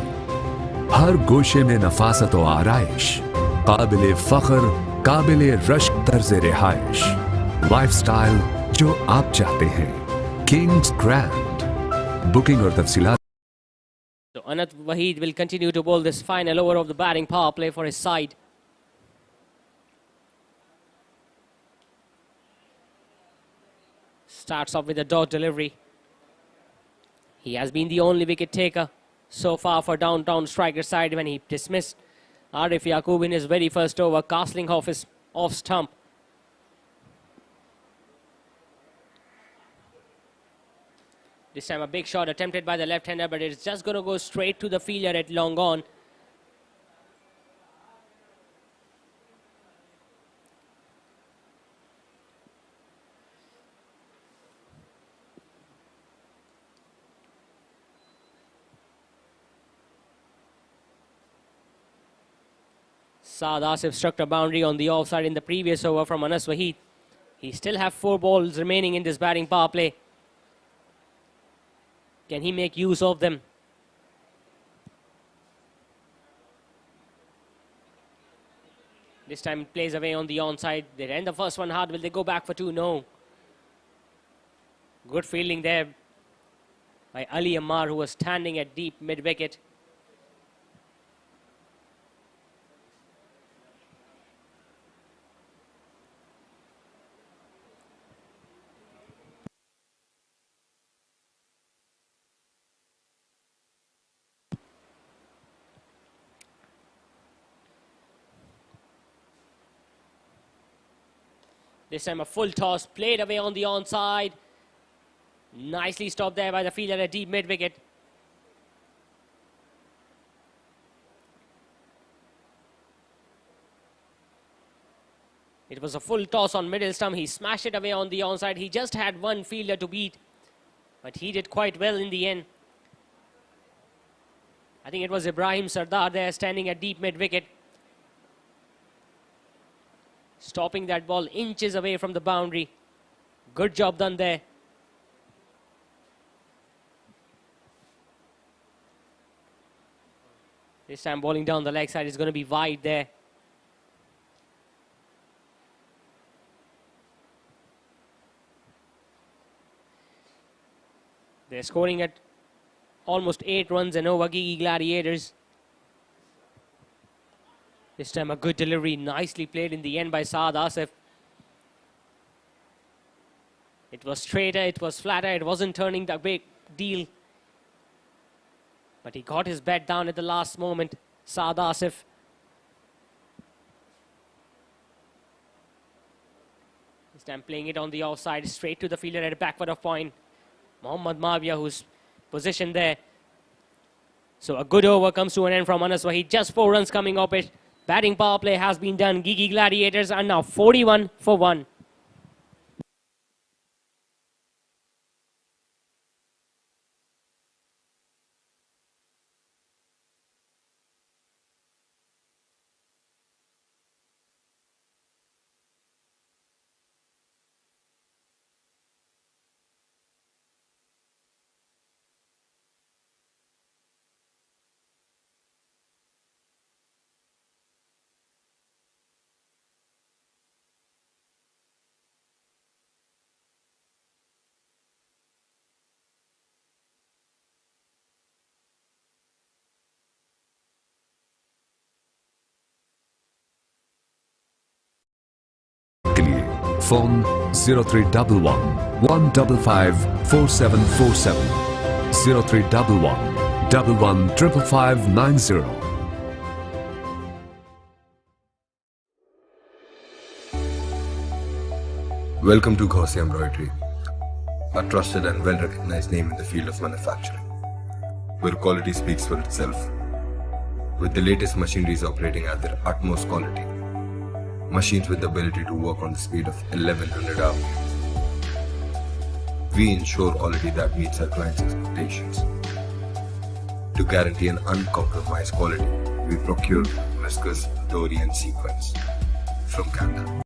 Speaker 15: हर गोशे में नफासत और आराइश, काबिले फख्र, काबिले रश्क तर्ज रिहाइश, लाइफस्टाइल जो आप चाहते हैं, किंग्स ग्रैंड। बुकिंग और तफसीलात।
Speaker 12: So Anat Waheed will continue to bowl this final over of the batting power play for his side. Starts off with a dot delivery. He has been the only wicket taker so far for Downtown striker side when he dismissed Arif Yaqub in his very first over, castling off his off stump. This time a big shot attempted by the left-hander, but it's just going to go straight to the fielder at long on. Saad Asif struck a boundary on the offside in the previous over from Anas Waheed. He still have 4 balls remaining in this batting power play. Can he make use of them? This time it plays away on the onside. They end the first one hard. Will they go back for 2? No. Good fielding there by Ali Ammar, who was standing at deep mid-wicket. This time a full toss, played away on the onside. Nicely stopped there by the fielder at deep mid-wicket. It was a full toss on middle stump. He smashed it away on the onside. He just had one fielder to beat, but he did quite well in the end. I think it was Ibrahim Sardar there standing at deep mid-wicket, stopping that ball inches away from the boundary. Good job done there. This time bowling down the leg side is going to be wide there. They're scoring at almost 8 runs and over, Giki Gladiators. This time a good delivery, nicely played in the end by Saad Asif. It was straighter, it was flatter, it wasn't turning the big deal. But he got his bat down at the last moment, Saad Asif. This time playing it on the offside, straight to the fielder at a backward of point. Mohammad Mavia, who's positioned there. So a good over comes to an end from Anas Waheed. Just 4 runs coming up it. Batting power play has been done. Gigi Gladiators are now 41 for 1.
Speaker 15: Phone 0311 155 4747 0311 115590.
Speaker 5: Welcome to Gauzy Embroidery, a trusted and well-recognized name in the field of manufacturing, where quality speaks for itself. With the latest machineries operating at their utmost quality, machines with the ability to work on the speed of 1100 RPM. We ensure quality that meets our clients' expectations. To guarantee an uncompromised quality, we procure viscose, dory and sequins from Canada.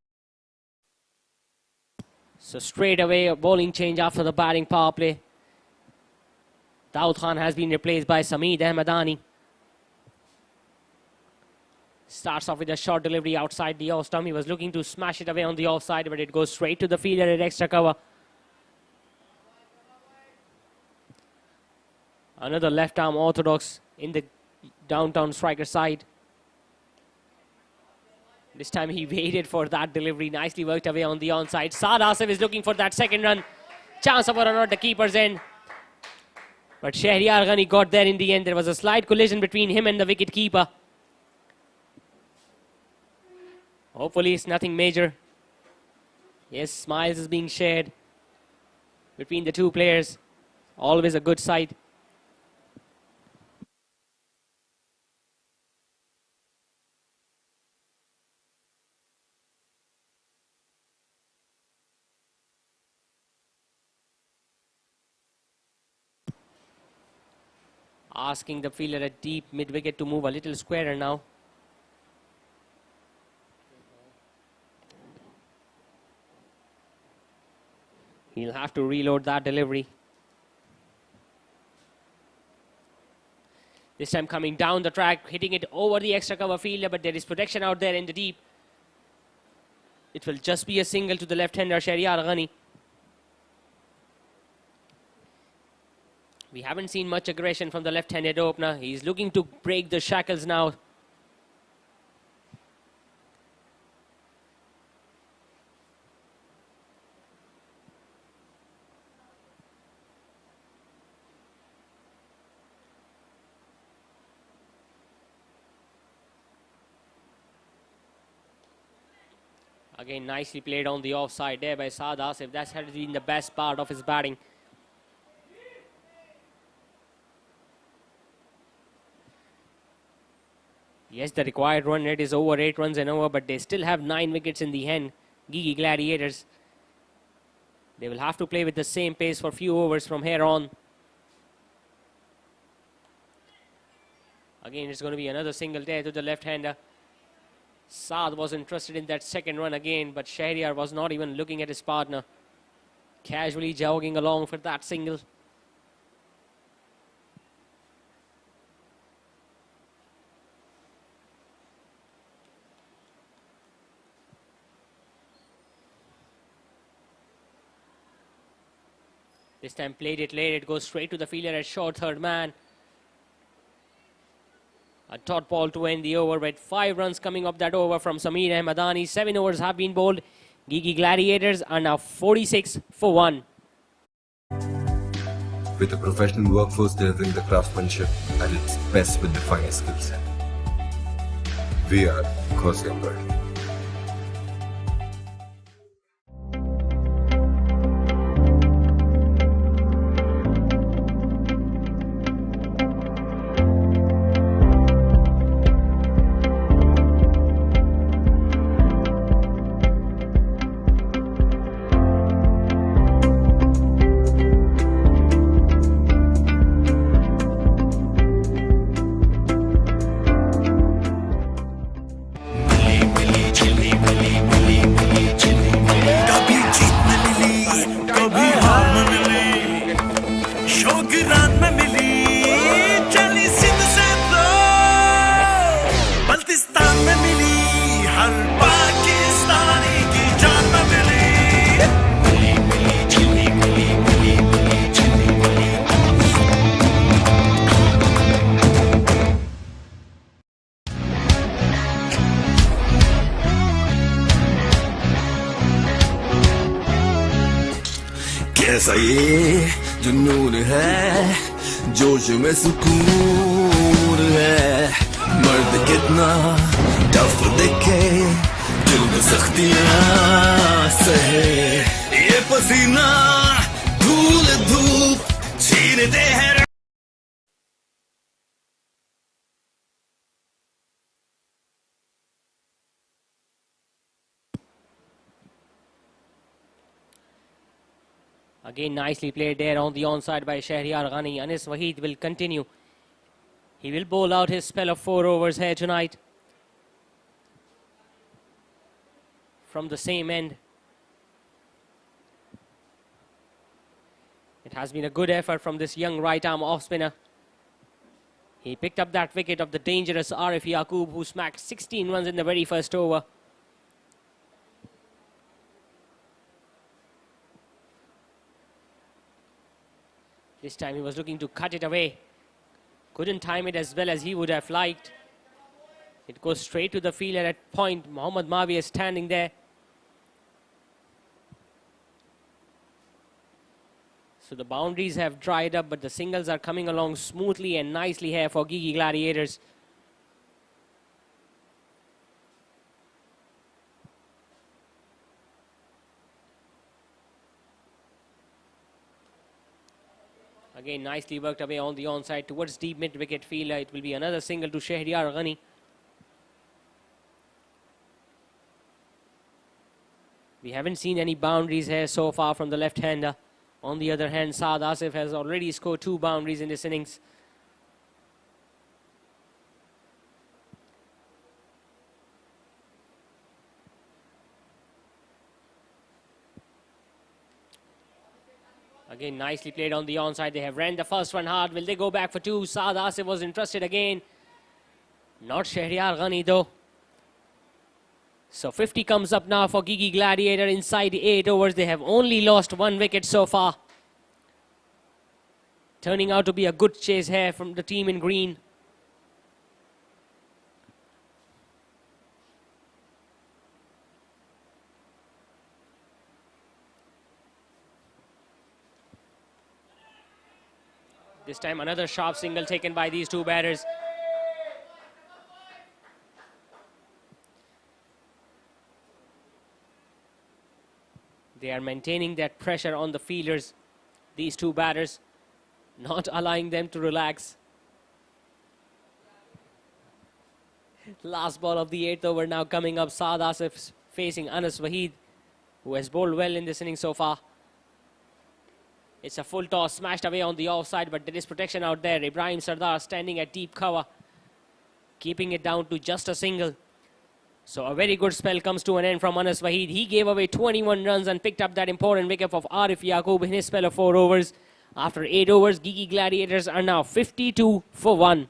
Speaker 12: So straight away a bowling change after the batting power play. Daud Khan has been replaced by Sameed Ahmadani. Starts off with a short delivery outside the off stump. He was looking to smash it away on the offside, but it goes straight to the fielder at extra cover. Another left arm orthodox in the Downtown striker side. This time he waited for that delivery. Nicely worked away on the onside. Saad Asif is looking for that second run. Chance of a run at the keeper's end. But Shahryar Ghani got there in the end. There was a slight collision between him and the wicket keeper. Hopefully it's nothing major. Yes, smiles is being shared between the two players. Always a good sight. Asking the fielder at deep mid-wicket to move a little squarer now. He'll have to reload that delivery. This time coming down the track, hitting it over the extra cover fielder, but there is protection out there in the deep. It will just be a single to the left-hander, Shahryar Ghani. We haven't seen much aggression from the left-handed opener. He's looking to break the shackles now. Again, nicely played on the offside there by Saad Asif. That has been the best part of his batting. Yes, the required run rate is over 8 runs and over, but they still have 9 wickets in the hand. Giki Gladiators. They will have to play with the same pace for a few overs from here on. Again, it's going to be another single there to the left-hander. Saad was interested in that second run again, but Shahryar was not even looking at his partner. Casually jogging along for that single. This time played it late. It goes straight to the fielder at short third man. A dot ball to end the over with 5 runs coming up that over from Sameer Ahmadani. 7 overs have been bowled. Gigi Gladiators are now 46 for 1.
Speaker 5: With a professional workforce delivering the craftsmanship at its best with the finest skills. We are Ghosi Embroidery.
Speaker 16: कैसा ये जुनून है जोश में सुकून है मर्द कितना टफ दिखे दिल में सख्तियां सहे ये पसीना धूल धूप छीनते हैं
Speaker 12: Again, nicely played there on the onside by Shahryar Ghani. Anis Waheed will continue. He will bowl out his spell of 4 overs here tonight. From the same end. It has been a good effort from this young right-arm off-spinner. He picked up that wicket of the dangerous Arif Yaqub, who smacked 16 runs in the very first over. This time he was looking to cut it away. Couldn't time it as well as he would have liked. It goes straight to the fielder at point. Mohammad Mavi is standing there. So the boundaries have dried up, but the singles are coming along smoothly and nicely here for Giki Gladiators. Again, nicely worked away on the onside towards deep mid-wicket fielder. It will be another single to Shahryar Ghani. We haven't seen any boundaries here so far from the left-hander. On the other hand, Saad Asif has already scored 2 boundaries in this innings. Again, nicely played on the onside. They have ran the first one hard. Will they go back for 2? Saad Asif was interested again. Not Shahryar Ghani though. So 50 comes up now for Gigi Gladiator inside 8 overs. They have only lost 1 wicket so far. Turning out to be a good chase here from the team in green. This time another sharp single taken by these 2 batters. They are maintaining that pressure on the fielders, these 2 batters, not allowing them to relax. Last ball of the 8th over now coming up. Saad Asif facing Anas Waheed, who has bowled well in this inning so far. It's a full toss, smashed away on the offside, but there is protection out there. Ibrahim Sardar standing at deep cover, keeping it down to just a single. So a very good spell comes to an end from Anas Waheed. He gave away 21 runs and picked up that important wicket of Arif Yaqub in his spell of 4 overs. After 8 overs, Gigi Gladiators are now 52 for 1.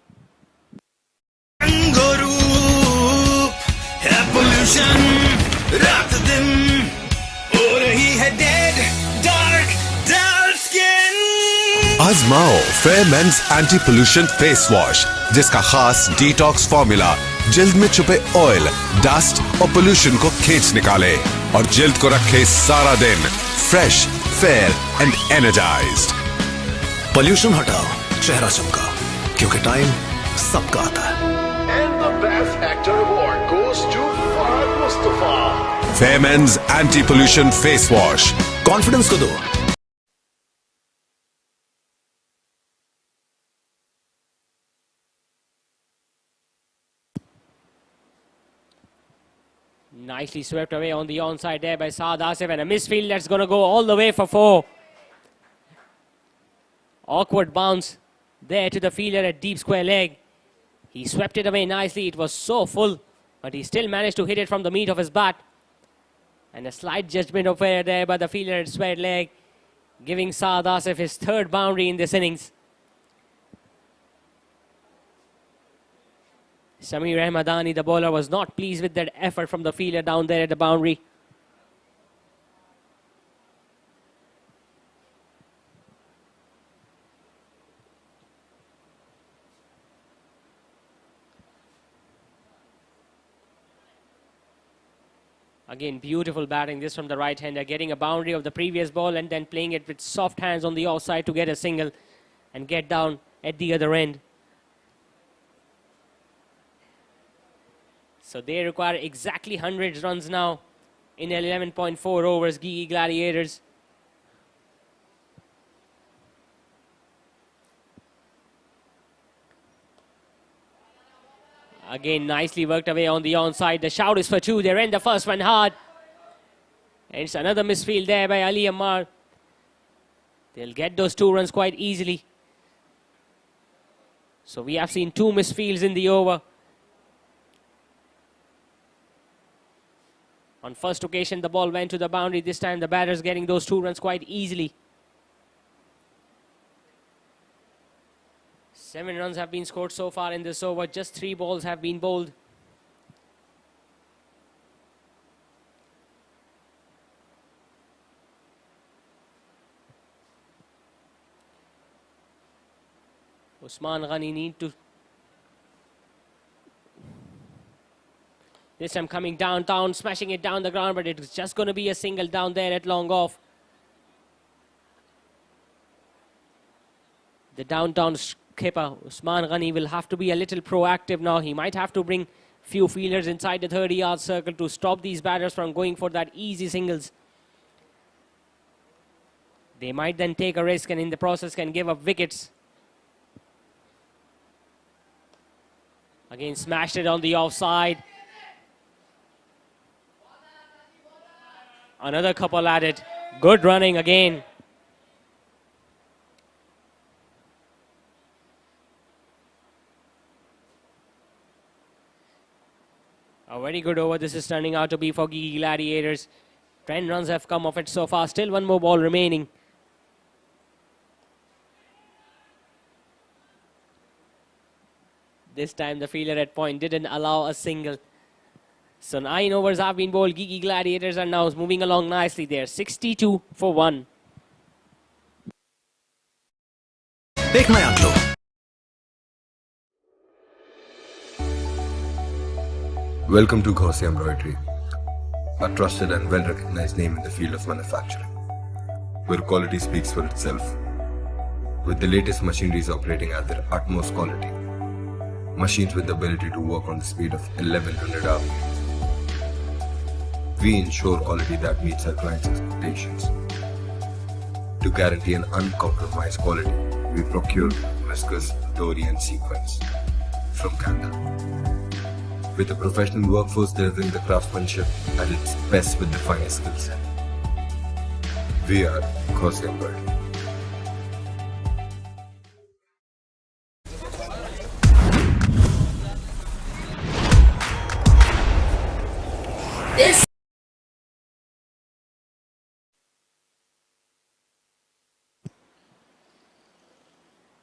Speaker 2: आजमाओ fair men's anti pollution face wash, जिसका खास detox formula जिल्द में छुपे oil, dust और pollution को खींच निकाले और जिल्द को रखे सारा दिन fresh, fair and energised.
Speaker 3: Pollution हटाओ, चेहरा चमका, क्योंकि टाइम सबका आता है।
Speaker 4: And the best actor award goes to Fahad Mustafa.
Speaker 2: Fair men's anti pollution face wash,
Speaker 3: confidence को दो।
Speaker 12: Nicely swept away on the onside there by Saad Asif, and a misfield that's going to go all the way for 4. Awkward bounce there to the fielder at deep square leg. He swept it away nicely. It was so full, but he still managed to hit it from the meat of his bat. And a slight judgment of error there by the fielder at square leg, giving Saad Asif his 3rd boundary in this innings. Samir Ahmadani, the bowler, was not pleased with that effort from the fielder down there at the boundary. Again, beautiful batting this from the right-hander, getting a boundary of the previous ball and then playing it with soft hands on the offside to get a single and get down at the other end. So they require exactly 100 runs now in 11.4 overs, Gigi Gladiators. Again, nicely worked away on the onside. The shout is for 2. They ran the first one hard. And it's another misfield there by Ali Ammar. They'll get those 2 runs quite easily. So we have seen 2 misfields in the over. On first occasion, the ball went to the boundary. This time, the batter's getting those 2 runs quite easily. 7 runs have been scored so far in this over. Just 3 balls have been bowled. Usman Ghani need to... This time coming downtown, smashing it down the ground, but it's just going to be a single down there at long off. The downtown skipper, Usman Ghani, will have to be a little proactive now. He might have to bring few fielders inside the 30-yard circle to stop these batters from going for that easy singles. They might then take a risk and in the process can give up wickets. Again, smashed it on the offside. Another couple at it. Good running again. A very good over this is turning out to be for Giki Gladiators. 10 runs have come off it so far. Still one more ball remaining. This time the fielder at point didn't allow a single. So 9 overs have been bowled. Gigi Gladiators are now moving along nicely there. 62 for 1.
Speaker 3: देखना है आप लोग.
Speaker 5: Welcome to Gaussian Embroidery, a trusted and well-recognized name in the field of manufacturing, where quality speaks for itself. With the latest machineries operating at their utmost quality, machines with the ability to work on the speed of 1100 RPM. We ensure quality that meets our clients' expectations. To guarantee an uncompromised quality, we procure viscose, dory and sequins from Canada. With a professional workforce delivering the craftsmanship at its best with the finest skill set. We are Gaussian Embroidery.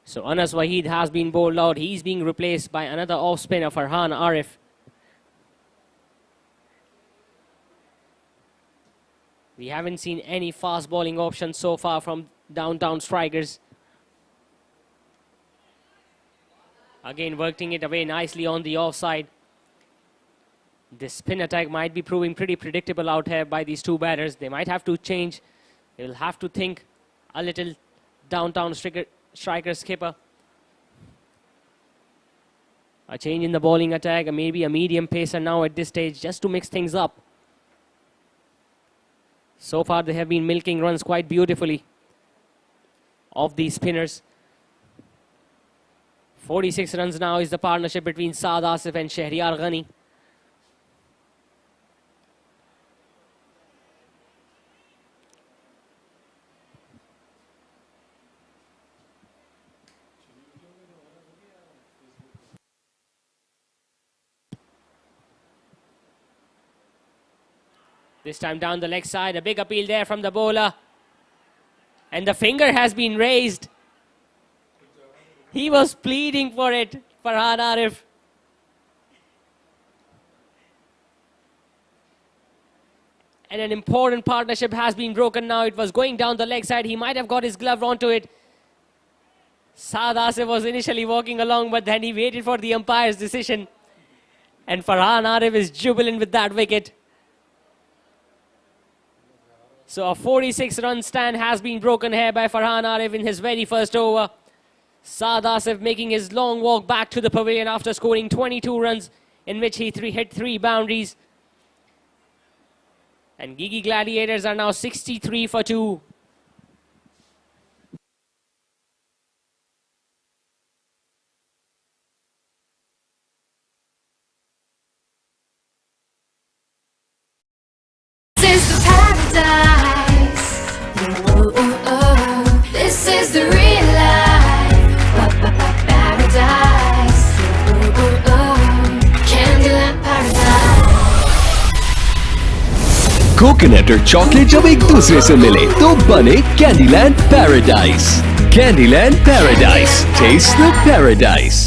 Speaker 12: So Anas Waheed has been bowled out. He's being replaced by another off-spinner, Farhan Arif. We haven't seen any fast bowling options so far from downtown strikers. Again, working it away nicely on the offside. This spin attack might be proving pretty predictable out here by these two batters. They might have to change. They will have to think a little. Downtown striker skipper. A change in the bowling attack, and maybe a medium pacer now at this stage just to mix things up. So far they have been milking runs quite beautifully of these spinners. 46 runs now is the partnership between Saad Asif and Shahryar Ghani. This time down the leg side, a big appeal there from the bowler. And the finger has been raised. He was pleading for it, Farhan Arif. And an important partnership has been broken now. It was going down the leg side. He might have got his glove onto it. Saad Asif was initially walking along, but then he waited for the umpire's decision. And Farhan Arif is jubilant with that wicket. So a 46-run stand has been broken here by Farhan Arif in his very first over. Saad Asif making his long walk back to the pavilion after scoring 22 runs, in which he hit 3 boundaries. And Gigi Gladiators are now 63 for 2.
Speaker 6: This is the paradise. Ooh, ooh, oh. This is the real life. Paradise. Ooh, ooh, oh. Candyland paradise.
Speaker 7: Coconut और chocolate जब एक दूसरे से मिले तो बने Candyland paradise. Candyland Paradise. Taste the paradise.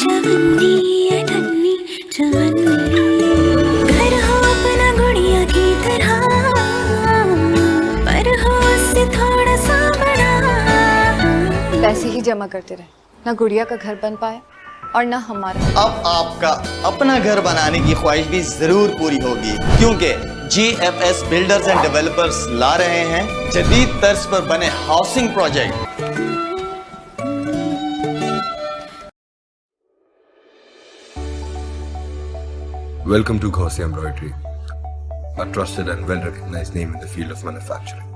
Speaker 8: जवन्नी अठन्नी जवन्नी घर हो अपना गुड़िया की तरह पर हो उससे थोड़ा सा बड़ा
Speaker 9: पैसे ही जमा करते रहे, ना गुड़िया का घर बन पाए और ना हमारा।
Speaker 10: अब आपका अपना घर बनाने की ख्वाहिश भी जरूर पूरी होगी, क्योंकि GFS बिल्डर्स एंड डेवलपर्स ला रहे हैं जदीद तर्ज पर बने housing project.
Speaker 5: Welcome to Gaussian Embroidery, a trusted and well-recognized name in the field of manufacturing,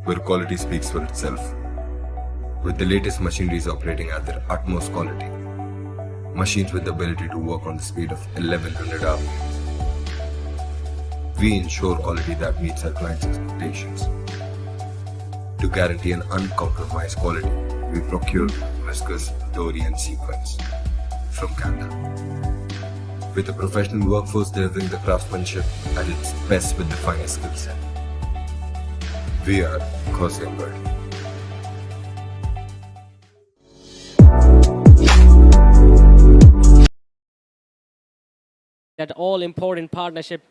Speaker 5: where quality speaks for itself. With the latest machineries operating at their utmost quality, machines with the ability to work on the speed of 1100 RPM, we ensure quality that meets our clients' expectations. To guarantee an uncompromised quality, we procure viscose, dory and sequins from Canada. With a professional workforce delivering the craftsmanship at its best with the finest skill set. We are Gaussian Embroidery.
Speaker 12: That all-important partnership.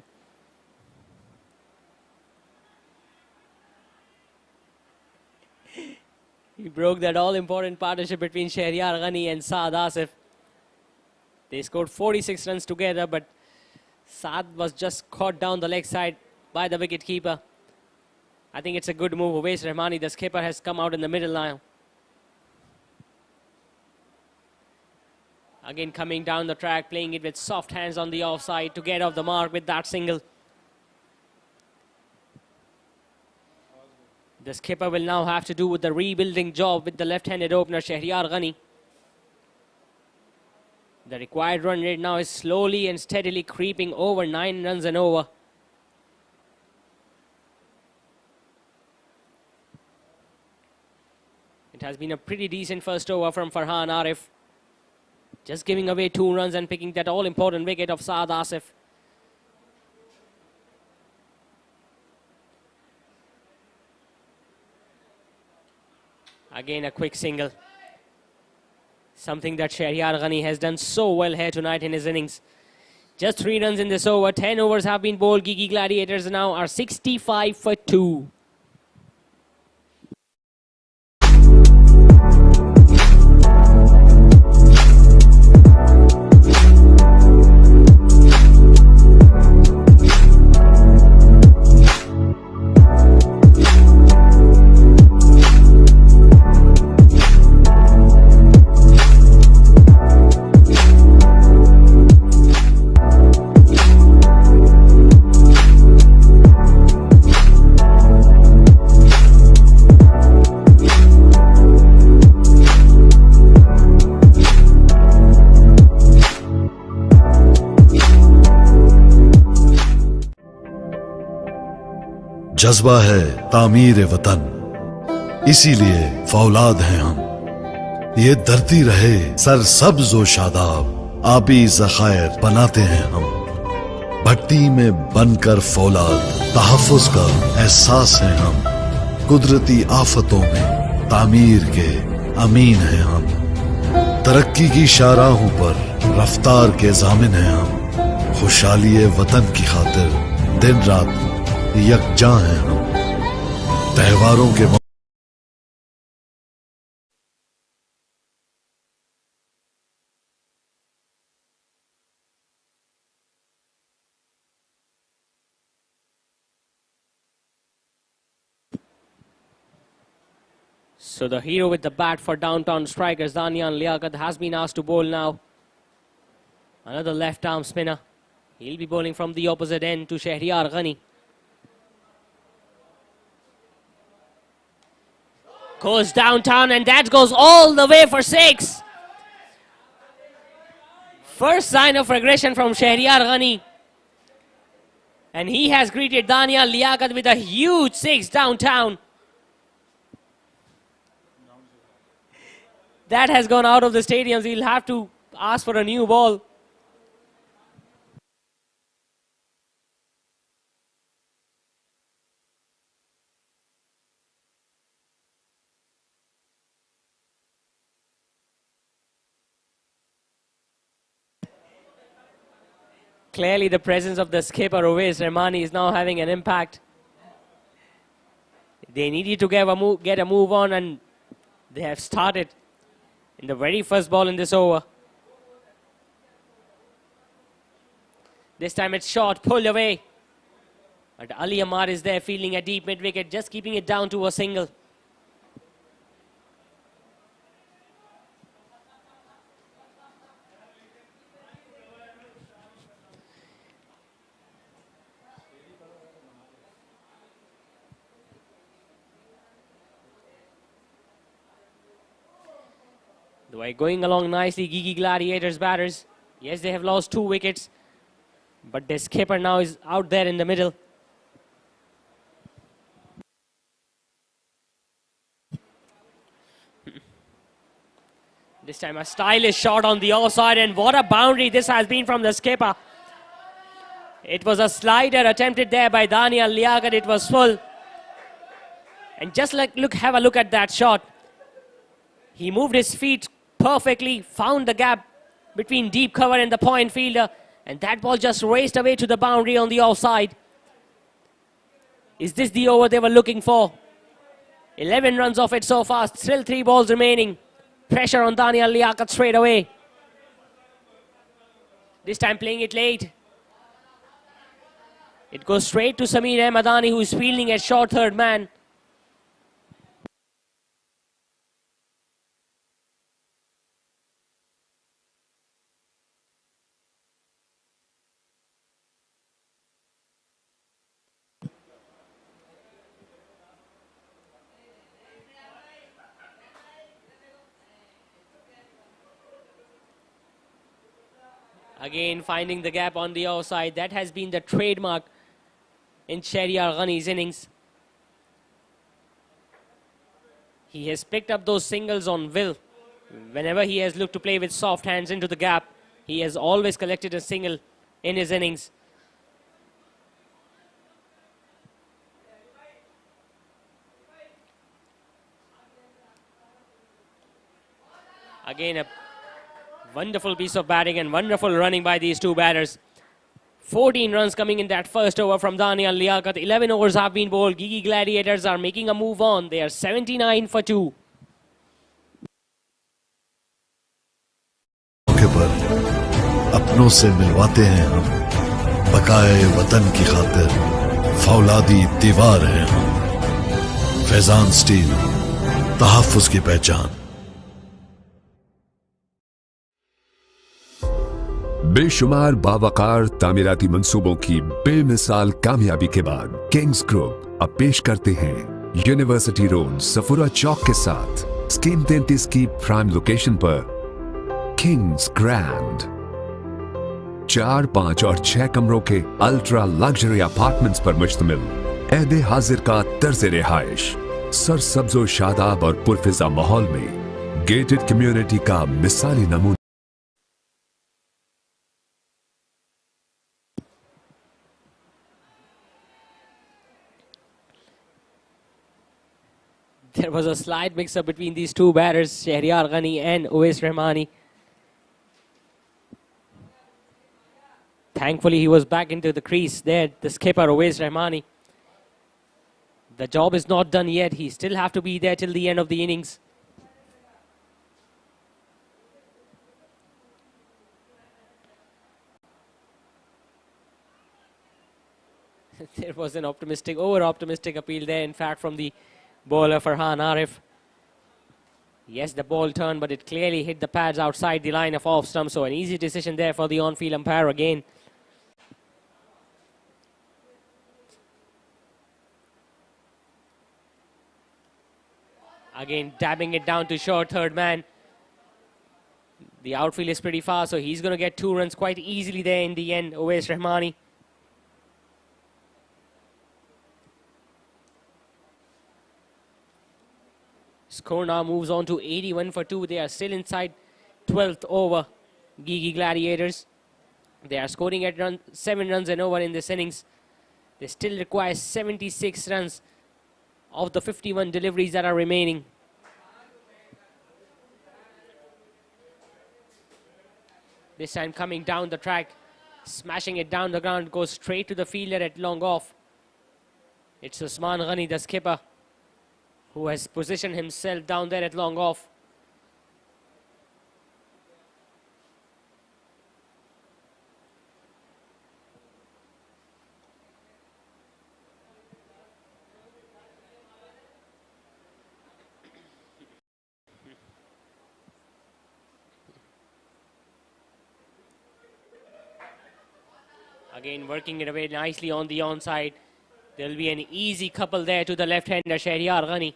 Speaker 12: He broke that all-important partnership between Shahryar Ghani and Saad Asif. They scored 46 runs together, but Saad was just caught down the leg side by the wicketkeeper. I think it's a good move. Uwais Rahmani, the skipper, has come out in the middle now. Again coming down the track, playing it with soft hands on the offside to get off the mark with that single. The skipper will now have to do with the rebuilding job with the left-handed opener Shahryar Ghani. The required run rate now is slowly and steadily creeping over 9 runs and over. It has been a pretty decent first over from Farhan Arif. Just giving away 2 runs and picking that all-important wicket of Saad Asif. Again a quick single. Something that Shahryar Ghani has done so well here tonight in his innings. Just 3 runs in this over. 10 overs have been bowled. Giki Gladiators now are 65 for 2.
Speaker 11: जज्बा है तामीर वतन, इसीलिए फौलाद हैं हम। ये धरती रहे सरसब्ज व शादाब, आबी ज़खायर बनाते हैं हम। भट्टी में बनकर फौलाद, तहफ़्फ़ुज़ का एहसास है हम। कुदरती आफतों में तामीर के अमीन हैं हम। तरक्की की शाहराहों पर रफ्तार के ज़ामिन हैं हम। खुशहाली वतन की खातिर दिन रात यकजा हैं हम। त्योहारों के
Speaker 12: So the hero with the bat for Downtown Strikers, Daniyan Liaquat, has been asked to bowl now. Another left arm spinner. He'll be bowling from the opposite end to Shahryar Ghani. Goes downtown and that goes all the way for 6. First sign of regression from Shahryar Ghani. And he has greeted Daniyan Liaquat with a huge 6 downtown. That has gone out of the stadium. He'll have to ask for a new ball. Clearly the presence of the skipper Uwais Rahmani is now having an impact. They needed to get a move on, and they have started in the very first ball in this over. This time it's short, pulled away. But Ali Amar is there fielding a deep mid-wicket, just keeping it down to a single. They are going along nicely, Giki Gladiators batters. Yes, they have lost 2 wickets, but their skipper now is out there in the middle. This time a stylish shot on the offside, and what a boundary this has been from the skipper. It was a slider attempted there by Daniel Liaquat. It was full. And just have a look at that shot. He moved his feet perfectly, found the gap between deep cover and the point fielder, and that ball just raced away to the boundary on the offside. Is this the over they were looking for? 11 runs off it so far, still 3 balls remaining. Pressure on Daniel Liaquat straight away. This time playing it late. It goes straight to Sameer Ahmadani, who is fielding at short third man. Again, finding the gap on the offside. That has been the trademark in Shahryar Ghani's innings. He has picked up those singles on will. Whenever he has looked to play with soft hands into the gap, he has always collected a single in his innings. Again, a wonderful piece of batting and wonderful running by these 2 batters. 14 runs coming in that first over from Daniel Liaquat. 11 overs have been bowled. Gigi Gladiators are making a move on. They are 79 for 2.
Speaker 11: मौके पर अपनों से मिलवाते हैं हम, बकाए वतन की खातिर फौलादी दीवार हैं हम। फैजान स्टील, तहफ्फुज़ की पहचान।
Speaker 15: बेशुमार बावकार तामीराती मंसूबों की बेमिसाल कामयाबी के बाद किंग्स ग्रुप अब पेश करते हैं यूनिवर्सिटी रोड सफुरा चौक के साथ स्कीम 33 की प्राइम लोकेशन पर किंग्स ग्रैंड 4, 5 और 6 कमरों के अल्ट्रा लग्जरी अपार्टमेंट्स पर मुश्तमिल ऐदे हाजिर का तर्ज रिहाइश सरसब्जो शादाब और पुरफिजा माहौल में गेटेड कम्युनिटी का मिसाली नमूना।
Speaker 12: There was a slight mix-up between these 2 batters, Shahryar Ghani and Uwais Rahmani. Thankfully, he was back into the crease there, the skipper Uwais Rahmani. The job is not done yet. He still have to be there till the end of the innings. There was an over-optimistic appeal there, in fact, from the bowler Farhan Arif. Yes, the ball turned, but it clearly hit the pads outside the line of off stump, so an easy decision there for the on-field umpire again. Again, dabbing it down to short third man. The outfield is pretty far, so he's going to get 2 runs quite easily there in the end, Uwais Rahmani. Score now moves on to 81 for 2. They are still inside 12th over, Gigi Gladiators. They are scoring at 7 runs and over in this innings. They still require 76 runs of the 51 deliveries that are remaining. This time coming down the track, Smashing it down the ground, goes straight to the fielder at long off. It's Usman Ghani, the skipper, who has positioned himself down there at long off. Again, working it away nicely on the onside. There will be an easy couple there to the left-hander, Shahryar Ghani.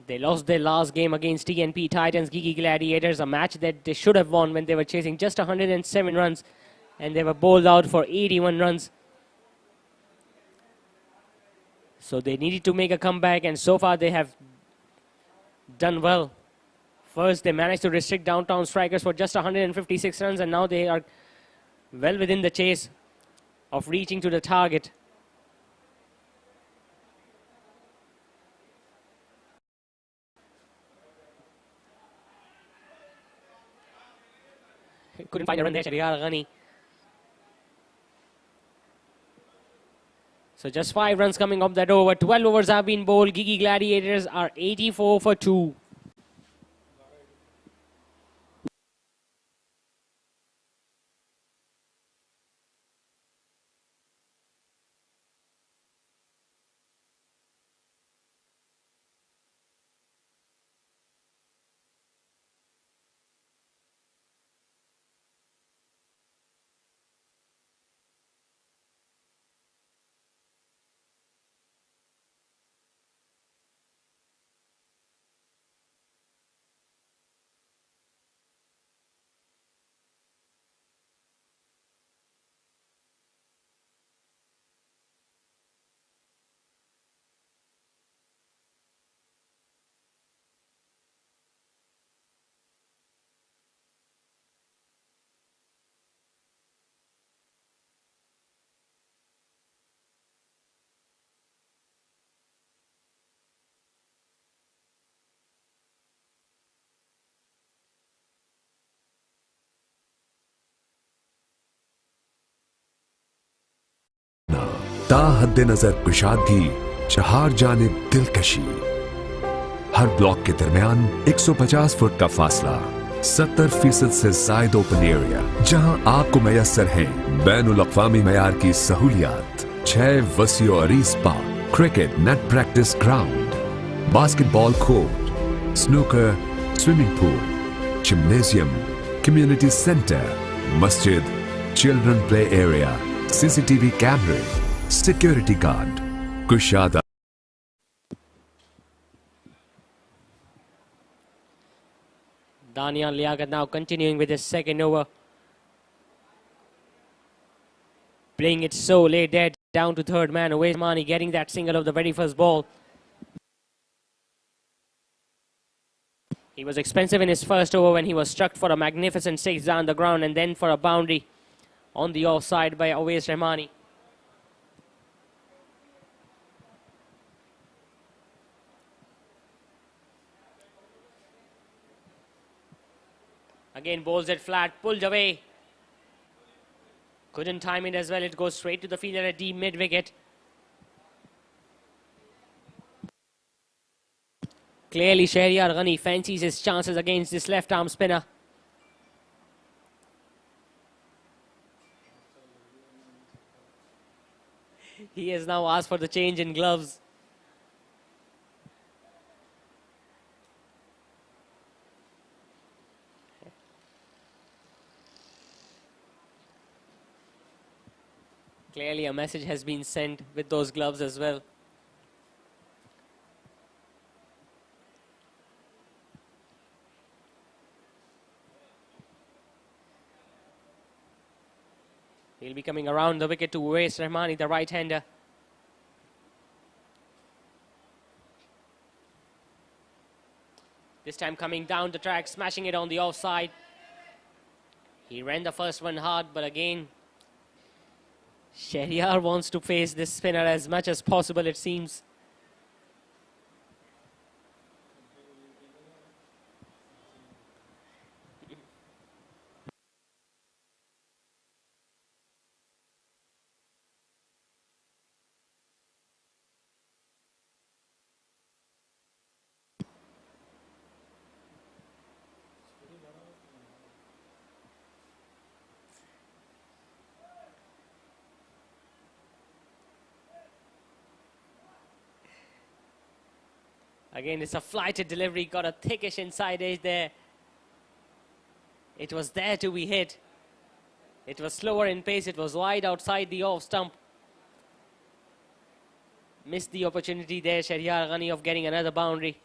Speaker 12: They lost their last game against TNP Titans, Giki Gladiators, a match that they should have won when they were chasing just 107 runs, and they were bowled out for 81 runs. So they needed to make a comeback, and so far they have done well. First, they managed to restrict Downtown strikers for just 156 runs, and now they are well within the chase of reaching to the target. Couldn't find a run there, Shahryar Ghani. So just 5 runs coming up that over. 12 overs have been bowled. Gigi Gladiators are 84 for 2.
Speaker 15: ताहद्दे नजर कुशादगी, चहार जानिब दिलकशी। हर block के दरमियान 150 foot का फासला, 70% से जायद open area, जहां आपको मैसर हैं बैनुल अक़वामी मयार की सहूलियात। 6 वसी और अरीज park, cricket net practice ground, basketball court, snooker, swimming pool, gymnasium, community centre, मस्जिद, चिल्ड्रन प्ले एरिया, सीसीटीवी कैमरे, security guard, Kushada.
Speaker 12: Daniel Liaquat now continuing with his second over. Playing it so late there, down to third man. Away Mani getting that single of the very first ball. He was expensive in his first over when he was struck for a magnificent 6 down the ground and then for a boundary on the offside by Awais Rahmani. Again, bowls it flat, pulled away. Couldn't time it as well. It goes straight to the fielder at deep mid-wicket. Clearly, Shahryar Ghani fancies his chances against this left-arm spinner. He has now asked for the change in gloves. Clearly a message has been sent with those gloves as well. He'll be coming around the wicket to Awais Rahmani, the right-hander. This time coming down the track, smashing it on the offside. He ran the first one hard, but again, Shahryar wants to face this spinner as much as possible, it seems. Again, it's a flighted delivery, got a thickish inside edge there. It was there to be hit. It was slower in pace, it was wide outside the off stump. Missed the opportunity there, Shahryar Ghani, of getting another boundary.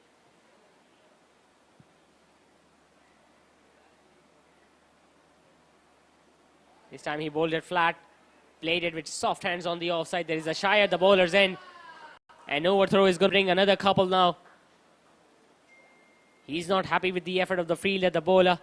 Speaker 12: This time he bowled it flat, played it with soft hands on the offside. There is a shy at the bowler's end. An overthrow is going to bring another couple now. He's not happy with the effort of the fielder, the bowler.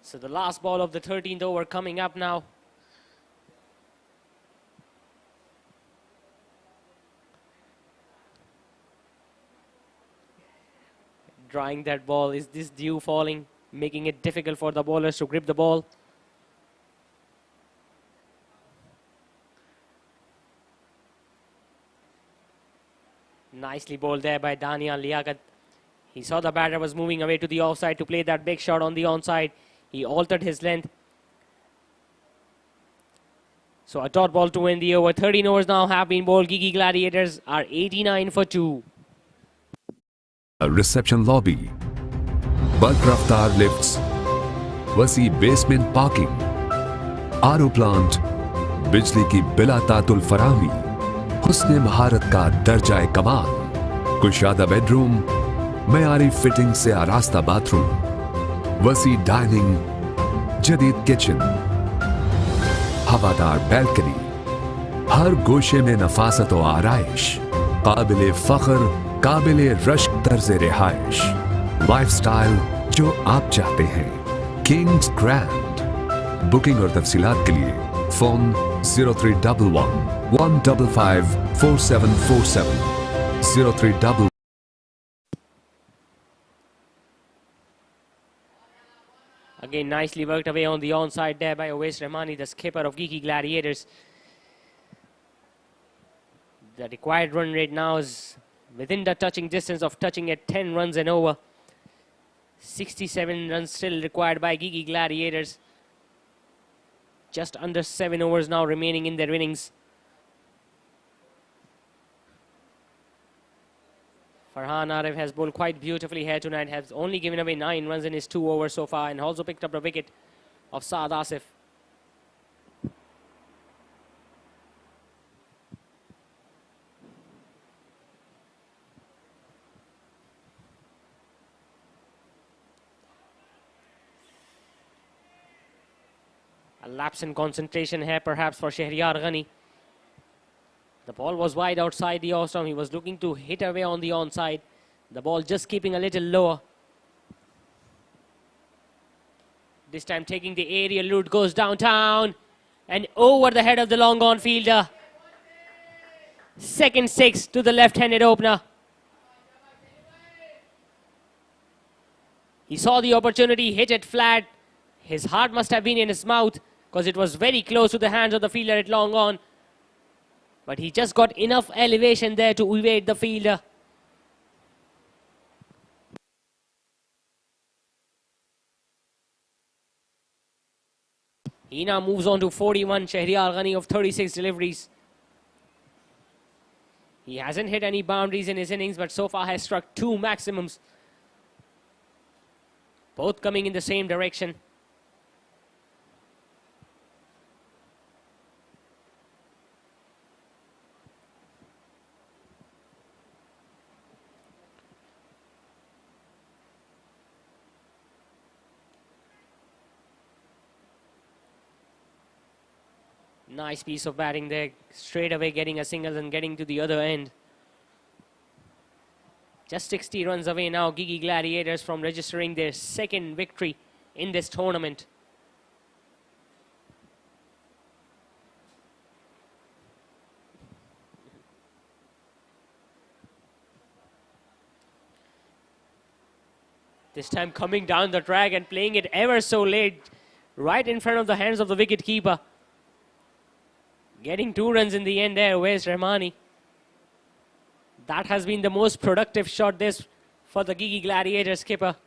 Speaker 12: So the last ball of the 13th over coming up now. Drawing that ball, is this dew falling, making it difficult for the bowlers to grip the ball? Nicely bowled there by Daniel Liaquat. He saw the batter was moving away to the offside to play that big shot on the onside. He altered his length. So a dot ball to win the over. 13 overs now have been bowled. Giki Gladiators are 89 for 2.
Speaker 15: A reception lobby, bulk raftar lifts, वसी basement parking, RO plant, बिजली की बिला तातुल फरामी, हुस्ने महारत का दर्जा कमाल, कुशादा bedroom, मयारी fitting से आरास्ता बाथरूम, वसी डाइनिंग, जदीद किचन, हवादार बैल्कनी, हर गोशे में नफासत व आराइश, काबिले फख्र, काबिले रश्क तर्ज रिहाइश, लाइफस्टाइल जो आप चाहते हैं, किंग्स ग्रैंड। बुकिंग और तफसीलात के लिए phone 0311 155 4747 0311।
Speaker 12: Again, nicely worked away on the onside there by Owais Rahmani, the skipper of Giki Gladiators. The required run rate now is within the touching distance of touching at 10 runs and over. 67 runs still required by Giki Gladiators. Just under 7 overs now remaining in their innings. Farhan Arif has bowled quite beautifully here tonight, has only given away 9 runs in his 2 overs so far, and also picked up a wicket of Saad Asif. A lapse in concentration here perhaps for Shahryar Ghani. The ball was wide outside the off stump. He was looking to hit away on the onside. The ball just keeping a little lower. This time taking the aerial route, goes downtown and over the head of the long on fielder. Second 6 to the left-handed opener. He saw the opportunity, hit it flat. His heart must have been in his mouth because it was very close to the hands of the fielder at long on. But he just got enough elevation there to evade the fielder. He now moves on to 41, Shahryar Ghani of 36 deliveries. He hasn't hit any boundaries in his innings, but so far has struck 2 maximums. Both coming in the same direction. Nice piece of batting there, straight away getting a single and getting to the other end. Just 60 runs away now, Giki Gladiators, from registering their second victory in this tournament. This time coming down the track and playing it ever so late, right in front of the hands of the wicket keeper. Getting 2 runs in the end there, Wes Rahmani. That has been the most productive shot this for the Giki Gladiators skipper.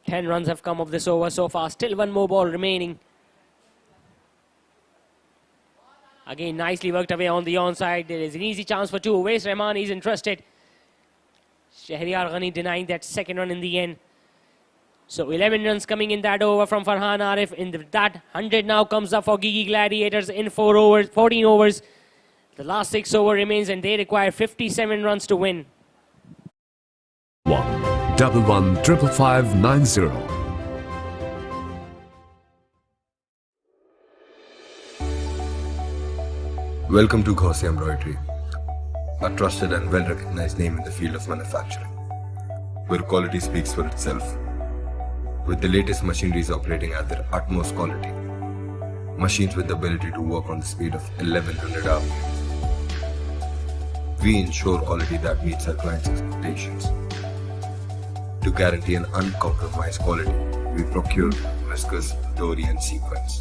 Speaker 12: Ten runs have come of this over so far. Still one more ball remaining. Again, nicely worked away on the onside. There is an easy chance for 2. Wes Rahmani is interested. Shahryar Ghani denying that second run in the end. So 11 runs coming in that over from Farhan Arif. That 100 now comes up for Giki Gladiators in 14 overs. The last 6 over remains and they require 57 runs to win.
Speaker 15: 1115590.
Speaker 5: Welcome to Gaussian Embroidery, a trusted and well-recognized name in the field of manufacturing, where quality speaks for itself. With the latest machineries operating at their utmost quality, machines with the ability to work on the speed of 1100 RPM, we ensure quality that meets our clients' expectations. To guarantee an uncompromised quality, we procure viscose, dory and sequins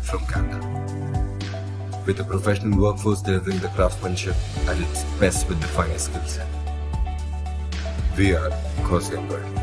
Speaker 5: from Canada. With a professional workforce delivering the craftsmanship at its best with the finest skill set. We are Gaussian Embroidery.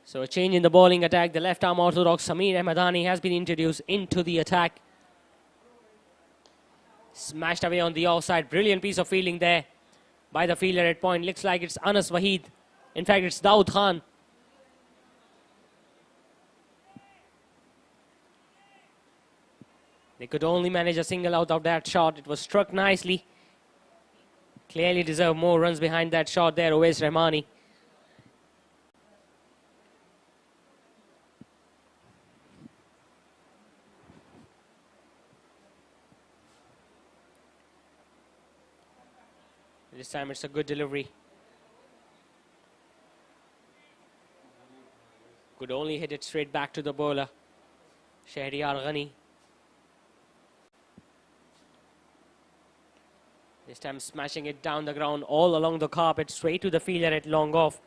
Speaker 12: So a change in the bowling attack. The left arm orthodox Sameer Ahmadani has been introduced into the attack. Smashed away on the offside. Brilliant piece of fielding there by the fielder at point. Looks like it's Anas Waheed. In fact, it's Daud Khan. They could only manage a single out of that shot. It was struck nicely. Clearly deserved more runs behind that shot there, Wes Rahmani. This time it's a good delivery. Could only hit it straight back to the bowler, Shahryar Ghani. This time smashing it down the ground all along the carpet, straight to the fielder at long off.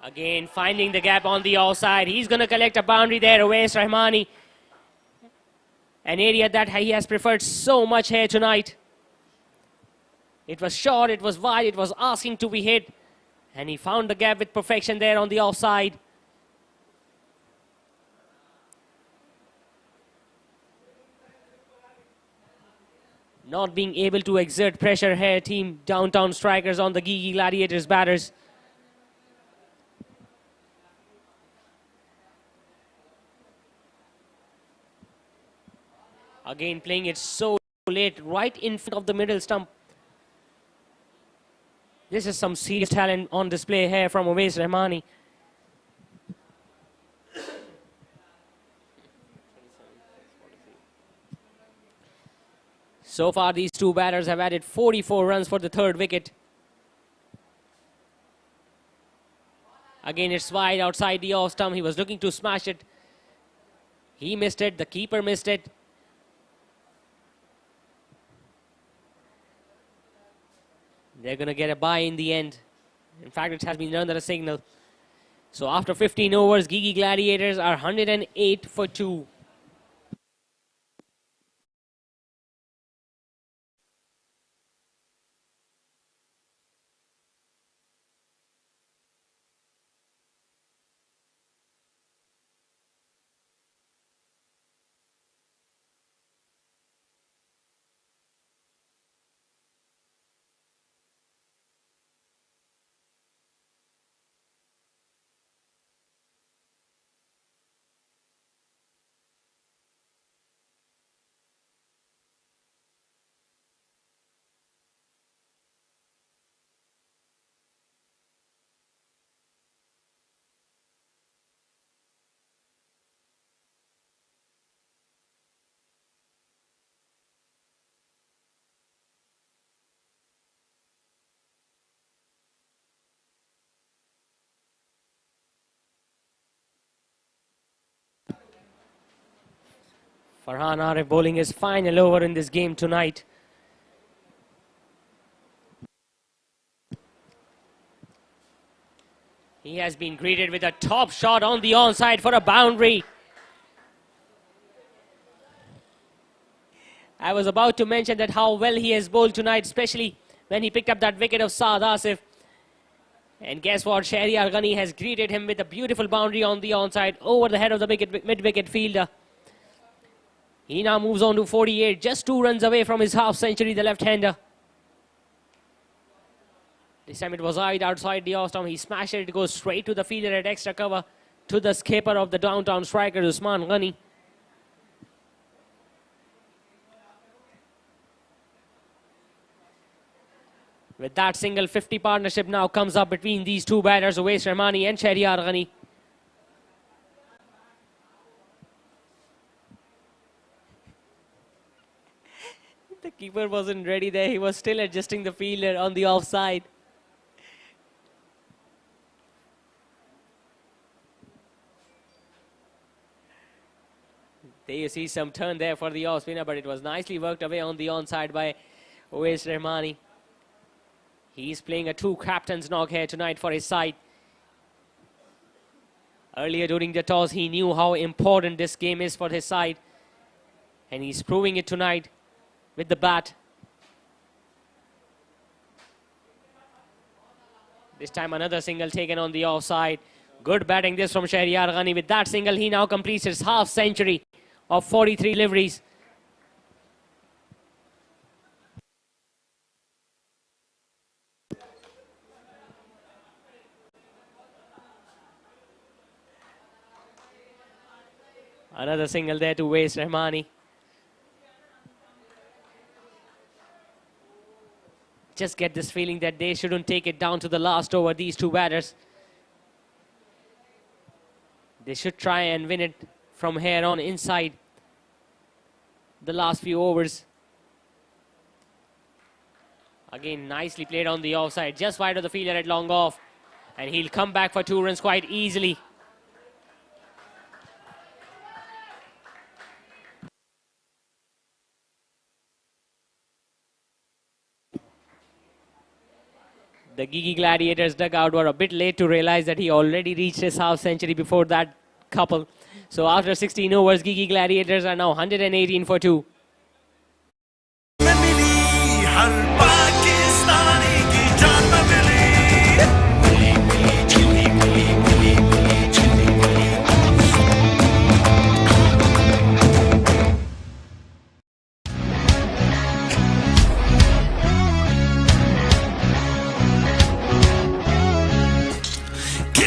Speaker 12: Again, finding the gap on the offside. He's going to collect a boundary there, Wes Rahmani. An area that he has preferred so much here tonight. It was short, it was wide, it was asking to be hit. And he found the gap with perfection there on the offside. Not being able to exert pressure here, team Downtown strikers on the Giki Gladiators batters. Again, playing it so late, right in front of the middle stump. This is some serious talent on display here from Wes Rahmani. So far, these two batters have added 44 runs for the third wicket. Again, it's wide outside the off stump. He was looking to smash it. He missed it. The keeper missed it. They're going to get a bye in the end. In fact, it has been under a signal. So after 15 overs, Giki Gladiators are 108 for 2. Farhan Arif bowling his final over in this game tonight. He has been greeted with a top shot on the onside for a boundary. I was about to mention that how well he has bowled tonight, especially when he picked up that wicket of Saad Asif. And guess what? Shahryar Ghani has greeted him with a beautiful boundary on the onside over the head of the mid-wicket fielder. He now moves on to 48, just 2 runs away from his half century, the left-hander. This time it was wide outside the off stump. He smashed it. It goes straight to the fielder at extra cover, to the skipper of the Downtown striker, Usman Ghani. With that single, 50 partnership now comes up between these two batters, Uwais Rahmani and Shahryar Ghani. The keeper wasn't ready there. He was still adjusting the fielder on the offside. There you see some turn there for the off spinner, but it was nicely worked away on the onside by Uwais Rahmani. He's playing a true captain's knock here tonight for his side. Earlier during the toss, he knew how important this game is for his side. And he's proving it tonight with the bat. This time another single taken on the offside. Good batting this from Shahryar Ghani. With that single, he now completes his half century of 43 deliveries. Another single there to Uwais Rahmani. Just get this feeling that they shouldn't take it down to the last over, these two batters. They should try and win it from here on inside the last few overs. Again, nicely played on the offside, just wide of the fielder at long off. And he'll come back for 2 runs quite easily. The Gigi Gladiators dugout were a bit late to realize that he already reached his half century before that couple. So after 16 overs, Gigi Gladiators are now 118 for 2.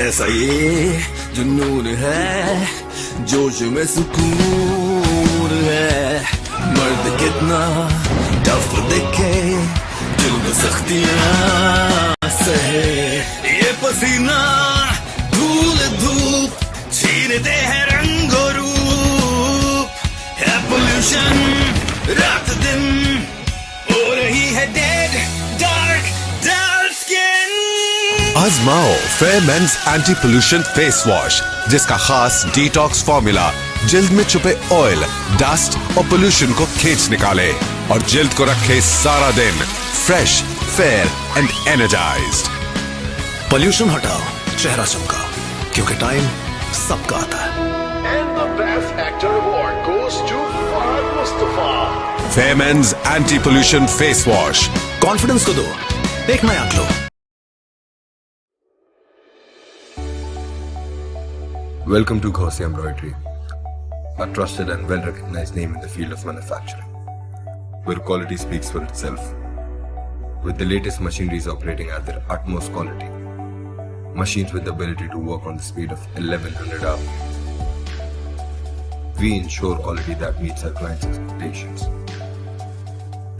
Speaker 16: कैसा ये जुनून है जोश में सुकून है मर्द कितना टफ दिखे दिल में सख्तियां सहे ये पसीना धूल धूप छीनते हैं रंग और रूप है पोल्यूशन रात दिन
Speaker 2: आजमाओ fair men's anti pollution face wash, जिसका खास डिटॉक्स फॉर्मूला जिल्द में छुपे ऑयल, डस्ट और पोल्यूशन को खींच निकाले और जिल्द को रखे सारा दिन fresh, fair and energised.
Speaker 3: Pollution हटाओ, चेहरा चमकाओ, क्योंकि टाइम सबका आता है।
Speaker 4: And the best actor award goes to Fahad Mustafa.
Speaker 2: फेयरमेंस anti pollution face wash.
Speaker 3: Confidence को दो एक नया glow.
Speaker 5: Welcome to Gaussian Embroidery, a trusted and well-recognized name in the field of manufacturing, where quality speaks for itself. With the latest machineries operating at their utmost quality, machines with the ability to work on the speed of 1100 hours, we ensure quality that meets our clients' expectations.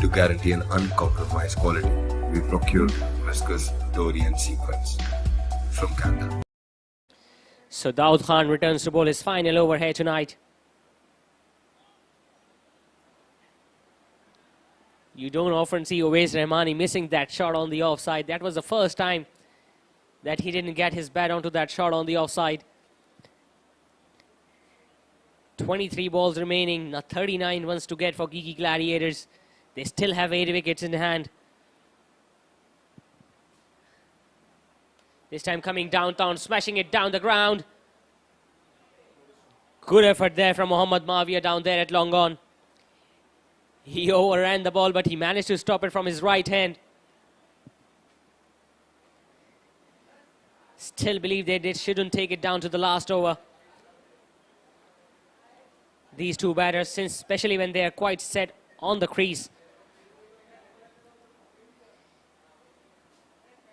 Speaker 5: To guarantee an uncompromised quality, we procure viscose, dory and sequins from Canada.
Speaker 12: So Daud Khan returns to bowl his final over here tonight. You don't often see Uwais Rahmani missing that shot on the offside. That was the first time that he didn't get his bat onto that shot on the offside. 23 balls remaining, now 39 runs to get for Giki Gladiators. They still have 8 wickets in hand. This time coming downtown, smashing it down the ground. Good effort there from Mohammad Mavia down there at long on. He overran the ball, but he managed to stop it from his right hand. Still believe they shouldn't take it down to the last over. These two batters, since especially when they are quite set on the crease.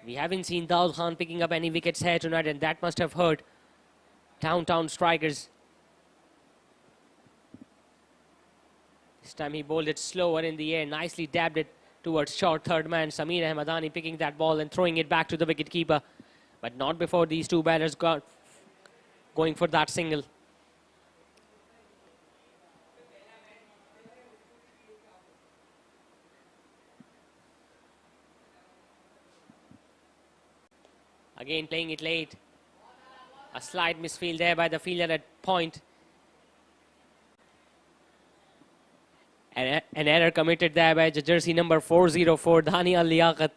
Speaker 12: We haven't seen Daud Khan picking up any wickets here tonight, and that must have hurt downtown strikers. This time he bowled it slower in the air, nicely dabbed it towards short third man. Sameer Ahmadani picking that ball and throwing it back to the wicket keeper. But not before these two batters got going for that single. Again playing it late. A slight misfield there by the fielder at point. An error committed there by jersey number 404, Daniel Liaqat.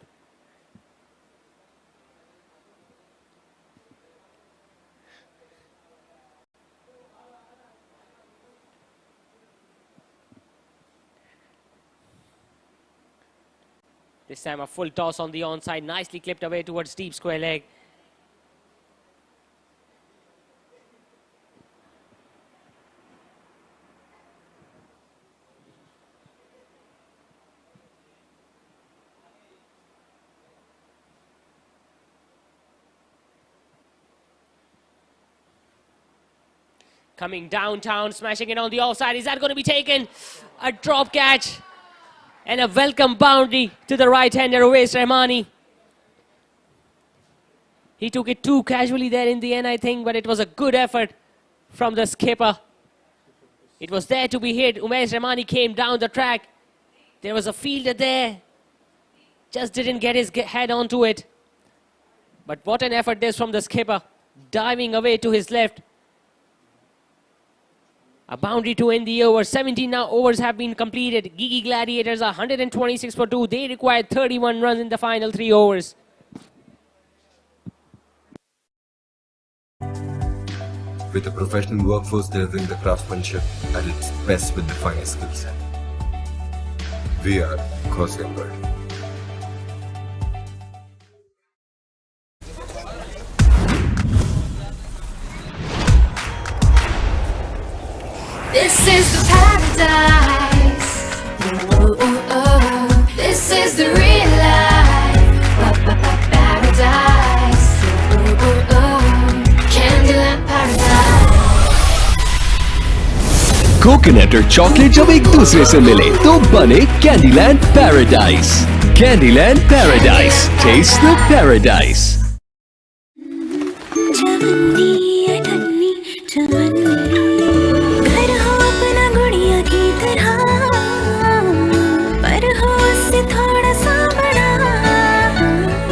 Speaker 12: This time a full toss on the onside, nicely clipped away towards deep square leg. Coming downtown, smashing it on the offside. Is that going to be taken? A drop catch. And a welcome boundary to the right-hander, Uwais Rahmani. He took it too casually there in the end, I think, but it was a good effort from the skipper. It was there to be hit. Uwais Rahmani came down the track. There was a fielder there. Just didn't get his head onto it. But what an effort this from the skipper. Diving away to his left. A boundary to end the over. 17 now overs have been completed. Gigi Gladiators are 126 for 2. They required 31 runs in the final 3 overs.
Speaker 5: With a professional workforce delivering the craftsmanship at its best with the finest skill set. We are Gaussian Embroidery.
Speaker 6: This is the paradise. Oh, oh, oh. This is the real life. Paradise. Oh, oh, oh. Candyland paradise.
Speaker 7: Coconut और chocolate जब एक दूसरे से मिले तो बने Candyland paradise. Candyland paradise, taste the paradise.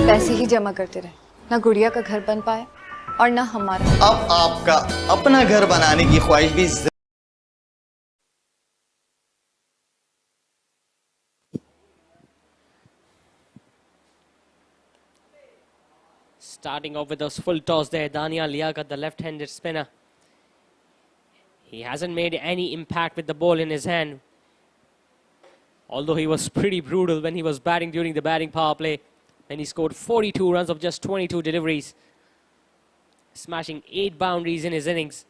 Speaker 9: पैसे ही जमा करते रहे, ना गुड़िया का घर बन पाए और ना हमारा।
Speaker 10: अब आपका अपना घर बनाने की ख्वाहिश भी
Speaker 12: Starting off with those full toss there, Daniel Liaquat, the left-handed spinner. He hasn't made any impact with the ball in his hand. Although he was pretty brutal when he was batting during the batting power play. When he scored 42 runs of just 22 deliveries. Smashing 8 boundaries in his innings.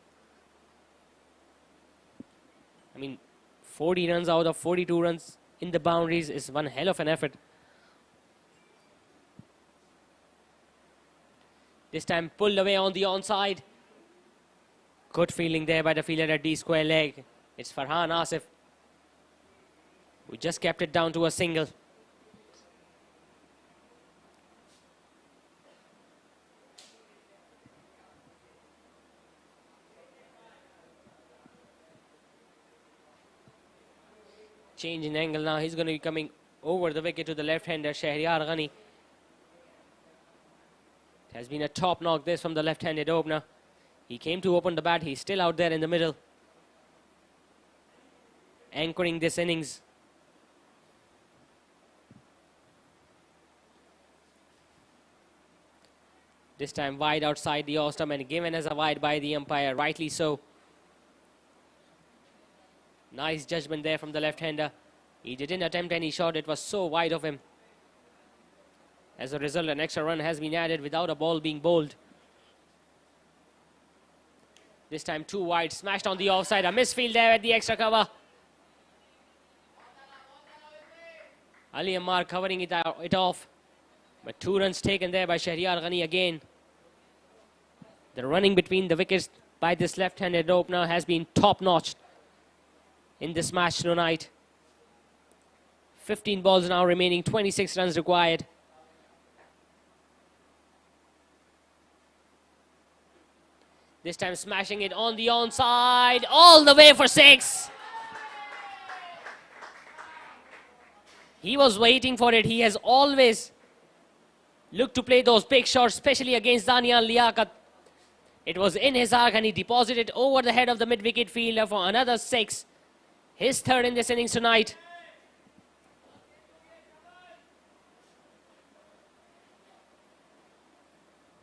Speaker 12: I mean, 40 runs out of 42 runs in the boundaries is one hell of an effort. This time pulled away on the onside. Good fielding there by the fielder at D square leg. It's Farhan Asif, who just kept it down to a single. Change in angle now. He's going to be coming over the wicket to the left-hander, Shahryar Ghani. It has been a top knock this from the left-handed opener. He came to open the bat. He's still out there in the middle, anchoring this innings. This time wide outside the off stump and given as a wide by the umpire, rightly so. Nice judgment there from the left-hander. He didn't attempt any shot. It was so wide of him. As a result, an extra run has been added without a ball being bowled. This time too wide, smashed on the offside. A misfield there at the extra cover. Ali Ammar covering it off. But 2 runs taken there by Shahryar Ghani again. The running between the wickets by this left-handed opener has been top-notch in this match tonight. 15 balls now remaining, 26 runs required. This time smashing it on the onside, all the way for 6. He was waiting for it. He has always looked to play those big shots, especially against Daniel Liaquat. It was in his arc and he deposited over the head of the mid-wicket fielder for another 6. His third in this innings tonight.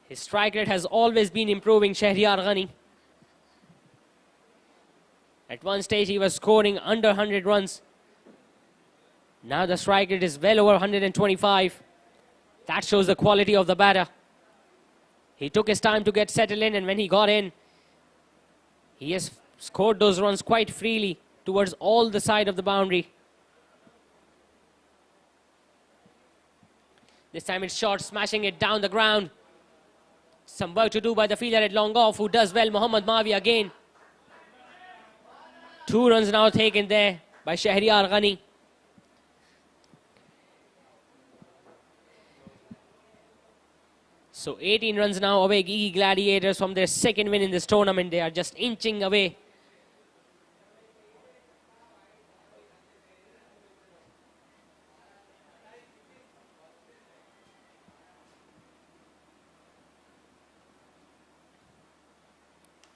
Speaker 12: His strike rate has always been improving, Shahryar Ghani. At one stage, he was scoring under 100 runs. Now the strike rate is well over 125. That shows the quality of the batter. He took his time to get settled in, and when he got in, he has scored those runs quite freely towards all the side of the boundary. This time it's short, smashing it down the ground. Some work to do by the fielder at long off, who does well, Mohammad Mavi again. 2 runs now taken there by Shahryar Ghani. So 18 runs now away, Giki Gladiators, from their second win in this tournament. They are just inching away.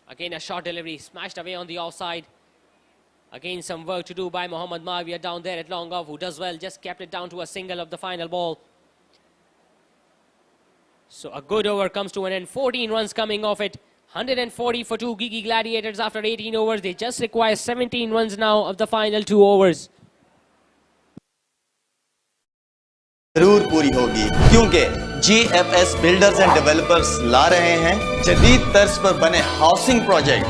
Speaker 12: Again, a short delivery, smashed away on the offside. Again, some work to do by Mohammad Mavia down there at long off, who does well, just kept it down to a single of the final ball. So a good over comes to an end. 14 runs coming off it. 140 for 2 Gigi Gladiators after 18 overs. They just require 17 runs now of the final 2 overs.
Speaker 10: जरूर पूरी होगी, क्योंकि GFS builders and developers ला रहे हैं जदीद तर्ज पर बने housing project.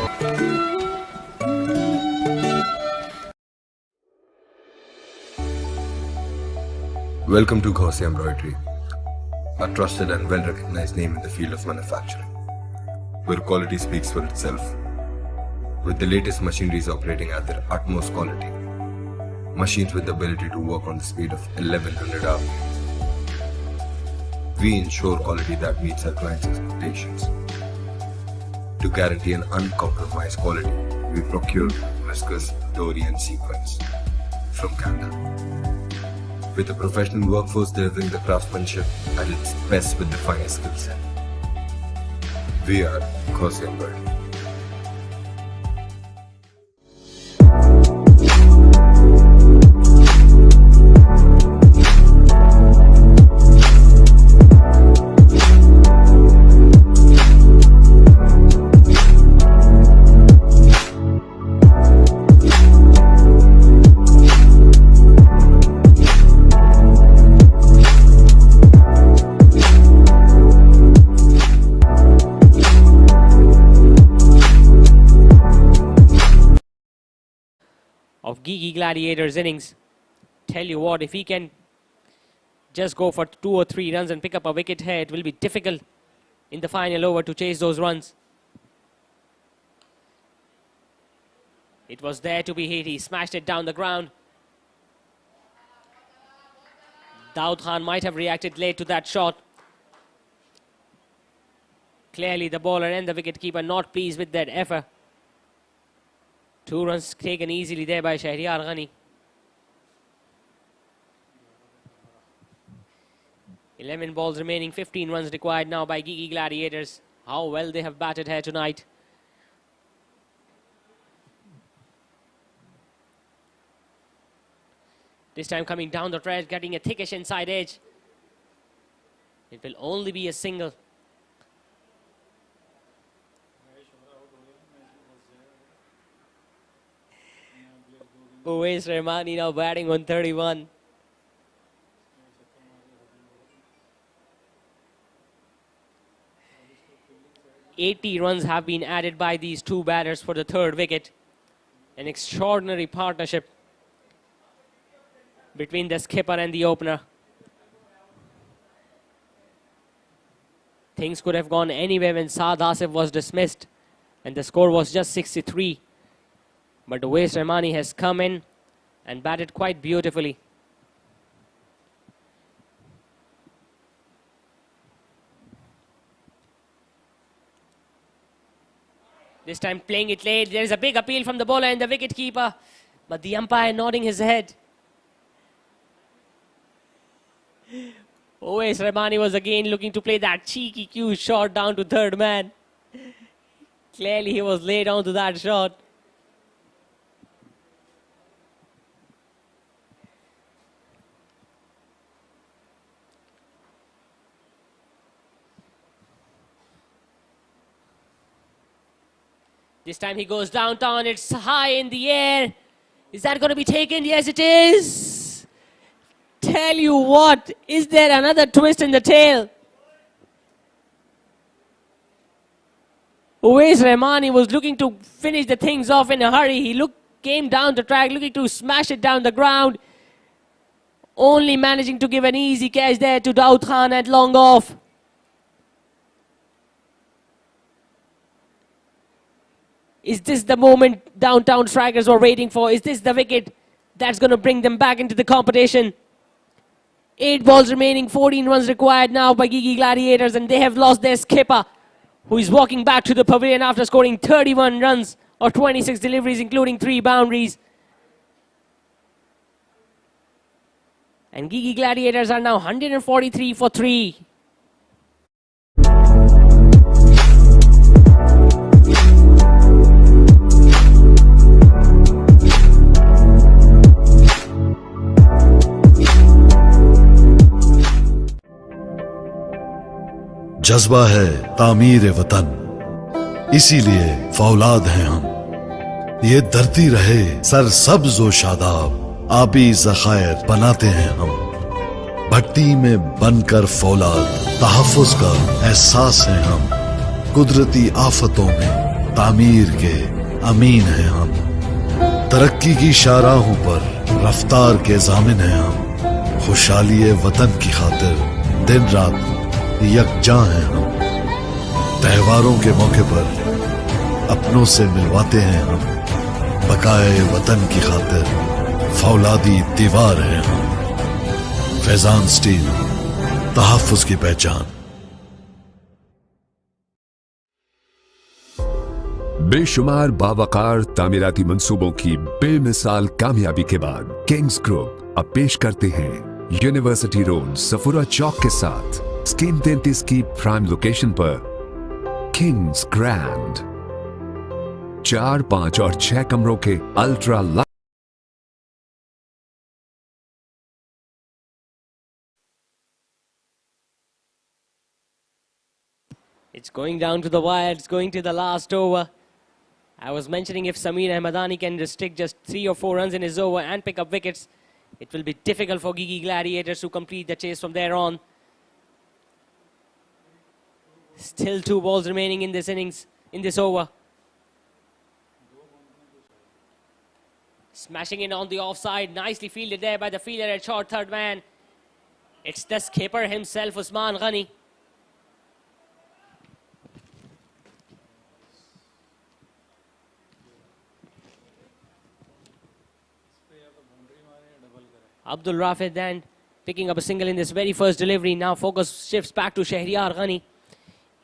Speaker 5: Welcome to Gaussian Embroidery, a trusted and well-recognized name in the field of manufacturing, where quality speaks for itself. With the latest machineries operating at their utmost quality, machines with the ability to work on the speed of 1100 RPM. We ensure quality that meets our clients' expectations. To guarantee an uncompromised quality, we procure viscose, dory and sequins from Canada. With a professional workforce delivering the craftsmanship at its best with the finest skill set. We are Ghosi Embroidery.
Speaker 12: Of Giki Gladiators innings. Tell you what, if he can just go for 2 or 3 runs and pick up a wicket here, it will be difficult in the final over to chase those runs. It was there to be hit. He smashed it down the ground. DownTown might have reacted late to that shot. Clearly the bowler and the wicketkeeper not pleased with that effort. 2 runs taken easily there by Shahryar Ghani. 11 balls remaining, 15 runs required now by Giki Gladiators. How well they have batted here tonight. This time coming down the track, getting a thickish inside edge. It will only be a single. Uwais Rahmani now batting on 31. $80 runs have been added by these 2 batters for the 3rd wicket. An extraordinary partnership between the skipper and the opener. Things could have gone anywhere when Saad Asif was dismissed and the score was just 63. But Uwais Rahmani has come in and batted quite beautifully. This time playing it late. There is a big appeal from the bowler and the wicketkeeper. But the umpire nodding his head. Uwais Rahmani was again looking to play that cheeky cue shot down to 3rd man. Clearly he was laid onto that shot. This time he goes downtown. It's high in the air. Is that going to be taken? Yes, it is. Tell you what, is there another twist in the tail? Uwais Rahmani was looking to finish the things off in a hurry. He came down the track looking to smash it down the ground. Only managing to give an easy catch there to DownTown at long off. Is this the moment DownTown strikers were waiting for? Is this the wicket that's going to bring them back into the competition? 8 balls remaining, 14 runs required now by Giki Gladiators, and they have lost their skipper, who is walking back to the pavilion after scoring 31 runs or 26 deliveries, including 3 boundaries. And Giki Gladiators are now 143 for 3.
Speaker 11: जज्बा है तामीर वतन, इसीलिए फौलाद हैं हम। ये धरती रहे सरसब्ज़ व शादाब, आबी ज़खायर बनाते हैं हम। भट्टी में बनकर फौलाद, तहफ़्फ़ुज़ का एहसास है हम। कुदरती आफतों में तामीर के अमीन हैं हम। तरक्की की शाहराहों पर रफ्तार के ज़ामिन हैं हम। खुशहाली वतन की खातिर दिन रात यकजां हैं हम। त्योहारों के मौके पर अपनों से मिलवाते हैं हम। बकाए वतन की खातिर फौलादी दीवार हैं हम। फैजान स्टील, तहफ़्फ़ुज़ की पहचान।
Speaker 15: बेशुमार बावकार तामीराती मंसूबों की बेमिसाल कामयाबी के बाद किंग्स ग्रुप अब पेश करते हैं यूनिवर्सिटी रोड सफुरा चौक के साथ स्कीम 33 की प्राइम लोकेशन पर किंग्स ग्रैंड 4, 5 और 6 कमरों के ultra
Speaker 12: It's going down to the wire. It's going to the last over. I was mentioning if Samir Ahmadani can restrict just 3 or 4 runs in his over and pick up wickets, it will be difficult for Giki Gladiators to complete the chase from there on. Still 2 balls remaining in this innings, in this over. Smashing in on the offside. Nicely fielded there by the fielder at short third man. It's the skipper himself, Usman Ghani. Abdul Rafid then picking up a single in this very first delivery. Now focus shifts back to Shahryar Ghani.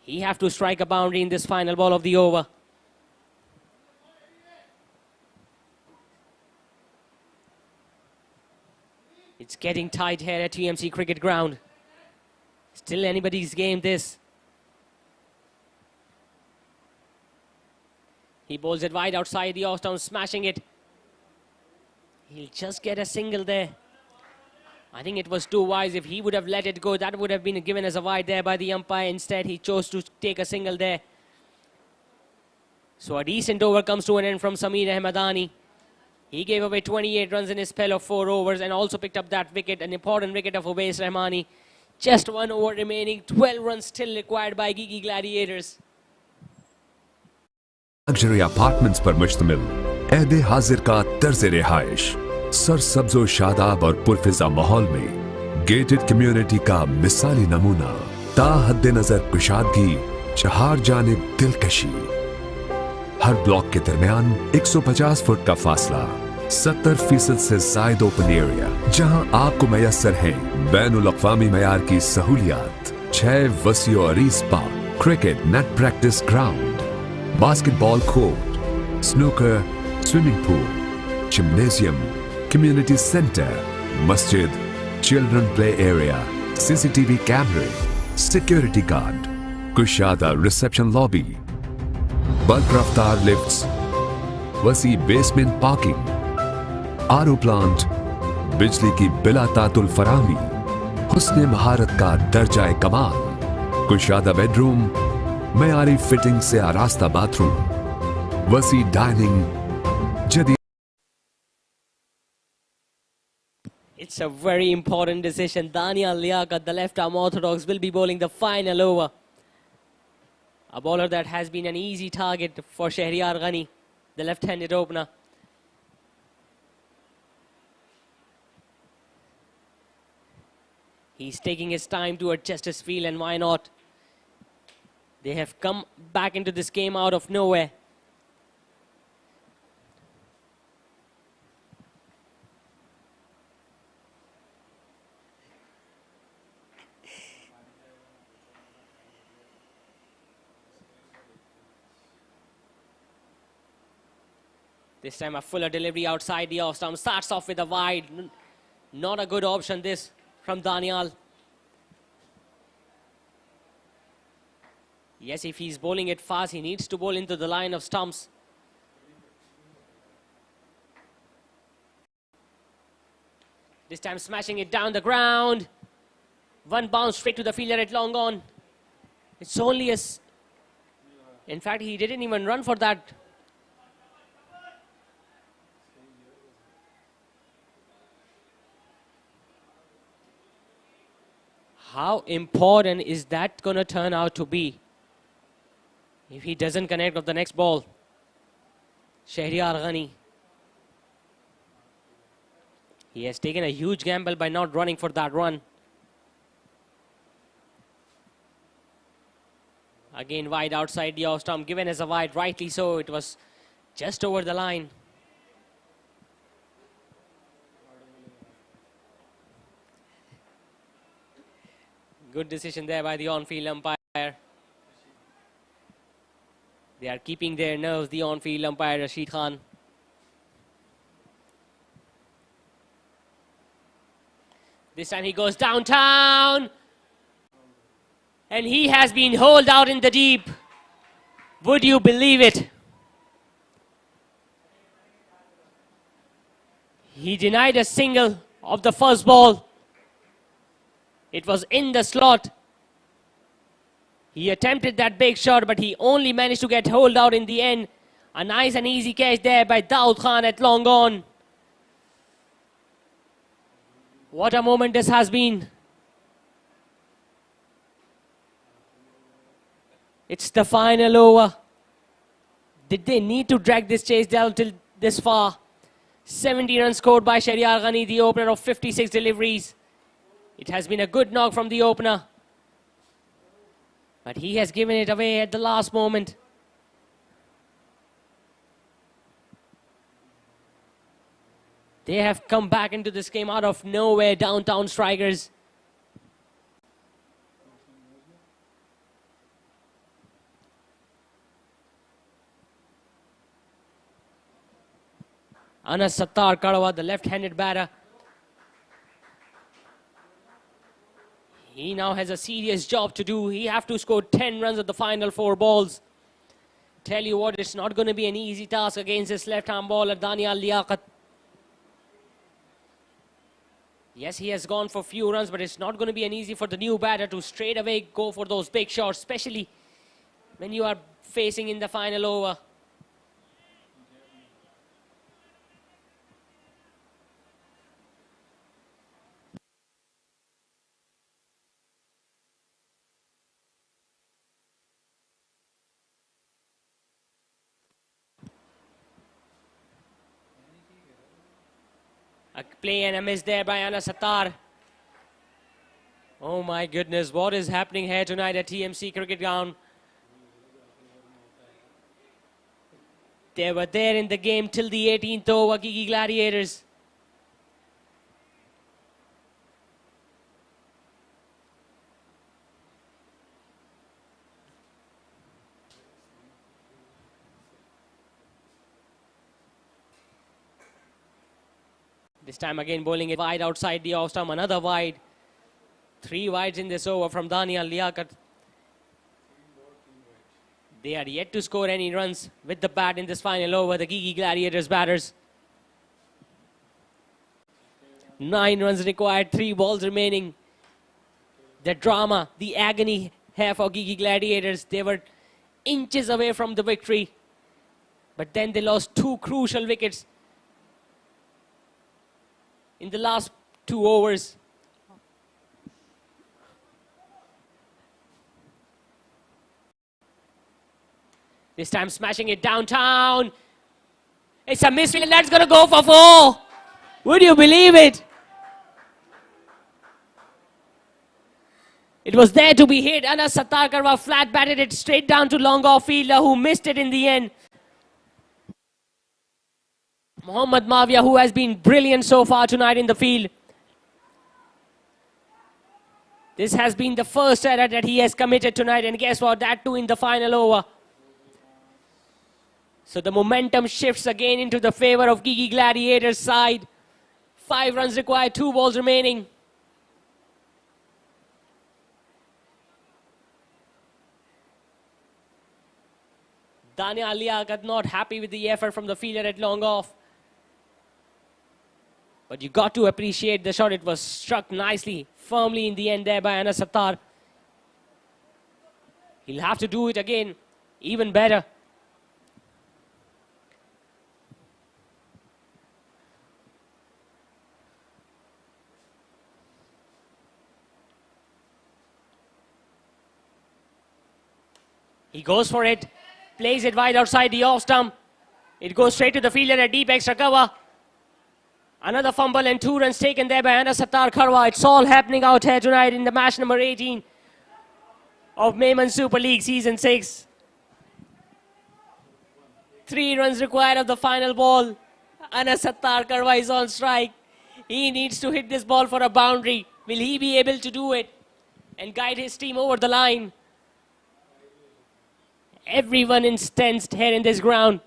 Speaker 12: He have to strike a boundary in this final ball of the over. It's getting tight here at TMC Cricket Ground. Still anybody's game this. He bowls it wide outside the off-stump, smashing it. He'll just get a single there. I think it was too wise. If he would have let it go, that would have been given as a wide there by the umpire. Instead, he chose to take a single there. So a decent over comes to an end from Samir Ahmadani. He gave away 28 runs in his spell of 4 overs and also picked up that wicket, an important wicket of Uwais Rahmani. Just 1 over remaining, 12 runs still required by Gigi Gladiators.
Speaker 15: Luxury apartments पर मुश्तमिल ऐदे हाजिर का तर्ज रिहाइश सरसब्जो शादाब और पुरफिजा माहौल में gated community का मिसाली नमूना ताहद्दे नजर कुशादगी चहार जानिब दिलकशी हर ब्लॉक के दरमियान 150 फुट का फासला 70% से जायद ओपन एरिया जहां आपको मैसर है बैनुल अक़वामी मयार की सहूलियात 6 वसी और अरीज park cricket net practice ground basketball court, snooker, swimming pool, gymnasium, community center, masjid, children play area, CCTV camera, security guard, kushada reception lobby, bulk raftar lifts, wasi basement parking, RO plant, बिजली की बिला तातुल फरामी, हुस्ने महारत का दर्जा कमाल, कुशादा bedroom, मयारी fitting से आरास्ता bathroom वसी डाइनिंग जदीद
Speaker 12: It's a very important decision. Daniel Liaquat, the left-arm orthodox, will be bowling the final over. A bowler that has been an easy target for Shahryar Ghani, the left-handed opener. He's taking his time to adjust his feel, and why not? They have come back into this game out of nowhere. This time a fuller delivery outside the off stump. Starts off with a wide. Not a good option this from Daniel. Yes, if he's bowling it fast, he needs to bowl into the line of stumps. This time smashing it down the ground. One bounce straight to the fielder at long on. It's only a... In fact, he didn't even run for that. How important is that going to turn out to be? If he doesn't connect with the next ball, Shahryar Ghani. He has taken a huge gamble by not running for that run. Again, wide outside the off stump, given as a wide, rightly so. It was just over the line. Good decision there by the on-field umpire. They are keeping their nerves, the on-field umpire, Rashid Khan. This time he goes downtown. And he has been holed out in the deep. Would you believe it? He denied a single of the first ball. It was in the slot. He attempted that big shot, but he only managed to get holed out in the end. A nice and easy catch there by Daud Khan at long on. What a moment this has been. It's the final over. Did they need to drag this chase down till this far? 70 runs scored by Shahryar Ghani, the opener of 56 deliveries. It has been a good knock from the opener. But he has given it away at the last moment. They have come back into this game out of nowhere, Downtown strikers. Anas Sattar Karawa, the left-handed batter. He now has a serious job to do. He have to score 10 runs at the final 4 balls. Tell you what, it's not going to be an easy task against this left-hand bowler, Danial Liaquat. Yes, he has gone for few runs, but it's not going to be an easy for the new batter to straight away go for those big shots, especially when you are facing in the final over. A play and a miss there by Anas Sattar. Oh my goodness, what is happening here tonight at TMC Cricket Ground? They were there in the game till the 18th over, Giki Gladiators. This time again bowling it wide outside the off stump, another wide. 3 wides in this over from Danial Liaquat. They are yet to score any runs with the bat in this final over, the Gigi Gladiators batters. 9 runs required, 3 balls remaining. The drama, the agony here for Gigi Gladiators. They were inches away from the victory. But then they lost 2 crucial wickets in the last 2 overs. This time smashing it downtown. It's a misfield and that's going to go for 4. Would you believe it? It was there to be hit. Anas Sattar Karwa flat batted it straight down to long off fielder who missed it in the end. Mohammad Mavia, who has been brilliant so far tonight in the field. This has been the first error that he has committed tonight, and guess what? That too in the final over. So the momentum shifts again into the favor of Gigi Gladiators' side. 5 runs required, 2 balls remaining. Danial Liaquat not happy with the effort from the fielder at long off. But you got to appreciate the shot. It was struck nicely, firmly in the end there by Anas Sattar. He'll have to do it again, even better. He goes for it, plays it wide outside the off stump. It goes straight to the fielder, a deep extra cover. Another fumble and 2 runs taken there by Anas Sattar Karwa. It's all happening out here tonight in the match number 18 of Memon Super League Season 6. 3 runs required of the final ball. Anas Sattar Karwa is on strike. He needs to hit this ball for a boundary. Will he be able to do it and guide his team over the line? Everyone is tensed here in this ground.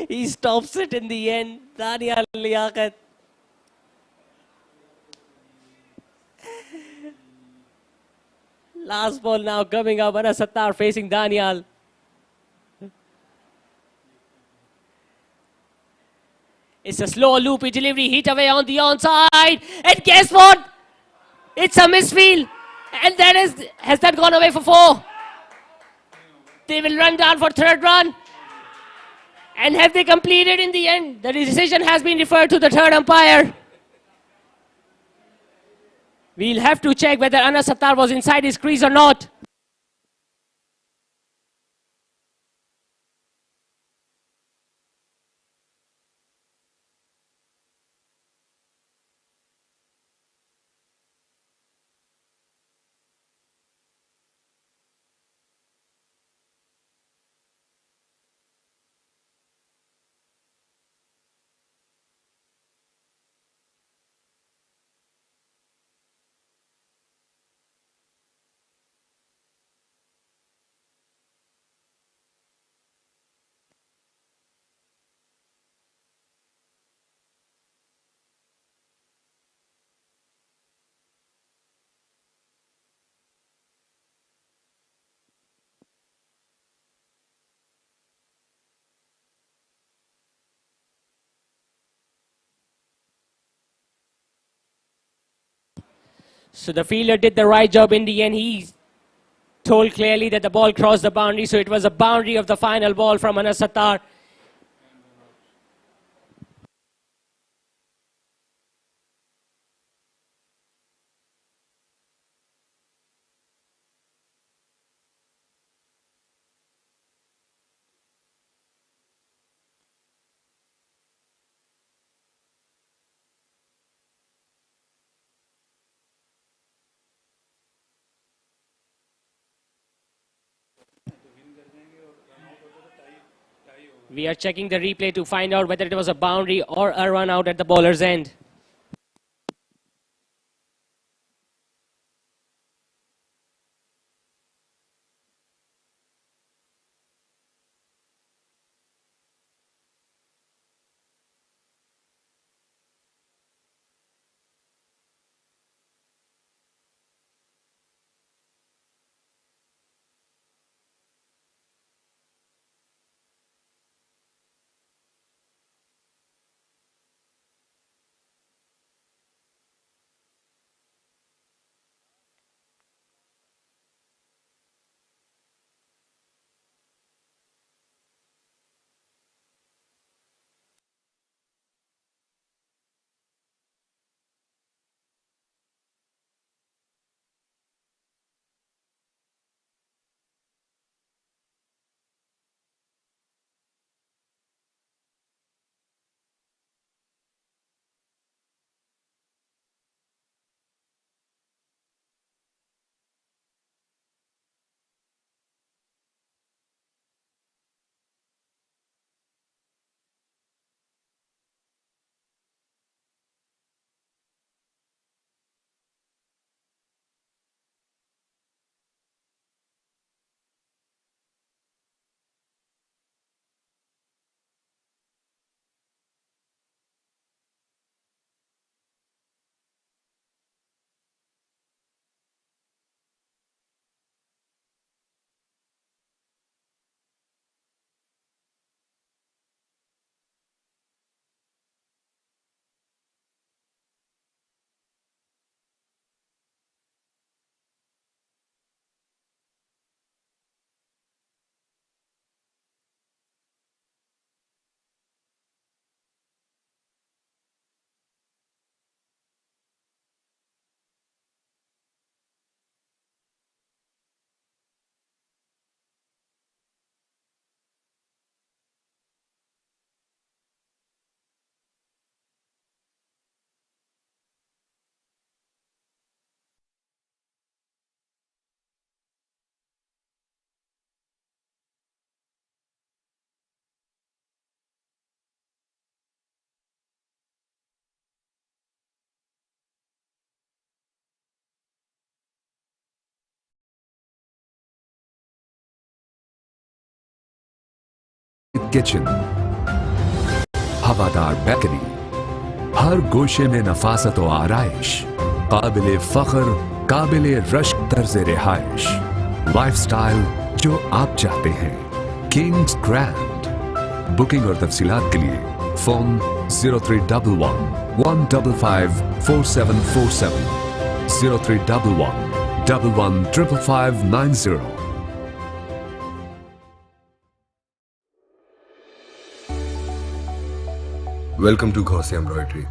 Speaker 12: He stops it in the end. Danial Liaquat Last ball now coming up. Anas Sattar facing Daniel. It's a slow loopy delivery, hit away on the onside. And guess what? It's a misfield. And that has that gone away for 4? They will run down for 3rd run. And have they completed in the end? The decision has been referred to the 3rd umpire. We'll have to check whether Anas Sattar was inside his crease or not. So the fielder did the right job in the end. He told clearly that the ball crossed the boundary, so it was a boundary of the final ball from Anas Sattar. We are checking the replay to find out whether it was a boundary or a run out at the bowler's end.
Speaker 15: Kitchen, हवादार bakery, हर गोशे में नफासत और आराइश, काबिले फख्र, काबिले रश्क तर्ज रिहाइश, lifestyle जो आप चाहते हैं। Kings grand. बुकिंग और तफसीलात के लिए phone 0311 155 4747 0311 115590।
Speaker 5: Welcome to Gauzy Embroidery,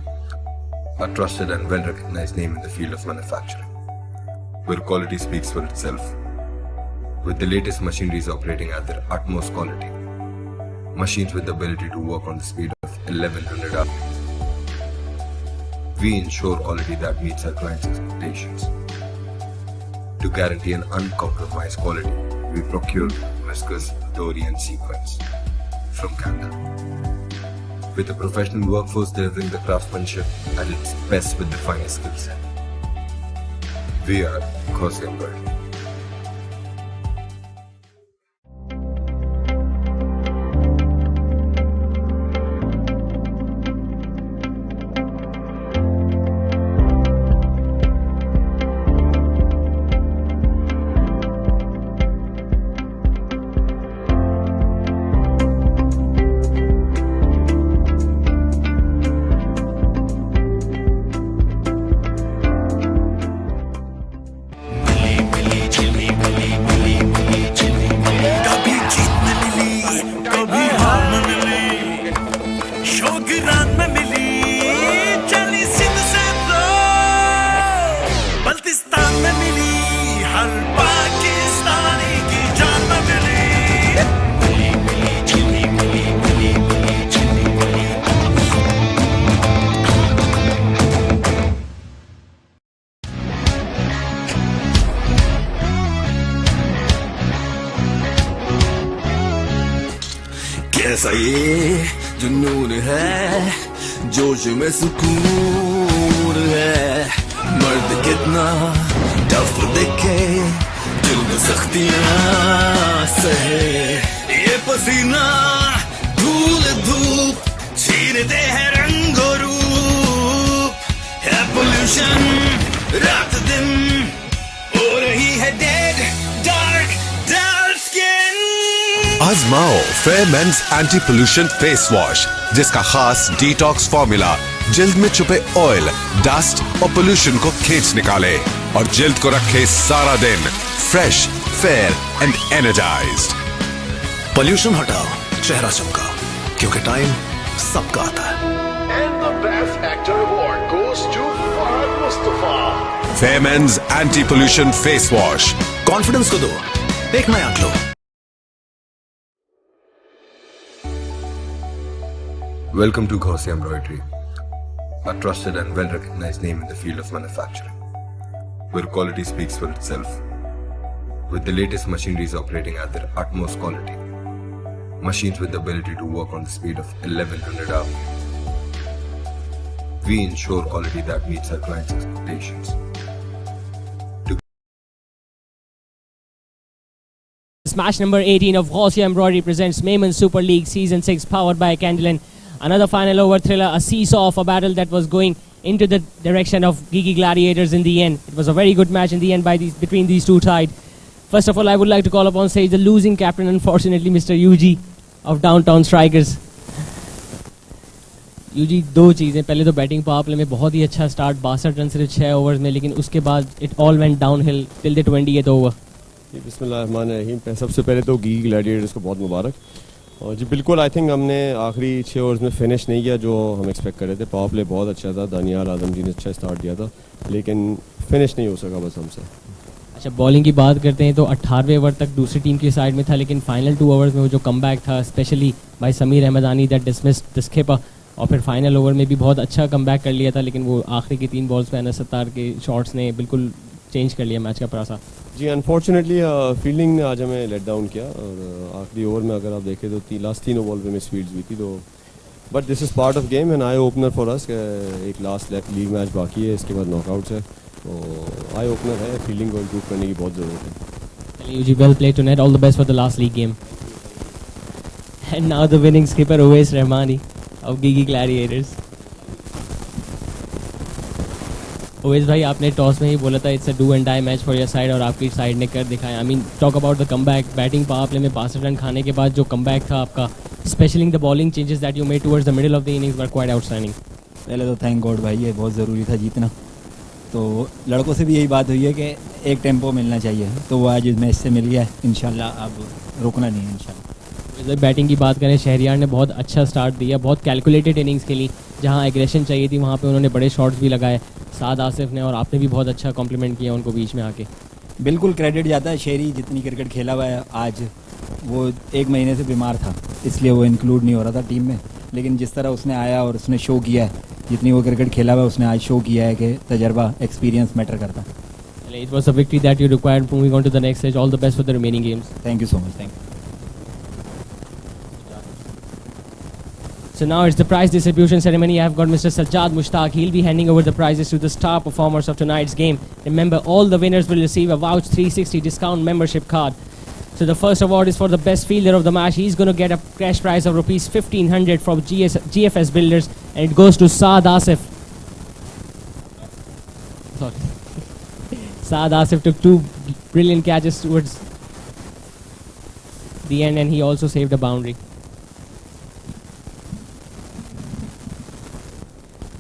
Speaker 5: a trusted and well-recognized name in the field of manufacturing, where quality speaks for itself. With the latest machineries operating at their utmost quality, machines with the ability to work on the speed of 1100 hours, we ensure quality that meets our clients' expectations. To guarantee an uncompromised quality, we procure whiskers, dori and sequins from Canada. With a professional workforce delivering the craftsmanship at its best with the finest skill set. We are Gauzy Embroidery.
Speaker 16: कैसा ये जुनून है, जोश में सुकून है। मर्द कितना टफ दिखे, दिल में सख्तियां सहे। ये पसीना धूल धूप छीनते हैं रंगो रूप। है पोल्यूशन रात दिन, हो रही है डेड डार्क डार्क स्किन।
Speaker 2: आजमाओ fair men's anti pollution face wash, जिसका खास डिटॉक्स फॉर्मूला जिल्द में छुपे ऑयल, डस्ट और पोल्यूशन को खींच निकाले और जिल्द को रखे सारा दिन fresh, fair and energised.
Speaker 3: Pollution हटाओ, चेहरा चमका, क्योंकि टाइम सबका आता है।
Speaker 4: And the best actor award goes to Fahad Mustafa.
Speaker 2: फेयरमेंस anti pollution face wash.
Speaker 3: Confidence को दो एक नया glow.
Speaker 5: Welcome to Gauzy Embroidery, a trusted and well-recognized name in the field of manufacturing, where quality speaks for itself. With the latest machineries operating at their utmost quality, machines with the ability to work on the speed of 1100 hours, we ensure quality that meets our clients' expectations.
Speaker 12: Match number 18 of Gauzy Embroidery presents Memon Super League Season 6, powered by Candyland. Another final over thriller, a seesaw of a battle that was going into the direction of Giki Gladiators in the end. It was a very good match in the end between these two sides. First of all, I would like to call upon stage the losing captain, unfortunately, Mr. Gigi of DownTown Strikers. Gigi, दो चीज़ें, पहले तो batting power play में बहुत ही अच्छा start, 62 run सिर्फ 6 overs में, लेकिन उसके बाद it all went downhill till the 20th over.
Speaker 14: बिस्मिल्लाहिर्रहमानिर्रहीम। सबसे पहले तो गिकी ग्लैडिएटर्स को बहुत मुबारक। और जी बिल्कुल, आई थिंक हमने आखिरी 6 ओवर्स में फिनिश नहीं किया जो हम एक्सपेक्ट कर रहे थे। पावर प्ले बहुत अच्छा था, दानियाल आजम जी ने अच्छा स्टार्ट दिया था, लेकिन फिनिश नहीं हो सका बस हमसे।
Speaker 12: अच्छा, बॉलिंग की बात करते हैं तो 18वें ओवर तक दूसरी टीम की साइड में था, लेकिन फाइनल 2 ओवर्स में वो जो कमबैक था, specially by Sameer Ahmadani that dismissed the skipper, और फिर फाइनल ओवर में भी बहुत अच्छा कमबैक कर लिया था, लेकिन वो आखिरी की 3 बॉल्स पे अनस सत्तार के शॉट्स ने बिल्कुल चेंज कर लिया मैच का परासा।
Speaker 14: जी अनफॉर्चुनेटली फील्डिंग ने आज हमें लेट डाउन किया, और आखिरी ओवर में अगर आप देखें तो लास्ट 3 बॉल पे मिस फील्ड्स हुई थी। तो but this is part of game and eye opener for us. एक लास्ट लीग मैच बाकी है, इसके बाद नॉकआउट्स है, तो आई ओपनर है, फील्डिंग को इम्प्रूव करने की बहुत ज़रूरत है।
Speaker 12: You well played tonight. All the best for the last league game. And now the winning skipper Uwais Rahmani of Giki Gladiators. Owais भाई, आपने टॉस में ही बोला था it's a do and die match for your side और आपकी side ने कर दिखाया. I mean talk about the comeback. Batting power play में 62 रन खाने के बाद जो कमबैक था आपका, specially the bowling changes that you made towards the middle of the innings were quite outstanding.
Speaker 13: पहले तो थैंक गॉड भाई, ये बहुत ज़रूरी था जीतना. तो लड़कों से भी यही बात हुई है कि एक टेम्पो मिलना चाहिए, तो वो आज इस मैच से मिल गया है. इंशाल्लाह अब रुकना नहीं है इंशाल्लाह.
Speaker 12: बैटिंग की बात करें, शहरियार ने बहुत अच्छा स्टार्ट दिया, बहुत कैलकुलेटेड इनिंग्स खेली. जहां एग्रेशन चाहिए थी वहां पे उन्होंने बड़े शॉट्स भी लगाए, साद आसिफ ने, और आपने भी बहुत अच्छा कॉम्प्लीमेंट किया उनको बीच में आके.
Speaker 13: बिल्कुल क्रेडिट जाता है. शहरी जितनी क्रिकेट खेला हुआ है, आज वो 1 महीने से बीमार था, इसलिए वो इंक्लूड नहीं हो रहा था टीम में. लेकिन जिस तरह उसने आया और उसने शो किया है, जितनी वो क्रिकेट खेला हुआ है उसने आज शो किया है कि तजर्बा, एक्सपीरियंस मैटर करता है.
Speaker 12: It was a victory that you required. Moving on to the next stage, all the best for the remaining games.
Speaker 13: Thank you so much. Thank you.
Speaker 12: So now it's the prize distribution ceremony. I have got Mr. Sajjad Mushtaq. He'll be handing over the prizes to the star performers of tonight's game. Remember, all the winners will receive a Vouch 360 discount membership card. So the first award is for the best fielder of the match. He's going to get a cash prize of rupees 1500 from GFS Builders, and it goes to Saad Asif. Sorry. Saad Asif took 2 brilliant catches towards the end, and he also saved a boundary.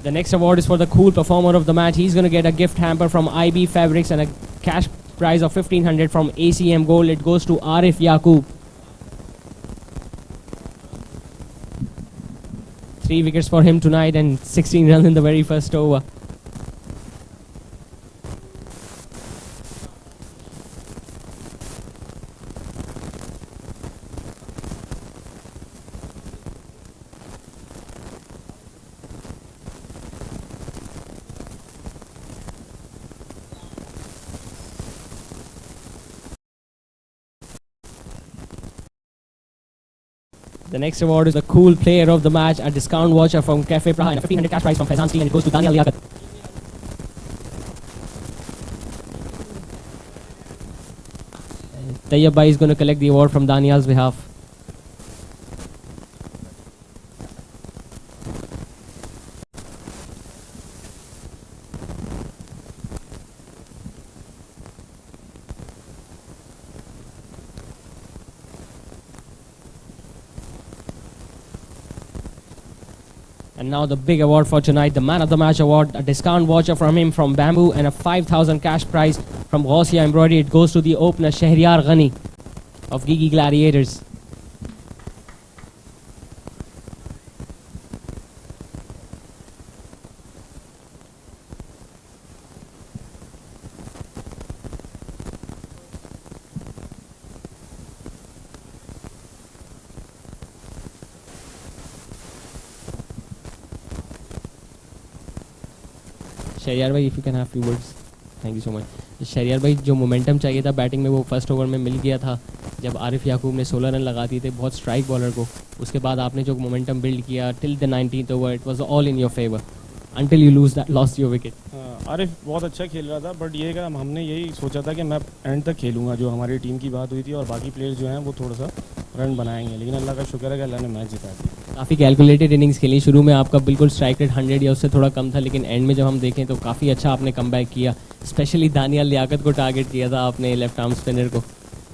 Speaker 12: The next award is for the cool performer of the match. He's going to get a gift hamper from IB Fabrics and a cash prize of 1500 from ACM Gold. It goes to Arif Yaqub. 3 wickets for him tonight and 16 runs in the very first over. The next award is the cool player of the match, a discount voucher from Cafe Praha and a 1500 cash prize from Faizan Steel, and it goes to Daniel Liaquat. Tayyab Bhai is going to collect the award from Daniel's behalf. And now the big award for tonight, the Man of the Match award, a discount voucher from him from Bamboo and a 5,000 cash prize from Ghaussia Embroidery. It goes to the opener Shahryar Ghani of Giki Gladiators. Shahryar भाई, if you can have few words. Thank you so much. Shahryar भाई, जो momentum चाहिए था batting में वो first over में मिल गया था जब आरिफ याकूब ने 16 रन लगा दिए थे बहुत स्ट्राइक बॉलर को. उसके बाद आपने जो मोमेंटम बिल्ड किया till the 19th over, it was all in your favour until you lost your wicket.
Speaker 17: Arif बहुत अच्छा खेल रहा था, बट ये का हमने यही सोचा था कि मैं एंड तक खेलूंगा, जो हमारी टीम की बात हुई थी, और बाकी प्लेयर्स जो हैं वो थोड़ा सा रन बनाएंगे, लेकिन अल्लाह का शुक्र है कि अल्लाह ने मैच जिता दिया.
Speaker 12: काफ़ी कैलकुलेटेड इनिंग्स खेली. शुरू में आपका बिल्कुल स्ट्राइक रेट 100 या उससे थोड़ा कम था, लेकिन एंड में जब हम देखें तो काफ़ी अच्छा आपने कमबैक किया. स्पेशली दानियाल लियाकत को टारगेट किया था आपने, लेफ्ट आर्म स्पिनर को.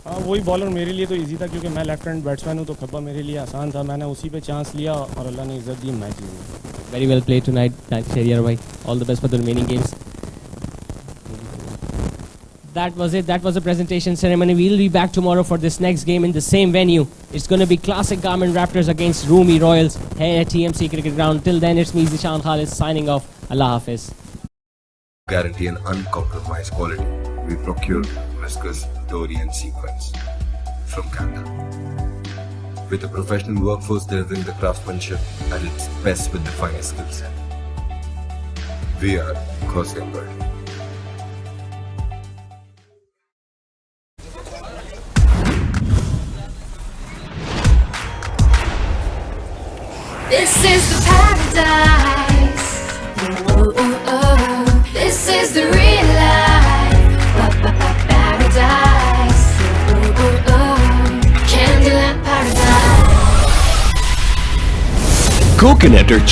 Speaker 17: हाँ, वही बॉलर मेरे लिए तो इजी था क्योंकि मैं लेफ्ट हैंड बैट्समैन हूँ, तो खब्बा मेरे लिए आसान था. मैंने उसी पे चांस लिया और अल्लाह ने इज्जत दी, match Jeet.
Speaker 12: Very well played tonight, Shahryar bhai. All the best for the remaining games. That was it. That was the presentation ceremony. We'll be back tomorrow for this next game in the same venue. It's going to be Classic Garment Raptors against Rumi Royals here at TMC Cricket Ground. Till then, it's me, Zishan Khalid, signing off. Allah Hafiz.
Speaker 5: Guarantee an uncompromised quality. We procure viscose, dory and sequins from Canada. With a professional workforce delivering the craftsmanship at its best with the finest skill set. We are Ghaussia Embroidery.
Speaker 6: This is the paradise. Ooh, ooh, oh. This is the real life. Paradise. Ooh, ooh, oh. Candyland paradise.
Speaker 7: Coconut or chocolate